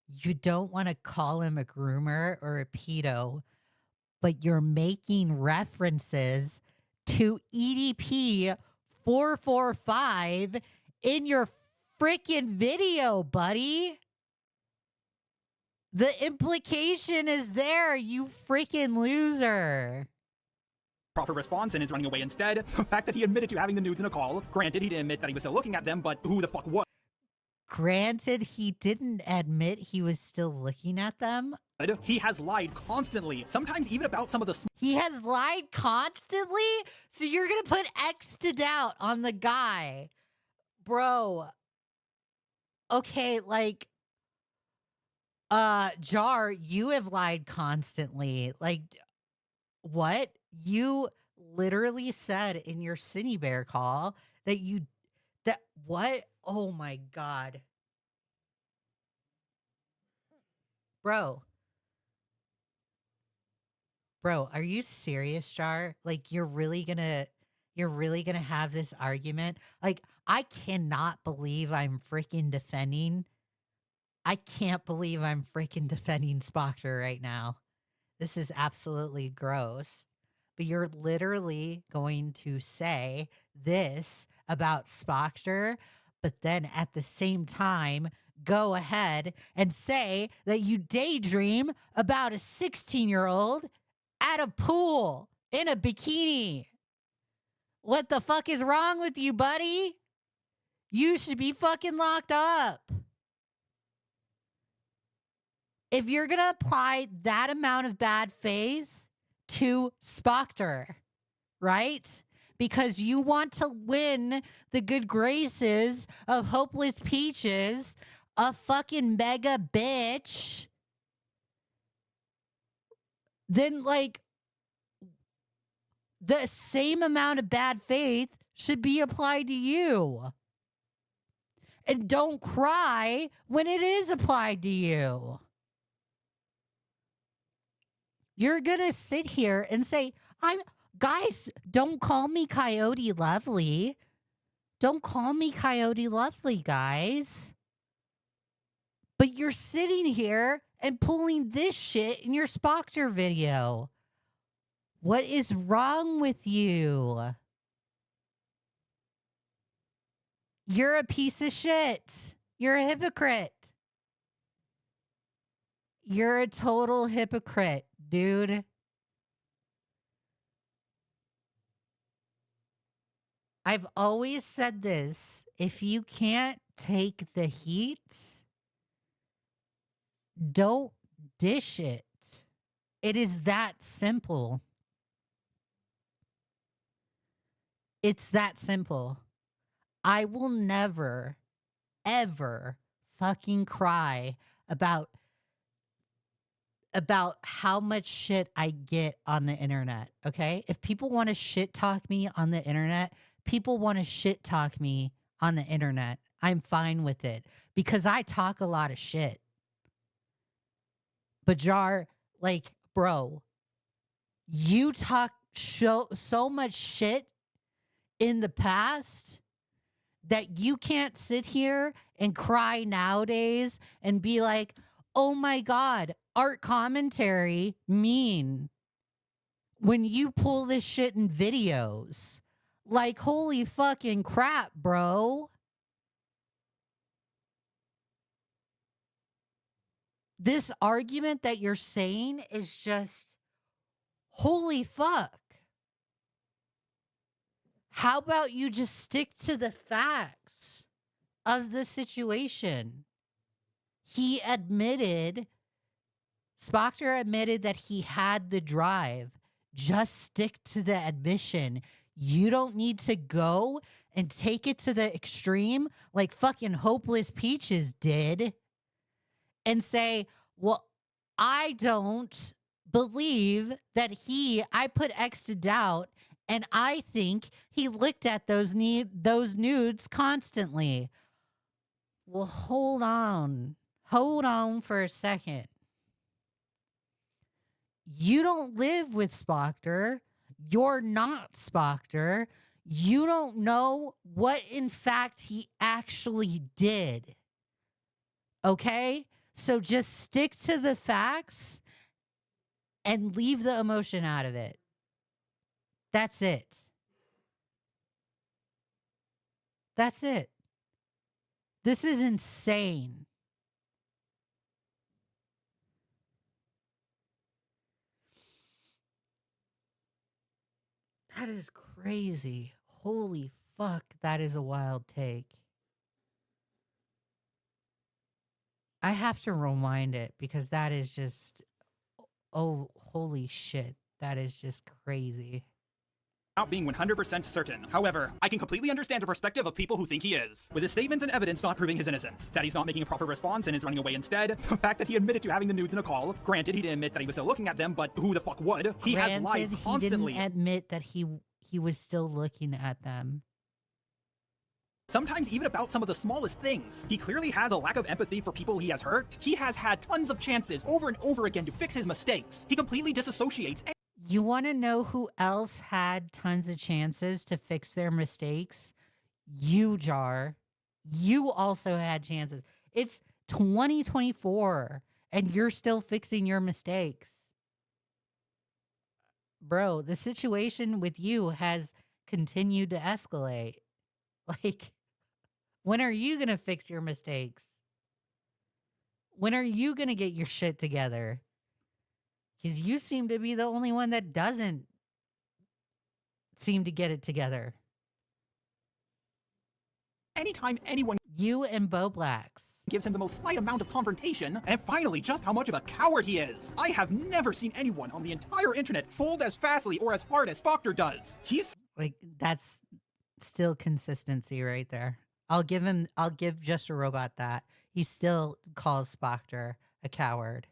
you don't want to call him a groomer or a pedo, but you're making references to EDP 445 in your freaking video, buddy. The implication is there, you freaking loser. Proper response and is running away instead. The fact that he admitted to having the nudes in a call, granted he didn't admit that he was still looking at them, but who the fuck was? Granted, he didn't admit he was still looking at them. He has lied constantly, sometimes even about some of the He has lied constantly? So you're gonna put X to doubt on the guy. Bro. Okay, like, Jar, you have lied constantly. Like, what? You literally said in your CineBear call that what? Oh my God. Bro, are you serious, Jar? Like, you're really gonna have this argument? Like, I cannot believe I'm freaking defending. I can't believe I'm freaking defending Spoctor right now. This is absolutely gross. But you're literally going to say this about Spoctor, but then at the same time, go ahead and say that you daydream about a 16-year-old at a pool in a bikini. What the fuck is wrong with you, buddy? You should be fucking locked up. If you're going to apply that amount of bad faith to Spoctor, right? Because you want to win the good graces of Hopeless Peaches, a fucking mega bitch, then, like, the same amount of bad faith should be applied to you. And don't cry when it is applied to you. You're gonna sit here and say, guys, don't call me Coyote Lovely. Don't call me Coyote Lovely, guys. But you're sitting here and pulling this shit in your Spoctor video. What is wrong with you? You're a piece of shit. You're a hypocrite. You're a total hypocrite, dude. I've always said this. If you can't take the heat, don't dish it. It is that simple. It's that simple. I will never, ever fucking cry about how much shit I get on the internet, okay? If people want to shit talk me on the internet, people want to shit talk me on the internet. I'm fine with it because I talk a lot of shit. But Jar, like, bro, you talk so much shit in the past that you can't sit here and cry nowadays and be like, oh my God, art commentary mean when you pull this shit in videos. Like, holy fucking crap, bro. This argument that you're saying is just, holy fuck. How about you just stick to the facts of the situation? He admitted, Spoctor admitted that he had the drive. Just stick to the admission. You don't need to go and take it to the extreme like fucking Hopeless Peaches did and say, well, I don't believe that I put X to doubt, and I think he looked at those nudes constantly. Well, hold on. Hold on for a second. You don't live with Spoctor. You're not Spoctor. You don't know what, in fact, he actually did. Okay? So just stick to the facts and leave the emotion out of it. That's it. That's it. This is insane. That is crazy. Holy fuck, that is a wild take. I have to rewind it because that is just, oh, holy shit. That is just crazy. Without being 100% certain. However, I can completely understand the perspective of people who think he is, with his statements and evidence not proving his innocence, that he's not making a proper response and is running away instead, the fact that he admitted to having the nudes in a call, granted he didn't admit that he was still looking at them, but who the fuck would? He has lied constantly. He didn't admit that he was still looking at them. Sometimes even about some of the smallest things. He clearly has a lack of empathy for people he has hurt. He has had tons of chances over and over again to fix his mistakes. He completely disassociates. You want to know who else had tons of chances to fix their mistakes? You, Jar. You also had chances. It's 2024, and you're still fixing your mistakes. Bro, the situation with you has continued to escalate. Like, when are you going to fix your mistakes? When are you going to get your shit together? Because you seem to be the only one that doesn't seem to get it together. Anytime anyone... You and Bo Blacks. ...gives him the most slight amount of confrontation, and finally just how much of a coward he is. I have never seen anyone on the entire internet fold as fastly or as hard as Spoctor does. He's... Like, that's still consistency right there. I'll give JoeMrB that. He still calls Spoctor a coward.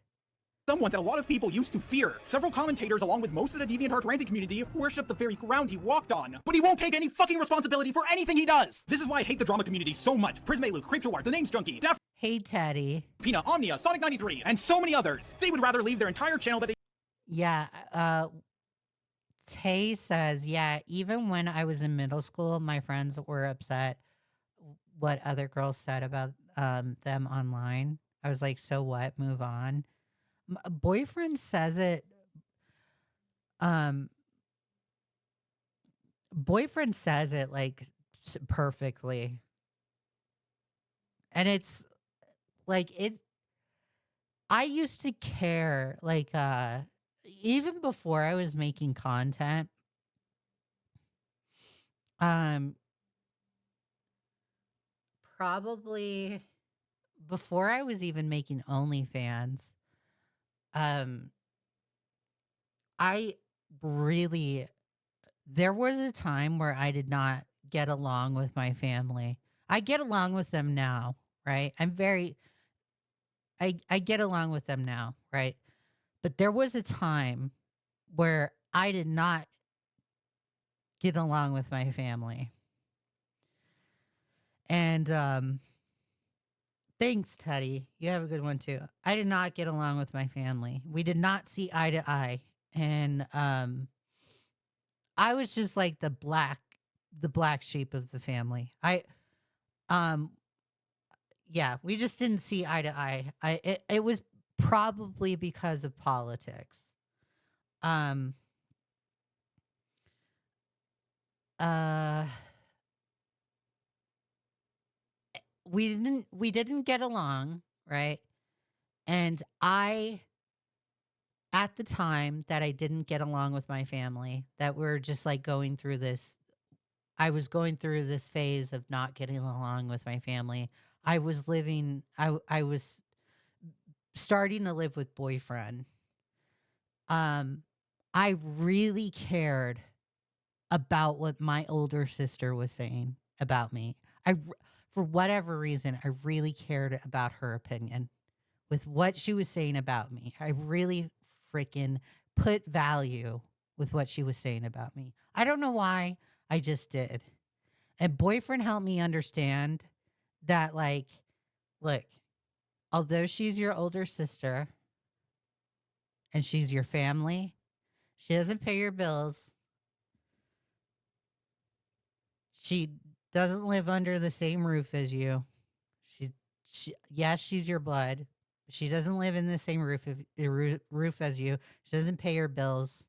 Someone that a lot of people used to fear. Several commentators, along with most of the DeviantArt ranting community, worship the very ground he walked on. But he won't take any fucking responsibility for anything he does! This is why I hate the drama community so much. Prisme Luke, CryptoArt, The Names Junkie, Hey Teddy. Pina, Omnia, Sonic93, and so many others. They would rather leave their entire channel that they... Yeah, Tay says, yeah, even when I was in middle school, my friends were upset what other girls said about them online. I was like, so what? Move on. Boyfriend says it. Boyfriend says it like perfectly. And it's like, I used to care, like, even before I was making content, probably before I was even making OnlyFans, I really, there was a time where I did not get along with my family. I get along with them now, right? I get along with them now, right? But there was a time where I did not get along with my family. And thanks, Teddy. You have a good one too. I did not get along with my family. We did not see eye to eye. And I was just like the black sheep of the family. Yeah, we just didn't see eye to eye. It was probably because of politics. We didn't get along, right? And at the time that I didn't get along with my family, that we're just like going through this, I was going through this phase of not getting along with my family. I was starting to live with boyfriend. I really cared about what my older sister was saying about me. For whatever reason, I really cared about her opinion with what she was saying about me. I really freaking put value with what she was saying about me. I don't know why, I just did. And boyfriend helped me understand that, like, look, although she's your older sister and she's your family, she doesn't pay your bills. She doesn't live under the same roof as you. Yes, she's your blood. She doesn't live in the same roof as you. She doesn't pay your bills.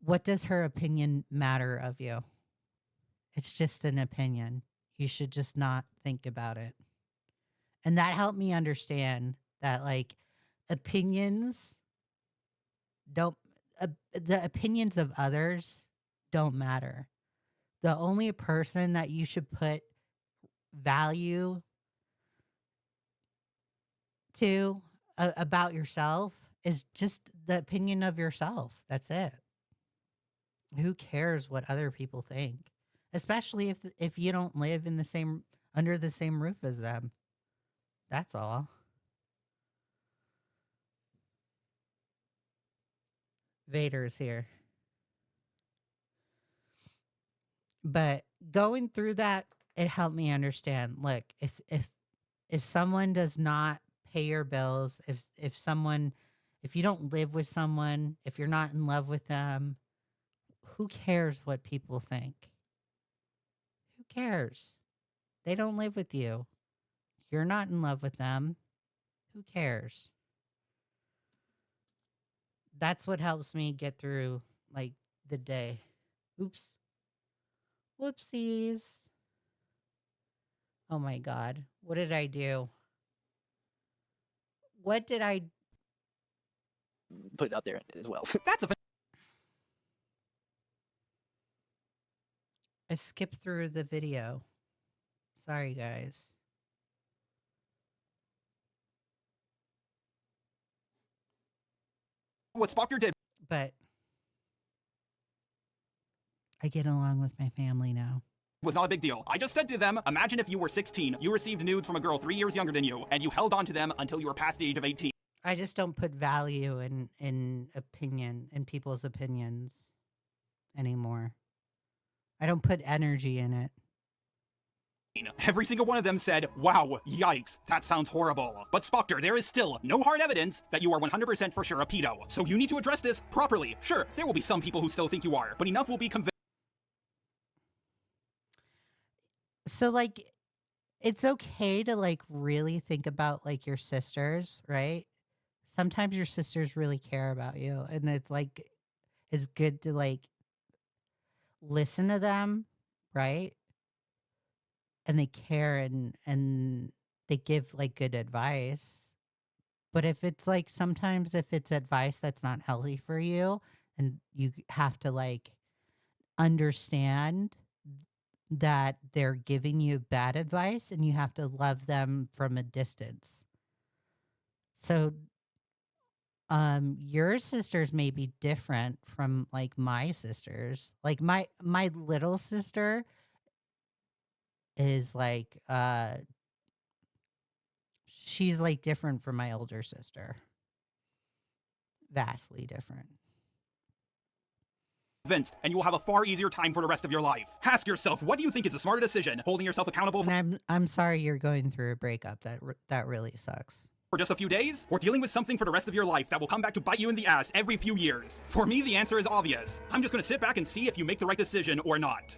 What does her opinion matter of you? It's just an opinion. You should just not think about it. And that helped me understand that, like, opinions don't, the opinions of others don't matter. The only person that you should put value to about yourself is just the opinion of yourself. That's it. Who cares what other people think? Especially if you don't live in the same, under the same roof as them. That's all. Vader's here. But going through that, it helped me understand. Look, if someone does not pay your bills, if you don't live with someone, if you're not in love with them, who cares what people think? Who cares? They don't live with you. You're not in love with them. Who cares? That's what helps me get through, like, the day. Oops. Whoopsies. Oh my God. What did I do? What did I put it out there as well? That's a I skipped through the video. Sorry, guys. what Spoctor did. But I get along with my family now. Was not a big deal. I just said to them, imagine if you were 16, you received nudes from a girl 3 years younger than you, and you held on to them until you were past the age of 18. I just don't put value in people's opinions anymore. I don't put energy in it. Every single one of them said, wow, yikes, that sounds horrible. But Spoctor, there is still no hard evidence that you are 100% for sure a pedo. So you need to address this properly. Sure, there will be some people who still think you are, but enough will be convinced. So, like, it's okay to, like, really think about, like, your sisters, right? Sometimes your sisters really care about you, and it's, like, it's good to, like, listen to them, right? And they care and they give, like, good advice. But if it's, like, sometimes if it's advice that's not healthy for you, and you have to, like, understand that they're giving you bad advice and you have to love them from a distance. So your sisters may be different from like my sisters. Like my little sister is like she's like different from my older sister. Vastly different. Convinced, and you will have a far easier time for the rest of your life. Ask yourself, what do you think is the smarter decision? Holding yourself accountable And I'm sorry you're going through a breakup. That really sucks. for just a few days? Or dealing with something for the rest of your life that will come back to bite you in the ass every few years? For me, the answer is obvious. I'm just gonna sit back and see if you make the right decision or not.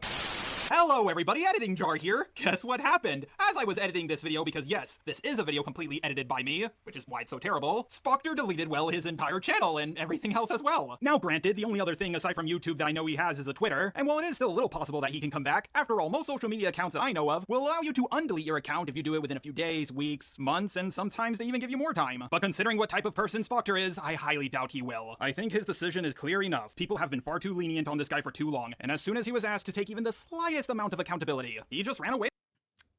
Hello everybody, Editing Jar here. Guess what happened? As I was editing this video, because yes, this is a video completely edited by me, which is why it's so terrible, Spoctor deleted, well, his entire channel and everything else as well. Now granted, the only other thing aside from YouTube that I know he has is a Twitter, and while it is still a little possible that he can come back, after all, most social media accounts that I know of will allow you to undelete your account if you do it within a few days, weeks, months, and sometimes they even give you more time. But considering what type of person Spoctor is, I highly doubt he will. I think his decision is clear enough. People have been far too lenient on this guy for too long, and as soon as he was asked to take even the slightest amount of accountability, he just ran away.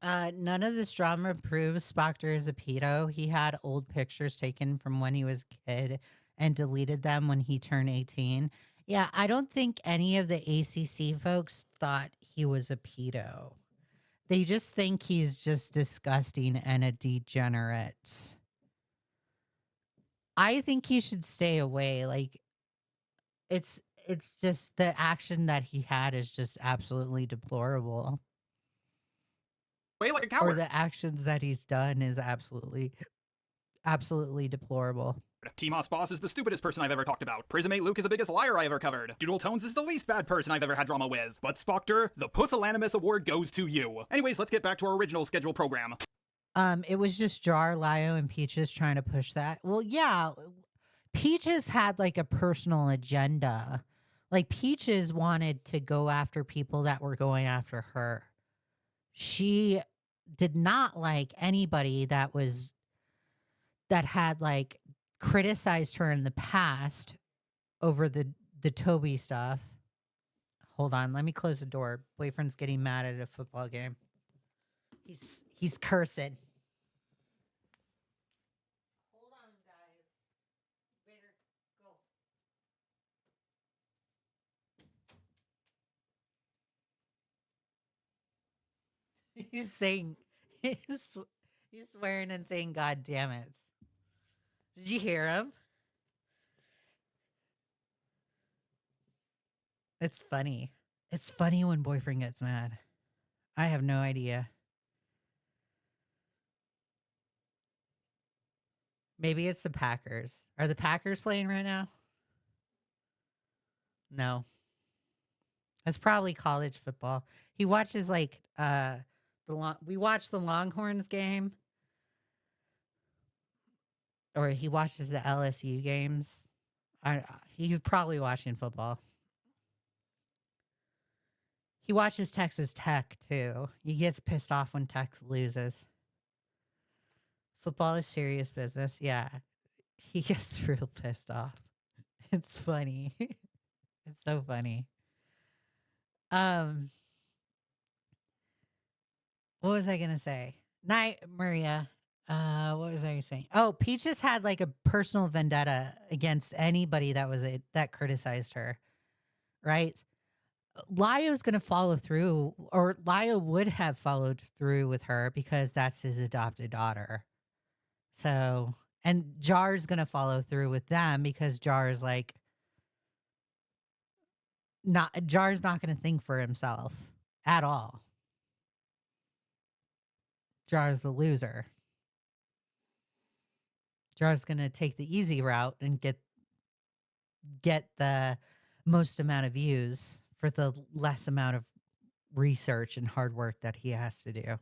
None of this drama proves Spoctor is a pedo. He had old pictures taken from when he was a kid and deleted them when he turned 18. Yeah, I don't think any of the ACC folks thought he was a pedo. They just think he's just disgusting and a degenerate. I think he should stay away. Like, it's just the action that he had is just absolutely deplorable. Like a coward. Or the actions that he's done is absolutely deplorable. T-Moss Boss is the stupidest person I've ever talked about. Prismate Luke is the biggest liar I ever covered. Doodle Tones is the least bad person I've ever had drama with. But Spoctor, the Pusillanimous Award goes to you. Anyways, let's get back to our original scheduled program. It was just Jar, Lio, and Peaches trying to push that. Well, yeah, Peaches had like a personal agenda. Like Peaches wanted to go after people that were going after her. She did not like anybody that had like criticized her in the past over the Toby stuff. Hold on, let me close the door. Boyfriend's getting mad at a football game. He's cursing. Hold on, guys. Vader, go. He's saying, he's swearing and saying, "God damn it." Did you hear him? It's funny. It's funny when boyfriend gets mad. I have no idea. Maybe it's the Packers. Are the Packers playing right now? No. It's probably college football. He watches like we watched the Longhorns game. Or he watches the LSU games. He's probably watching football. He watches Texas Tech too. He gets pissed off when Tech loses. Football is serious business. Yeah. He gets real pissed off. It's funny. It's so funny. What was I gonna say? Night, Maria. What was I saying? Oh, Peaches had like a personal vendetta against anybody that criticized her, right? Lio's gonna follow through, or Lio would have followed through with her because that's his adopted daughter. So, and Jar's gonna follow through with them because Jar's like Jar's not gonna think for himself at all. Jar's the loser. Jar's gonna take the easy route and get the most amount of views for the less amount of research and hard work that he has to do.